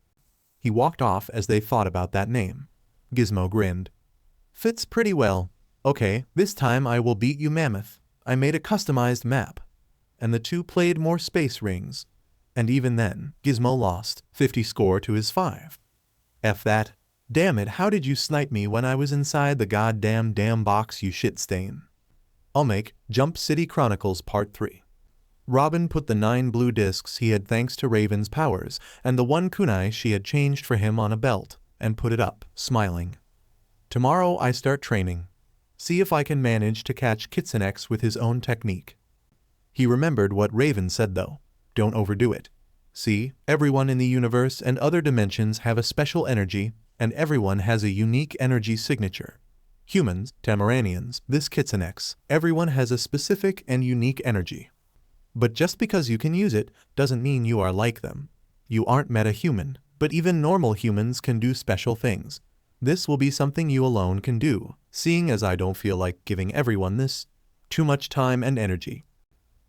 He walked off as they thought about that name. Gizmo grinned. Fits pretty well. Okay, this time I will beat you, Mammoth. I made a customized map. And the two played more space rings. And even then, Gizmo lost 50 score to his 5. F that. Damn it, how did you snipe me when I was inside the goddamn box, you shit stain? I'll make Jump City Chronicles Part 3. Robin put the 9 blue discs he had thanks to Raven's powers and the 1 kunai she had changed for him on a belt, and put it up, smiling. Tomorrow I start training. See if I can manage to catch Kitsune with his own technique. He remembered what Raven said though. Don't overdo it. See, everyone in the universe and other dimensions have a special energy, and everyone has a unique energy signature. Humans, Tamaranians, this Kitsune, everyone has a specific and unique energy. But just because you can use it, doesn't mean you are like them. You aren't meta-human, but even normal humans can do special things. This will be something you alone can do, seeing as I don't feel like giving everyone this too much time and energy.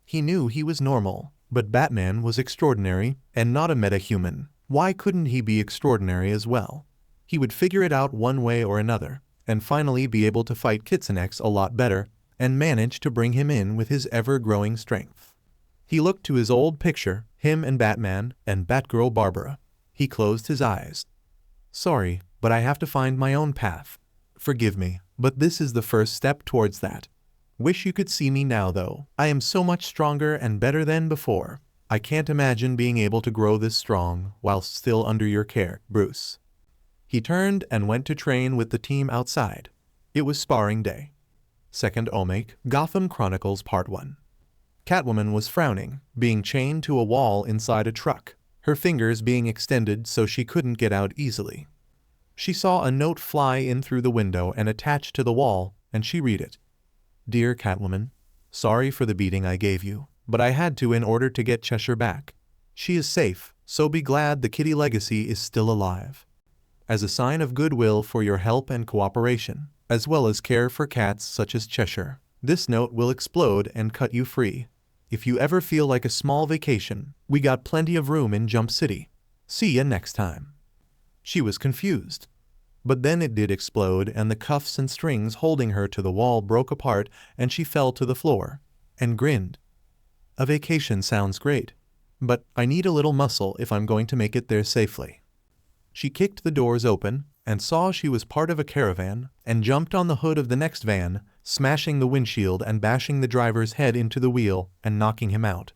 He knew he was normal, but Batman was extraordinary and not a meta-human. Why couldn't he be extraordinary as well? He would figure it out one way or another, and finally be able to fight Kitsune a lot better, and manage to bring him in with his ever-growing strength. He looked to his old picture, him and Batman, and Batgirl Barbara. He closed his eyes. Sorry, but I have to find my own path. Forgive me, but this is the first step towards that. Wish you could see me now though. I am so much stronger and better than before. I can't imagine being able to grow this strong whilst still under your care, Bruce. He turned and went to train with the team outside. It was sparring day. Second Omake, Gotham Chronicles Part 1. Catwoman was frowning, being chained to a wall inside a truck, her fingers being extended so she couldn't get out easily. She saw a note fly in through the window and attach to the wall, and she read it. Dear Catwoman, sorry for the beating I gave you, but I had to in order to get Chesher back. She is safe, so be glad the kitty legacy is still alive. As a sign of goodwill for your help and cooperation, as well as care for cats such as Chesher, this note will explode and cut you free. If you ever feel like a small vacation, we got plenty of room in Jump City. See ya next time. She was confused. But then it did explode and the cuffs and strings holding her to the wall broke apart and she fell to the floor, and grinned. A vacation sounds great, but I need a little muscle if I'm going to make it there safely. She kicked the doors open and saw she was part of a caravan and jumped on the hood of the next van, smashing the windshield and bashing the driver's head into the wheel and knocking him out.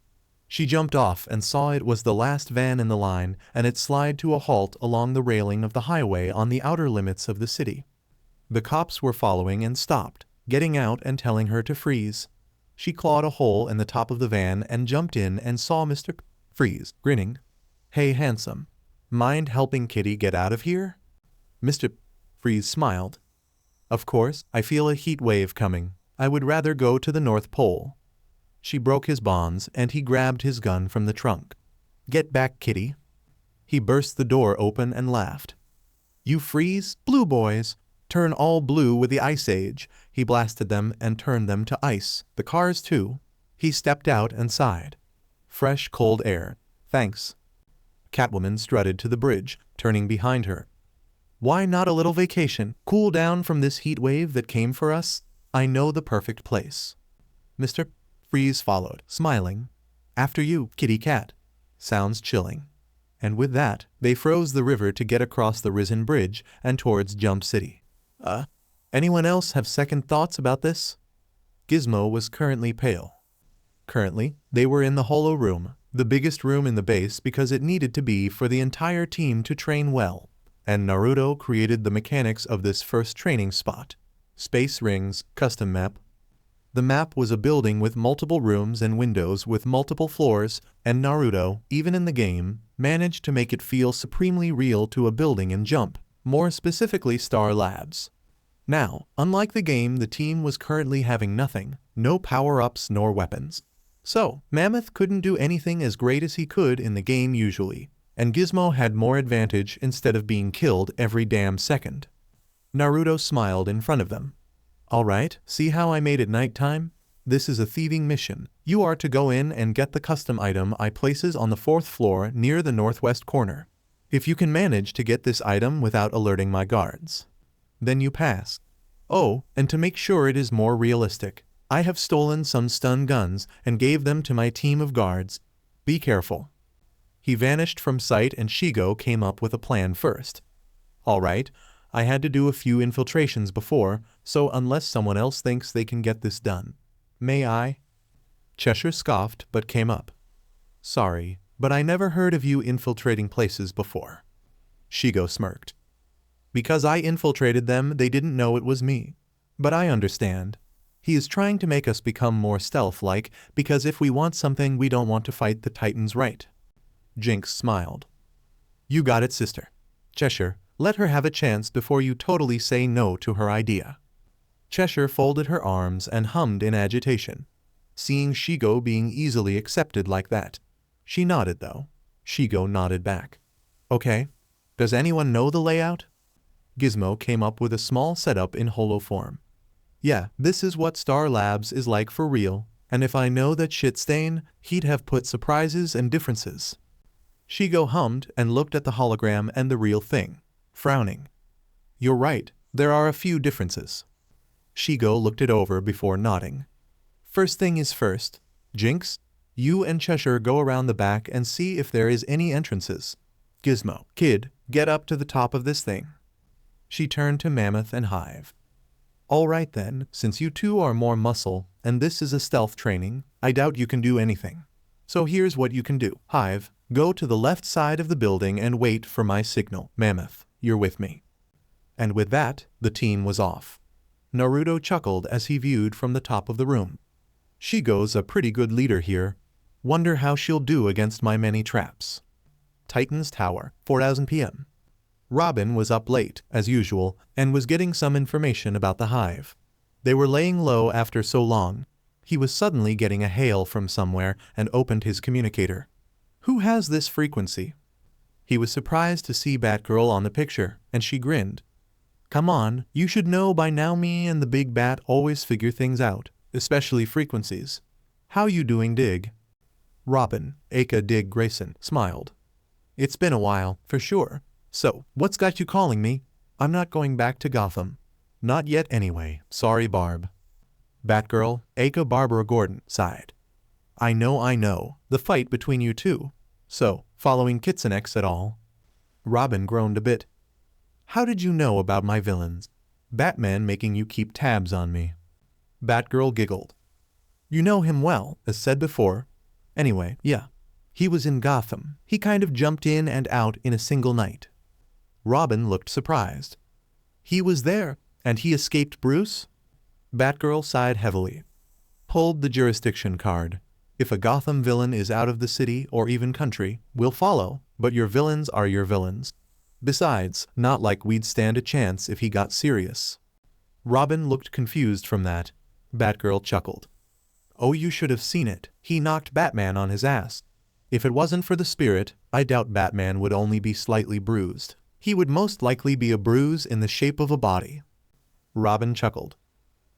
She jumped off and saw it was the last van in the line and it slid to a halt along the railing of the highway on the outer limits of the city. The cops were following and stopped, getting out and telling her to freeze. She clawed a hole in the top of the van and jumped in and saw Mr. Freeze, grinning. Hey handsome, mind helping Kitty get out of here? Mr. Freeze smiled. Of course, I feel a heat wave coming. I would rather go to the North Pole. She broke his bonds and he grabbed his gun from the trunk. Get back, Kitty. He burst the door open and laughed. You freeze, blue boys. Turn all blue with the Ice Age. He blasted them and turned them to ice, the cars too. He stepped out and sighed. Fresh, cold air. Thanks. Catwoman strutted to the bridge, turning behind her. Why not a little vacation? Cool down from this heat wave that came for us? I know the perfect place. Mr. Freeze followed, smiling. After you, kitty cat. Sounds chilling. And with that, they froze the river to get across the risen bridge and towards Jump City. Anyone else have second thoughts about this? Gizmo was currently pale. Currently, they were in the Holo-room, the biggest room in the base because it needed to be for the entire team to train well. And Naruto created the mechanics of this first training spot. Space Rings, custom map. The map was a building with multiple rooms and windows with multiple floors, and Naruto, even in the game, managed to make it feel supremely real to a building in Jump, more specifically Star Labs. Now, unlike the game, the team was currently having nothing, no power-ups nor weapons. So, Mammoth couldn't do anything as great as he could in the game usually, and Gizmo had more advantage instead of being killed every damn second. Naruto smiled in front of them. Alright, see how I made it nighttime? This is a thieving mission. You are to go in and get the custom item I places on the 4th floor near the northwest corner. If you can manage to get this item without alerting my guards, then you pass. Oh, and to make sure it is more realistic, I have stolen some stun guns and gave them to my team of guards. Be careful. He vanished from sight and Shigo came up with a plan first. Alright, I had to do a few infiltrations before, so unless someone else thinks they can get this done. May I? Chesher scoffed but came up. Sorry, but I never heard of you infiltrating places before. Shigo smirked. Because I infiltrated them, they didn't know it was me. But I understand. He is trying to make us become more stealth-like, because if we want something we don't want to fight the Titans, right? Jinx smiled. You got it, sister. Chesher, let her have a chance before you totally say no to her idea. Chesher folded her arms and hummed in agitation, seeing Shigo being easily accepted like that. She nodded though. Shigo nodded back. Okay. Does anyone know the layout? Gizmo came up with a small setup in holo form. Yeah, this is what Star Labs is like for real, and if I know that Shitstain, he'd have put surprises and differences. Shigo hummed and looked at the hologram and the real thing, frowning. You're right, there are a few differences. Shigo looked it over before nodding. First thing is first, Jinx, you and Chesher go around the back and see if there is any entrances. Gizmo, kid, get up to the top of this thing. She turned to Mammoth and Hive. Alright then, since you two are more muscle, and this is a stealth training, I doubt you can do anything. So here's what you can do. Hive, go to the left side of the building and wait for my signal. Mammoth, you're with me. And with that, the team was off. Naruto chuckled as he viewed from the top of the room. Shigo's a pretty good leader here. Wonder how she'll do against my many traps. Titans Tower, 4:00 p.m. Robin was up late, as usual, and was getting some information about the hive. They were laying low after so long. He was suddenly getting a hail from somewhere and opened his communicator. Who has this frequency? He was surprised to see Batgirl on the picture, and she grinned. Come on, you should know by now me and the big bat always figure things out, especially frequencies. How you doing, Dig? Robin, aka Dig Grayson, smiled. It's been a while, for sure. So, what's got you calling me? I'm not going back to Gotham. Not yet anyway, sorry Barb. Batgirl, aka Barbara Gordon, sighed. I know, the fight between you two. So, following Kitsune at all? Robin groaned a bit. How did you know about my villains? Batman making you keep tabs on me. Batgirl giggled. You know him well, as said before. Anyway, yeah. He was in Gotham. He kind of jumped in and out in a single night. Robin looked surprised. He was there, and he escaped Bruce? Batgirl sighed heavily. Pulled the jurisdiction card. If a Gotham villain is out of the city or even country, we'll follow, but your villains are your villains. Besides, not like we'd stand a chance if he got serious. Robin looked confused from that. Batgirl chuckled. Oh, you should have seen it. He knocked Batman on his ass. If it wasn't for the spirit, I doubt Batman would only be slightly bruised. He would most likely be a bruise in the shape of a body. Robin chuckled.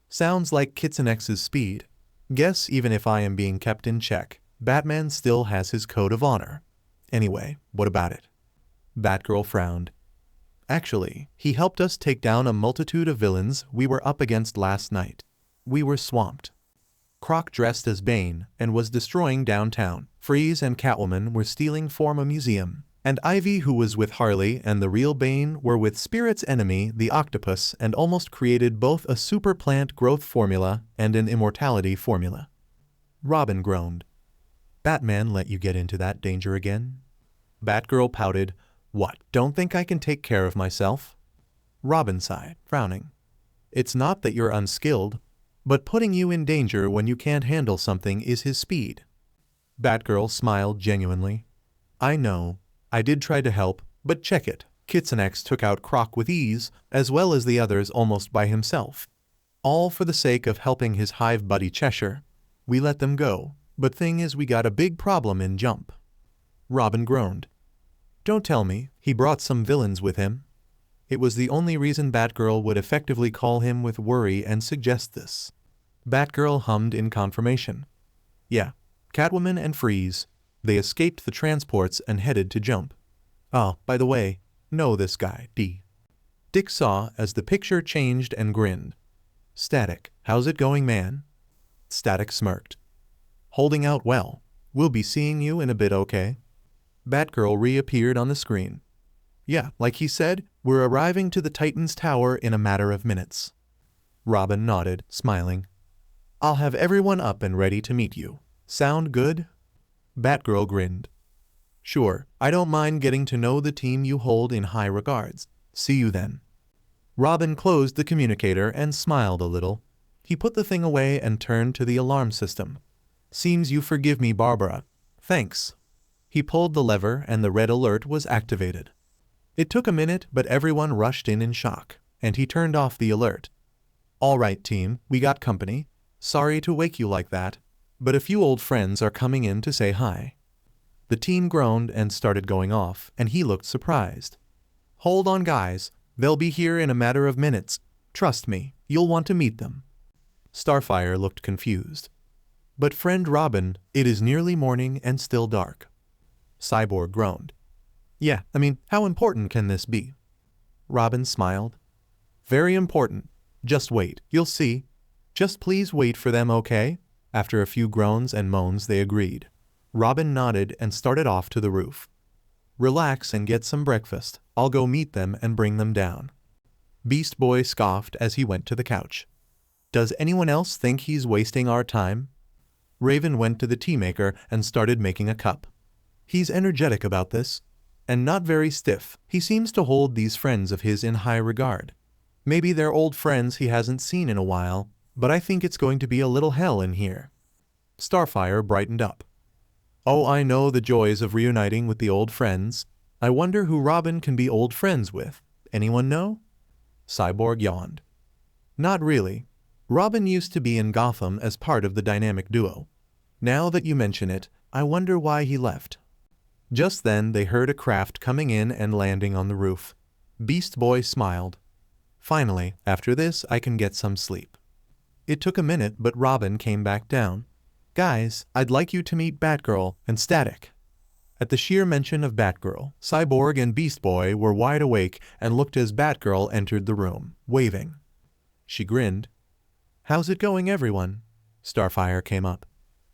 Sounds like Kitsune's speed. Guess even if I am being kept in check, Batman still has his code of honor. Anyway, what about it? Batgirl frowned. Actually, he helped us take down a multitude of villains we were up against last night. We were swamped. Croc dressed as Bane and was destroying downtown. Freeze and Catwoman were stealing from a museum. And Ivy, who was with Harley and the real Bane, were with Spirit's enemy, the Octopus, and almost created both a super plant growth formula and an immortality formula. Robin groaned. Batman let you get into that danger again? Batgirl pouted. What, don't think I can take care of myself? Robin sighed, frowning. It's not that you're unskilled, but putting you in danger when you can't handle something is his speed. Batgirl smiled genuinely. I know. I did try to help, but check it. Kitsune took out Croc with ease, as well as the others almost by himself. All for the sake of helping his hive buddy Chesher. We let them go, but thing is we got a big problem in Jump. Robin groaned. Don't tell me, he brought some villains with him. It was the only reason Batgirl would effectively call him with worry and suggest this. Batgirl hummed in confirmation. Yeah, Catwoman and Freeze. They escaped the transports and headed to Jump. Oh, by the way, know this guy, D. Dick saw as the picture changed and grinned. Static, how's it going, man? Static smirked. Holding out well. We'll be seeing you in a bit, okay? Batgirl reappeared on the screen. Yeah, like he said, we're arriving to the Titans Tower in a matter of minutes. Robin nodded, smiling. I'll have everyone up and ready to meet you. Sound good? Batgirl grinned. Sure, I don't mind getting to know the team you hold in high regards. See you then. Robin closed the communicator and smiled a little. He put the thing away and turned to the alarm system. Seems you forgive me, Barbara. Thanks. He pulled the lever and the red alert was activated. It took a minute, but everyone rushed in shock, and he turned off the alert. All right, team, we got company. Sorry to wake you like that, but a few old friends are coming in to say hi. The team groaned and started going off, and he looked surprised. Hold on, guys. They'll be here in a matter of minutes. Trust me, you'll want to meet them. Starfire looked confused. But friend Robin, it is nearly morning and still dark. Cyborg groaned. Yeah, I mean, how important can this be? Robin smiled. Very important. Just wait, you'll see. Just please wait for them, okay? After a few groans and moans, they agreed. Robin nodded and started off to the roof. Relax and get some breakfast. I'll go meet them and bring them down. Beast Boy scoffed as he went to the couch. Does anyone else think he's wasting our time? Raven went to the tea maker and started making a cup. He's energetic about this, and not very stiff. He seems to hold these friends of his in high regard. Maybe they're old friends he hasn't seen in a while, but I think it's going to be a little hell in here. Starfire brightened up. Oh, I know the joys of reuniting with the old friends. I wonder who Robin can be old friends with. Anyone know? Cyborg yawned. Not really. Robin used to be in Gotham as part of the dynamic duo. Now that you mention it, I wonder why he left. Just then they heard a craft coming in and landing on the roof. Beast Boy smiled. Finally, after this I can get some sleep. It took a minute, but Robin came back down. Guys, I'd like you to meet Batgirl and Static. At the sheer mention of Batgirl, Cyborg and Beast Boy were wide awake and looked as Batgirl entered the room, waving. She grinned. How's it going, everyone? Starfire came up.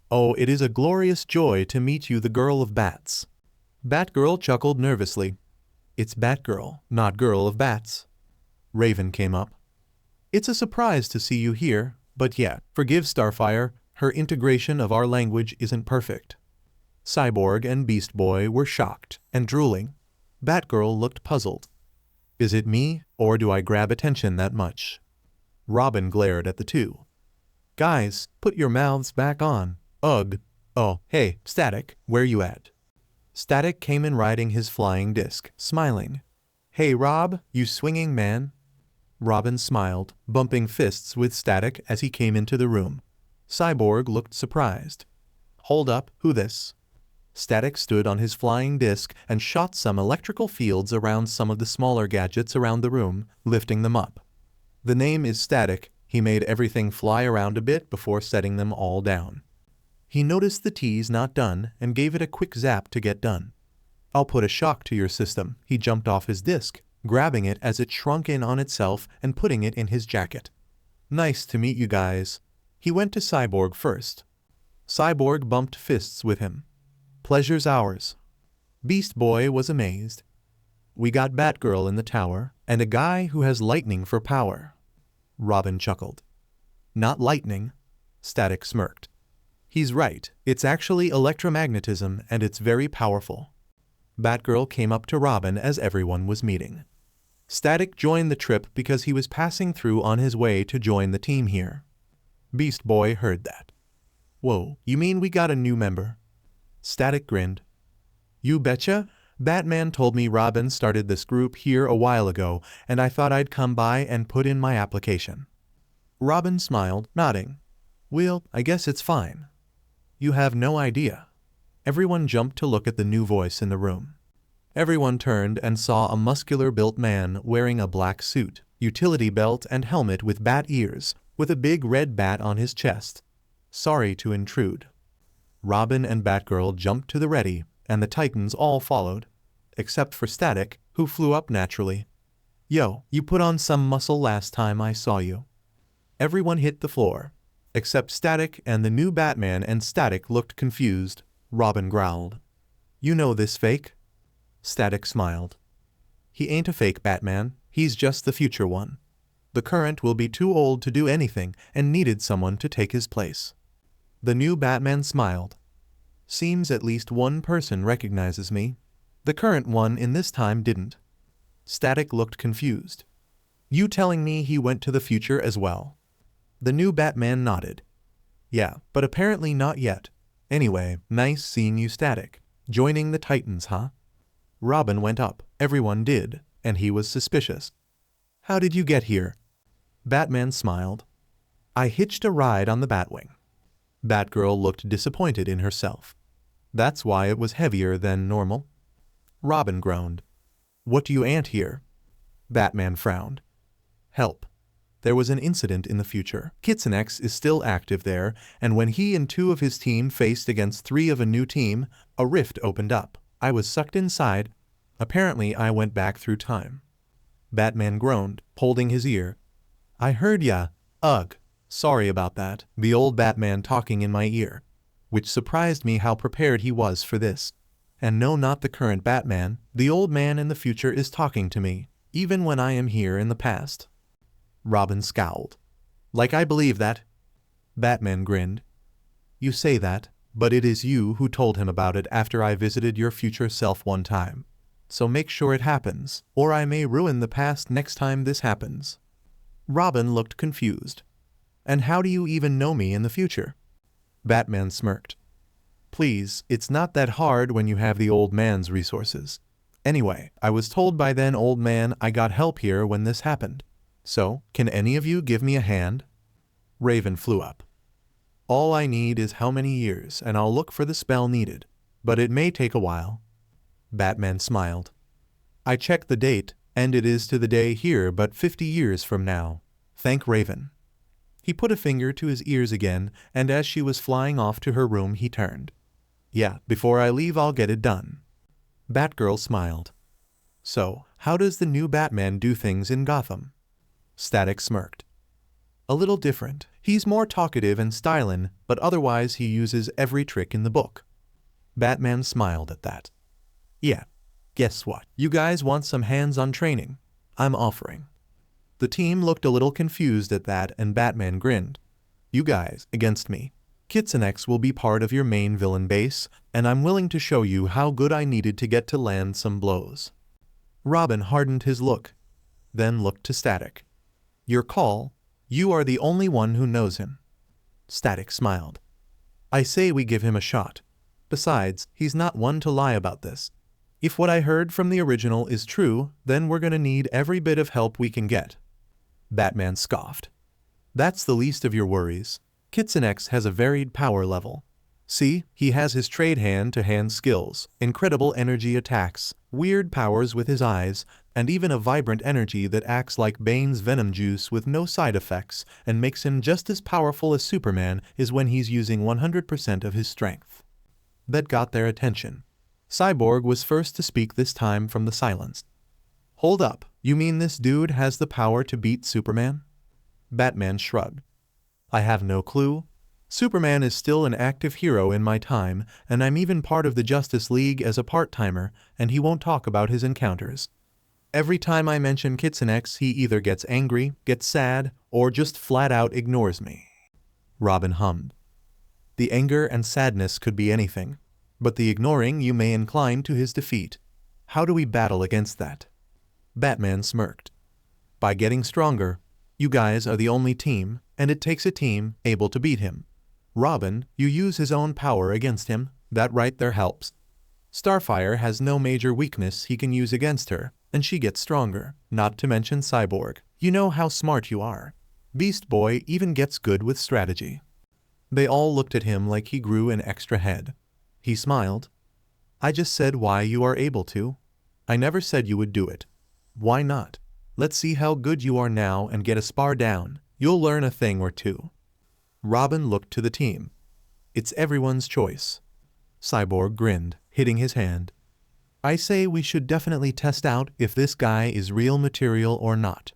Oh, it is a glorious joy to meet you, the girl of bats. Batgirl chuckled nervously. It's Batgirl, not Girl of Bats. Raven came up. It's a surprise to see you here, but yeah, forgive Starfire, her integration of our language isn't perfect. Cyborg and Beast Boy were shocked and drooling. Batgirl looked puzzled. Is it me, or do I grab attention that much? Robin glared at the two. Guys, put your mouths back on. Ugh. Oh, hey, Static, where you at? Static came in riding his flying disc, smiling. Hey Rob, you swinging man? Robin smiled, bumping fists with Static as he came into the room. Cyborg looked surprised. Hold up, who this? Static stood on his flying disc and shot some electrical fields around some of the smaller gadgets around the room, lifting them up. The name is Static. He made everything fly around a bit before setting them all down. He noticed the tea's not done and gave it a quick zap to get done. I'll put a shock to your system. He jumped off his disc, grabbing it as it shrunk in on itself and putting it in his jacket. Nice to meet you guys. He went to Cyborg first. Cyborg bumped fists with him. Pleasure's ours. Beast Boy was amazed. We got Batgirl in the tower, and a guy who has lightning for power. Robin chuckled. Not lightning. Static smirked. He's right, it's actually electromagnetism and it's very powerful. Batgirl came up to Robin as everyone was meeting. Static joined the trip because he was passing through on his way to join the team here. Beast Boy heard that. Whoa, you mean we got a new member? Static grinned. You betcha? Batman told me Robin started this group here a while ago and I thought I'd come by and put in my application. Robin smiled, nodding. Well, I guess it's fine. You have no idea. Everyone jumped to look at the new voice in the room. Everyone turned and saw a muscular-built man wearing a black suit, utility belt and helmet with bat ears, with a big red bat on his chest. Sorry to intrude. Robin and Batgirl jumped to the ready, and the Titans all followed, except for Static, who flew up naturally. Yo, you put on some muscle last time I saw you. Everyone hit the floor, except Static and the new Batman, and Static looked confused. Robin growled. You know this fake? Static smiled. He ain't a fake Batman, he's just the future one. The current will be too old to do anything and needed someone to take his place. The new Batman smiled. Seems at least one person recognizes me. The current one in this time didn't. Static looked confused. You telling me he went to the future as well? The new Batman nodded. Yeah, but apparently not yet. Anyway, nice seeing you, Static. Joining the Titans, huh? Robin went up. Everyone did, and he was suspicious. How did you get here? Batman smiled. I hitched a ride on the Batwing. Batgirl looked disappointed in herself. That's why it was heavier than normal. Robin groaned. What do you ant here? Batman frowned. Help. There was an incident in the future. Kitsune is still active there, and when he and two of his team faced against three of a new team, a rift opened up. I was sucked inside. Apparently I went back through time. Batman groaned, holding his ear. I heard ya. Ugh. Sorry about that. The old Batman talking in my ear. Which surprised me how prepared he was for this. And no, not the current Batman. The old man in the future is talking to me, even when I am here in the past. Robin scowled. Like I believe that. Batman grinned. You say that, but it is you who told him about it after I visited your future self one time. So make sure it happens, or I may ruin the past next time this happens. Robin looked confused. And how do you even know me in the future? Batman smirked. Please, it's not that hard when you have the old man's resources. Anyway, I was told by then old man I got help here when this happened. So, can any of you give me a hand? Raven flew up. All I need is how many years, and I'll look for the spell needed. But it may take a while. Batman smiled. I checked the date, and it is to the day here but 50 years from now. Thank Raven. He put a finger to his ears again, and as she was flying off to her room he turned. Yeah, before I leave I'll get it done. Batgirl smiled. So, how does the new Batman do things in Gotham? Static smirked. A little different. He's more talkative and stylin', but otherwise he uses every trick in the book. Batman smiled at that. Yeah, guess what? You guys want some hands-on training? I'm offering. The team looked a little confused at that and Batman grinned. You guys, against me. Kitsune will be part of your main villain base, and I'm willing to show you how good I needed to get to land some blows. Robin hardened his look, then looked to Static. Your call. You are the only one who knows him. Static smiled. I say we give him a shot. Besides, he's not one to lie about this. If what I heard from the original is true, then we're gonna need every bit of help we can get. Batman scoffed. That's the least of your worries. Kitsune has a varied power level. See, he has his trade hand-to-hand skills, incredible energy attacks, weird powers with his eyes, and even a vibrant energy that acts like Bane's venom juice with no side effects and makes him just as powerful as Superman is when he's using 100% of his strength. That got their attention. Cyborg was first to speak this time from the silence. Hold up, you mean this dude has the power to beat Superman? Batman shrugged. I have no clue. Superman is still an active hero in my time, and I'm even part of the Justice League as a part-timer, and he won't talk about his encounters. Every time I mention Kitsune, he either gets angry, gets sad, or just flat-out ignores me. Robin hummed. The anger and sadness could be anything, but the ignoring you may incline to his defeat. How do we battle against that? Batman smirked. By getting stronger. You guys are the only team, and it takes a team able to beat him. Robin, you use his own power against him, that right there helps. Starfire has no major weakness he can use against her, and she gets stronger, not to mention Cyborg. You know how smart you are. Beast Boy even gets good with strategy. They all looked at him like he grew an extra head. He smiled. I just said why you are able to. I never said you would do it. Why not? Let's see how good you are now and get a spar down. You'll learn a thing or two. Robin looked to the team. It's everyone's choice. Cyborg grinned, hitting his hand. I say we should definitely test out if this guy is real material or not.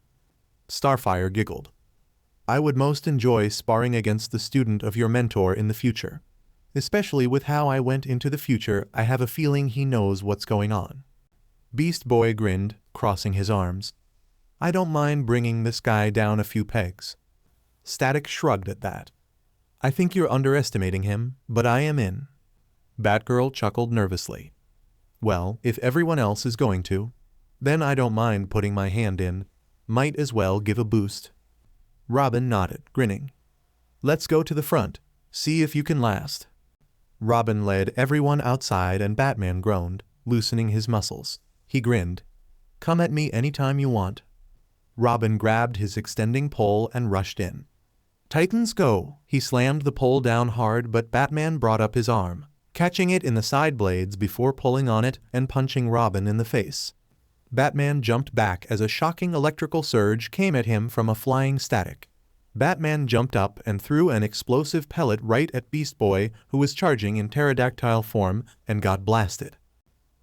Starfire giggled. I would most enjoy sparring against the student of your mentor in the future. Especially with how I went into the future, I have a feeling he knows what's going on. Beast Boy grinned, crossing his arms. I don't mind bringing this guy down a few pegs. Static shrugged at that. I think you're underestimating him, but I am in. Batgirl chuckled nervously. Well, if everyone else is going to, then I don't mind putting my hand in. Might as well give a boost. Robin nodded, grinning. Let's go to the front. See if you can last. Robin led everyone outside and Batman groaned, loosening his muscles. He grinned. Come at me anytime you want. Robin grabbed his extending pole and rushed in. Titans go! He slammed the pole down hard, but Batman brought up his arm, catching it in the side blades before pulling on it and punching Robin in the face. Batman jumped back as a shocking electrical surge came at him from a flying static. Batman jumped up and threw an explosive pellet right at Beast Boy, who was charging in pterodactyl form, and got blasted.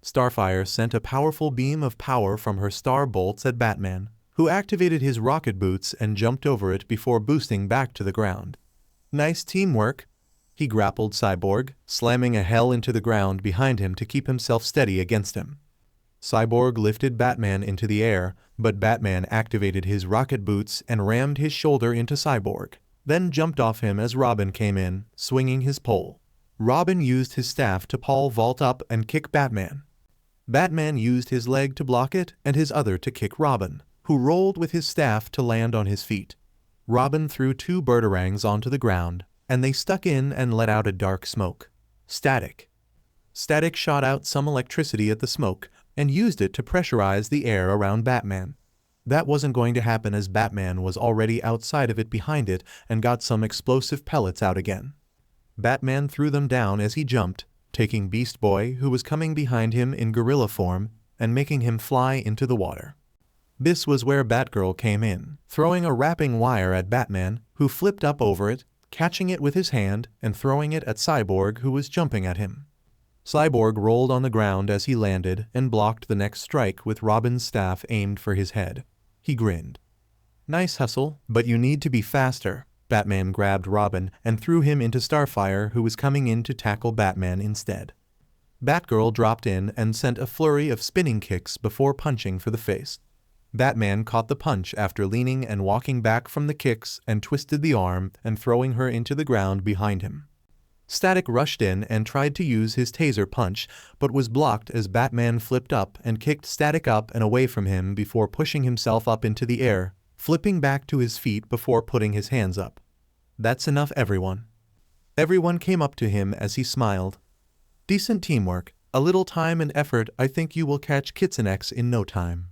Starfire sent a powerful beam of power from her star bolts at Batman, who activated his rocket boots and jumped over it before boosting back to the ground. Nice teamwork. He grappled Cyborg, slamming a hell into the ground behind him to keep himself steady against him. Cyborg lifted Batman into the air, but Batman activated his rocket boots and rammed his shoulder into Cyborg, then jumped off him as Robin came in, swinging his pole. Robin used his staff to pole vault up and kick Batman. Batman used his leg to block it and his other to kick Robin, who rolled with his staff to land on his feet. Robin threw two birdarangs onto the ground, and they stuck in and let out a dark smoke. Static. Static shot out some electricity at the smoke, and used it to pressurize the air around Batman. That wasn't going to happen as Batman was already outside of it behind it and got some explosive pellets out again. Batman threw them down as he jumped, taking Beast Boy, who was coming behind him in gorilla form, and making him fly into the water. This was where Batgirl came in, throwing a wrapping wire at Batman, who flipped up over it, catching it with his hand and throwing it at Cyborg, who was jumping at him. Cyborg rolled on the ground as he landed and blocked the next strike with Robin's staff aimed for his head. He grinned. Nice hustle, but you need to be faster. Batman grabbed Robin and threw him into Starfire, who was coming in to tackle Batman instead. Batgirl dropped in and sent a flurry of spinning kicks before punching for the face. Batman caught the punch after leaning and walking back from the kicks and twisted the arm and throwing her into the ground behind him. Static rushed in and tried to use his taser punch, but was blocked as Batman flipped up and kicked Static up and away from him before pushing himself up into the air, flipping back to his feet before putting his hands up. That's enough, everyone. Everyone came up to him as he smiled. Decent teamwork, a little time and effort. I think you will catch Kitsune in no time.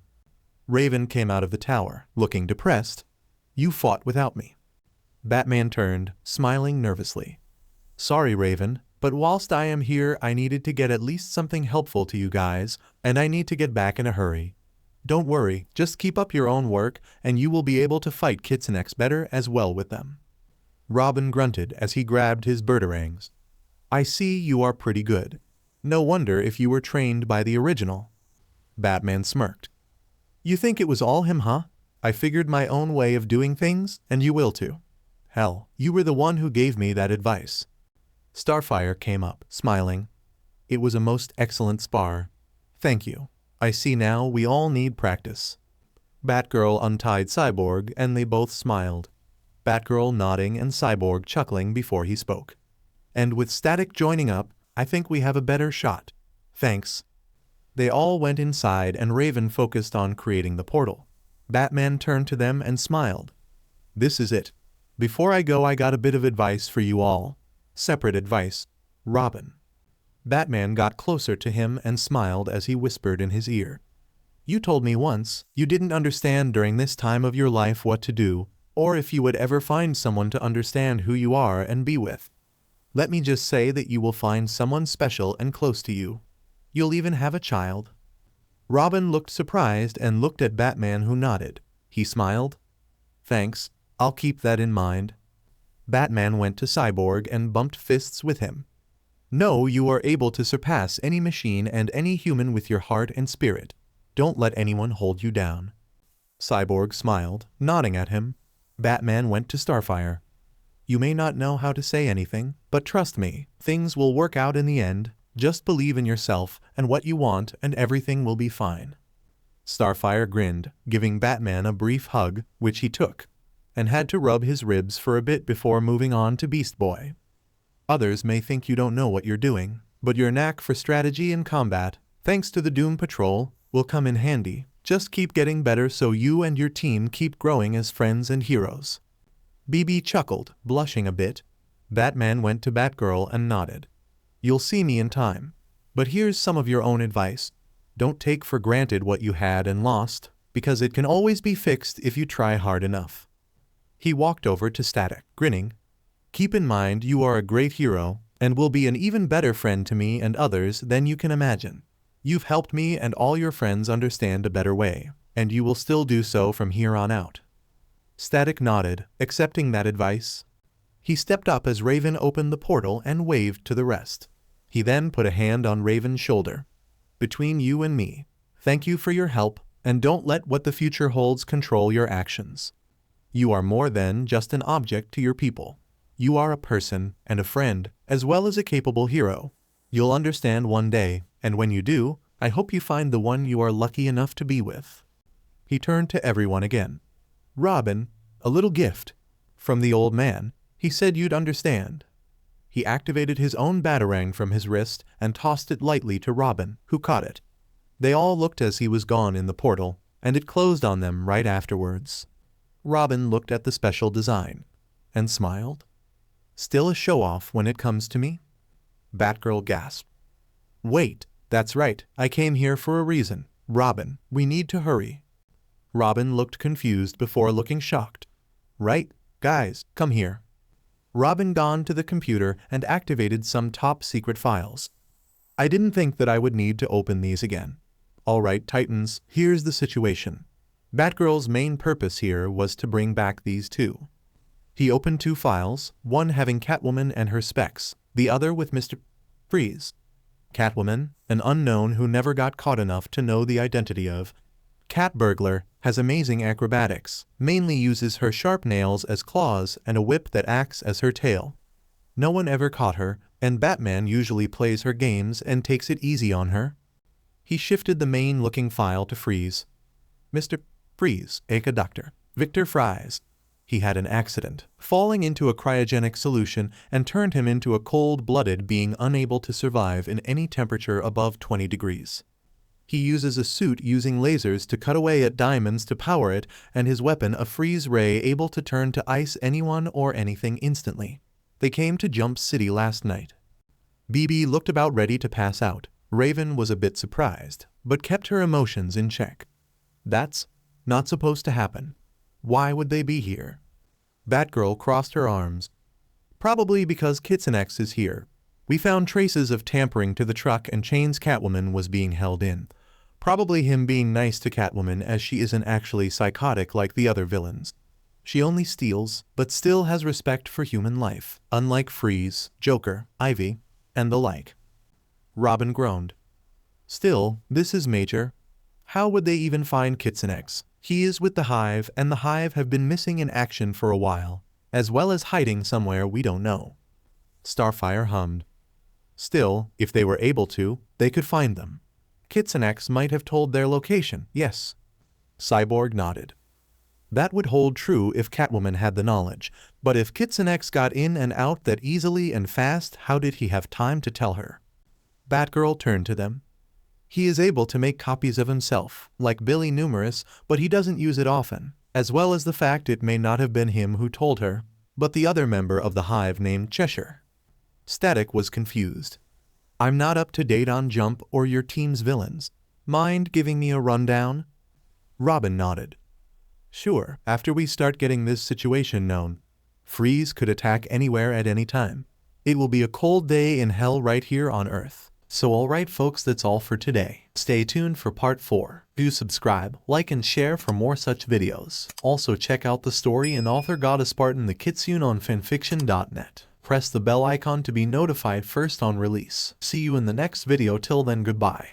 Raven came out of the tower, looking depressed. You fought without me. Batman turned, smiling nervously. Sorry, Raven, But whilst I am here, I needed to get at least something helpful to you guys, and I need to get back in a hurry. Don't worry, just keep up your own work, and you will be able to fight Kitsune better as well with them. Robin grunted as he grabbed his birdarangs. I see you are pretty good. No wonder if you were trained by the original. Batman smirked. You think it was all him, huh? I figured my own way of doing things, and you will too. Hell, you were the one who gave me that advice. Starfire came up, smiling. It was a most excellent spar. Thank you. I see now we all need practice. Batgirl untied Cyborg and they both smiled. Batgirl nodding and Cyborg chuckling before he spoke. And with Static joining up, I think we have a better shot. Thanks. They all went inside and Raven focused on creating the portal. Batman turned to them and smiled. This is it. Before I go, I got a bit of advice for you all. Separate advice. Robin. Batman got closer to him and smiled as he whispered in his ear. You told me once you didn't understand during this time of your life what to do, or if you would ever find someone to understand who you are and be with. Let me just say that you will find someone special and close to you. You'll even have a child. Robin looked surprised and looked at Batman, who nodded. He smiled. Thanks, I'll keep that in mind. Batman went to Cyborg and bumped fists with him. No, you are able to surpass any machine and any human with your heart and spirit. Don't let anyone hold you down. Cyborg smiled, nodding at him. Batman went to Starfire. You may not know how to say anything, but trust me, things will work out in the end. Just believe in yourself and what you want and everything will be fine. Starfire grinned, giving Batman a brief hug, which he took, and had to rub his ribs for a bit before moving on to Beast Boy. Others may think you don't know what you're doing, but your knack for strategy and combat, thanks to the Doom Patrol, will come in handy. Just keep getting better so you and your team keep growing as friends and heroes. BB chuckled, blushing a bit. Batman went to Batgirl and nodded. You'll see me in time. But here's some of your own advice. Don't take for granted what you had and lost, because it can always be fixed if you try hard enough. He walked over to Static, grinning. Keep in mind you are a great hero, and will be an even better friend to me and others than you can imagine. You've helped me and all your friends understand a better way, and you will still do so from here on out. Static nodded, accepting that advice. He stepped up as Raven opened the portal and waved to the rest. He then put a hand on Raven's shoulder. Between you and me, thank you for your help, and don't let what the future holds control your actions. You are more than just an object to your people. You are a person and a friend, as well as a capable hero. You'll understand one day, and when you do, I hope you find the one you are lucky enough to be with. He turned to everyone again. Robin, a little gift. From the old man, he said you'd understand. He activated his own batarang from his wrist and tossed it lightly to Robin, who caught it. They all looked as he was gone in the portal, and it closed on them right afterwards. Robin looked at the special design and smiled. Still a show-off when it comes to me? Batgirl gasped. Wait, that's right, I came here for a reason. Robin, we need to hurry. Robin looked confused before looking shocked. Right, guys, come here. Robin gone to the computer and activated some top-secret files. I didn't think that I would need to open these again. All right, Titans, here's the situation. Batgirl's main purpose here was to bring back these two. He opened two files, one having Catwoman and her specs, the other with Mr. Freeze. Catwoman, an unknown who never got caught enough to know the identity of. Cat Burglar has amazing acrobatics, mainly uses her sharp nails as claws and a whip that acts as her tail. No one ever caught her, and Batman usually plays her games and takes it easy on her. He shifted the main-looking file to Freeze. Mr. Freeze, aka Dr. Victor Fries. He had an accident, falling into a cryogenic solution and turned him into a cold-blooded being unable to survive in any temperature above 20 degrees. He uses a suit using lasers to cut away at diamonds to power it, and his weapon a freeze ray able to turn to ice anyone or anything instantly. They came to Jump City last night. BB looked about ready to pass out. Raven was a bit surprised, but kept her emotions in check. That's not supposed to happen. Why would they be here? Batgirl crossed her arms. Probably because Kitsune is here. We found traces of tampering to the truck and chains Catwoman was being held in. Probably him being nice to Catwoman as she isn't actually psychotic like the other villains. She only steals, but still has respect for human life, unlike Freeze, Joker, Ivy, and the like. Robin groaned. Still, this is major. How would they even find Kitsune? He is with the Hive, and the Hive have been missing in action for a while, as well as hiding somewhere we don't know. Starfire hummed. Still, if they were able to, they could find them. Kitsune might have told their location, yes. Cyborg nodded. That would hold true if Catwoman had the knowledge, but if Kitsune got in and out that easily and fast, how did he have time to tell her? Batgirl turned to them. He is able to make copies of himself, like Billy Numerous, but he doesn't use it often, as well as the fact it may not have been him who told her, but the other member of the Hive named Chesher. Static was confused. I'm not up to date on Jump or your team's villains. Mind giving me a rundown? Robin nodded. Sure, after we start getting this situation known. Freeze could attack anywhere at any time. It will be a cold day in hell right here on Earth. So alright folks, that's all for today. Stay tuned for part 4. Do subscribe, like and share for more such videos. Also check out the story and author Godospartan the Kitsune on FANFICTIONnet. Press the bell icon to be notified first on release. See you in the next video, till then goodbye.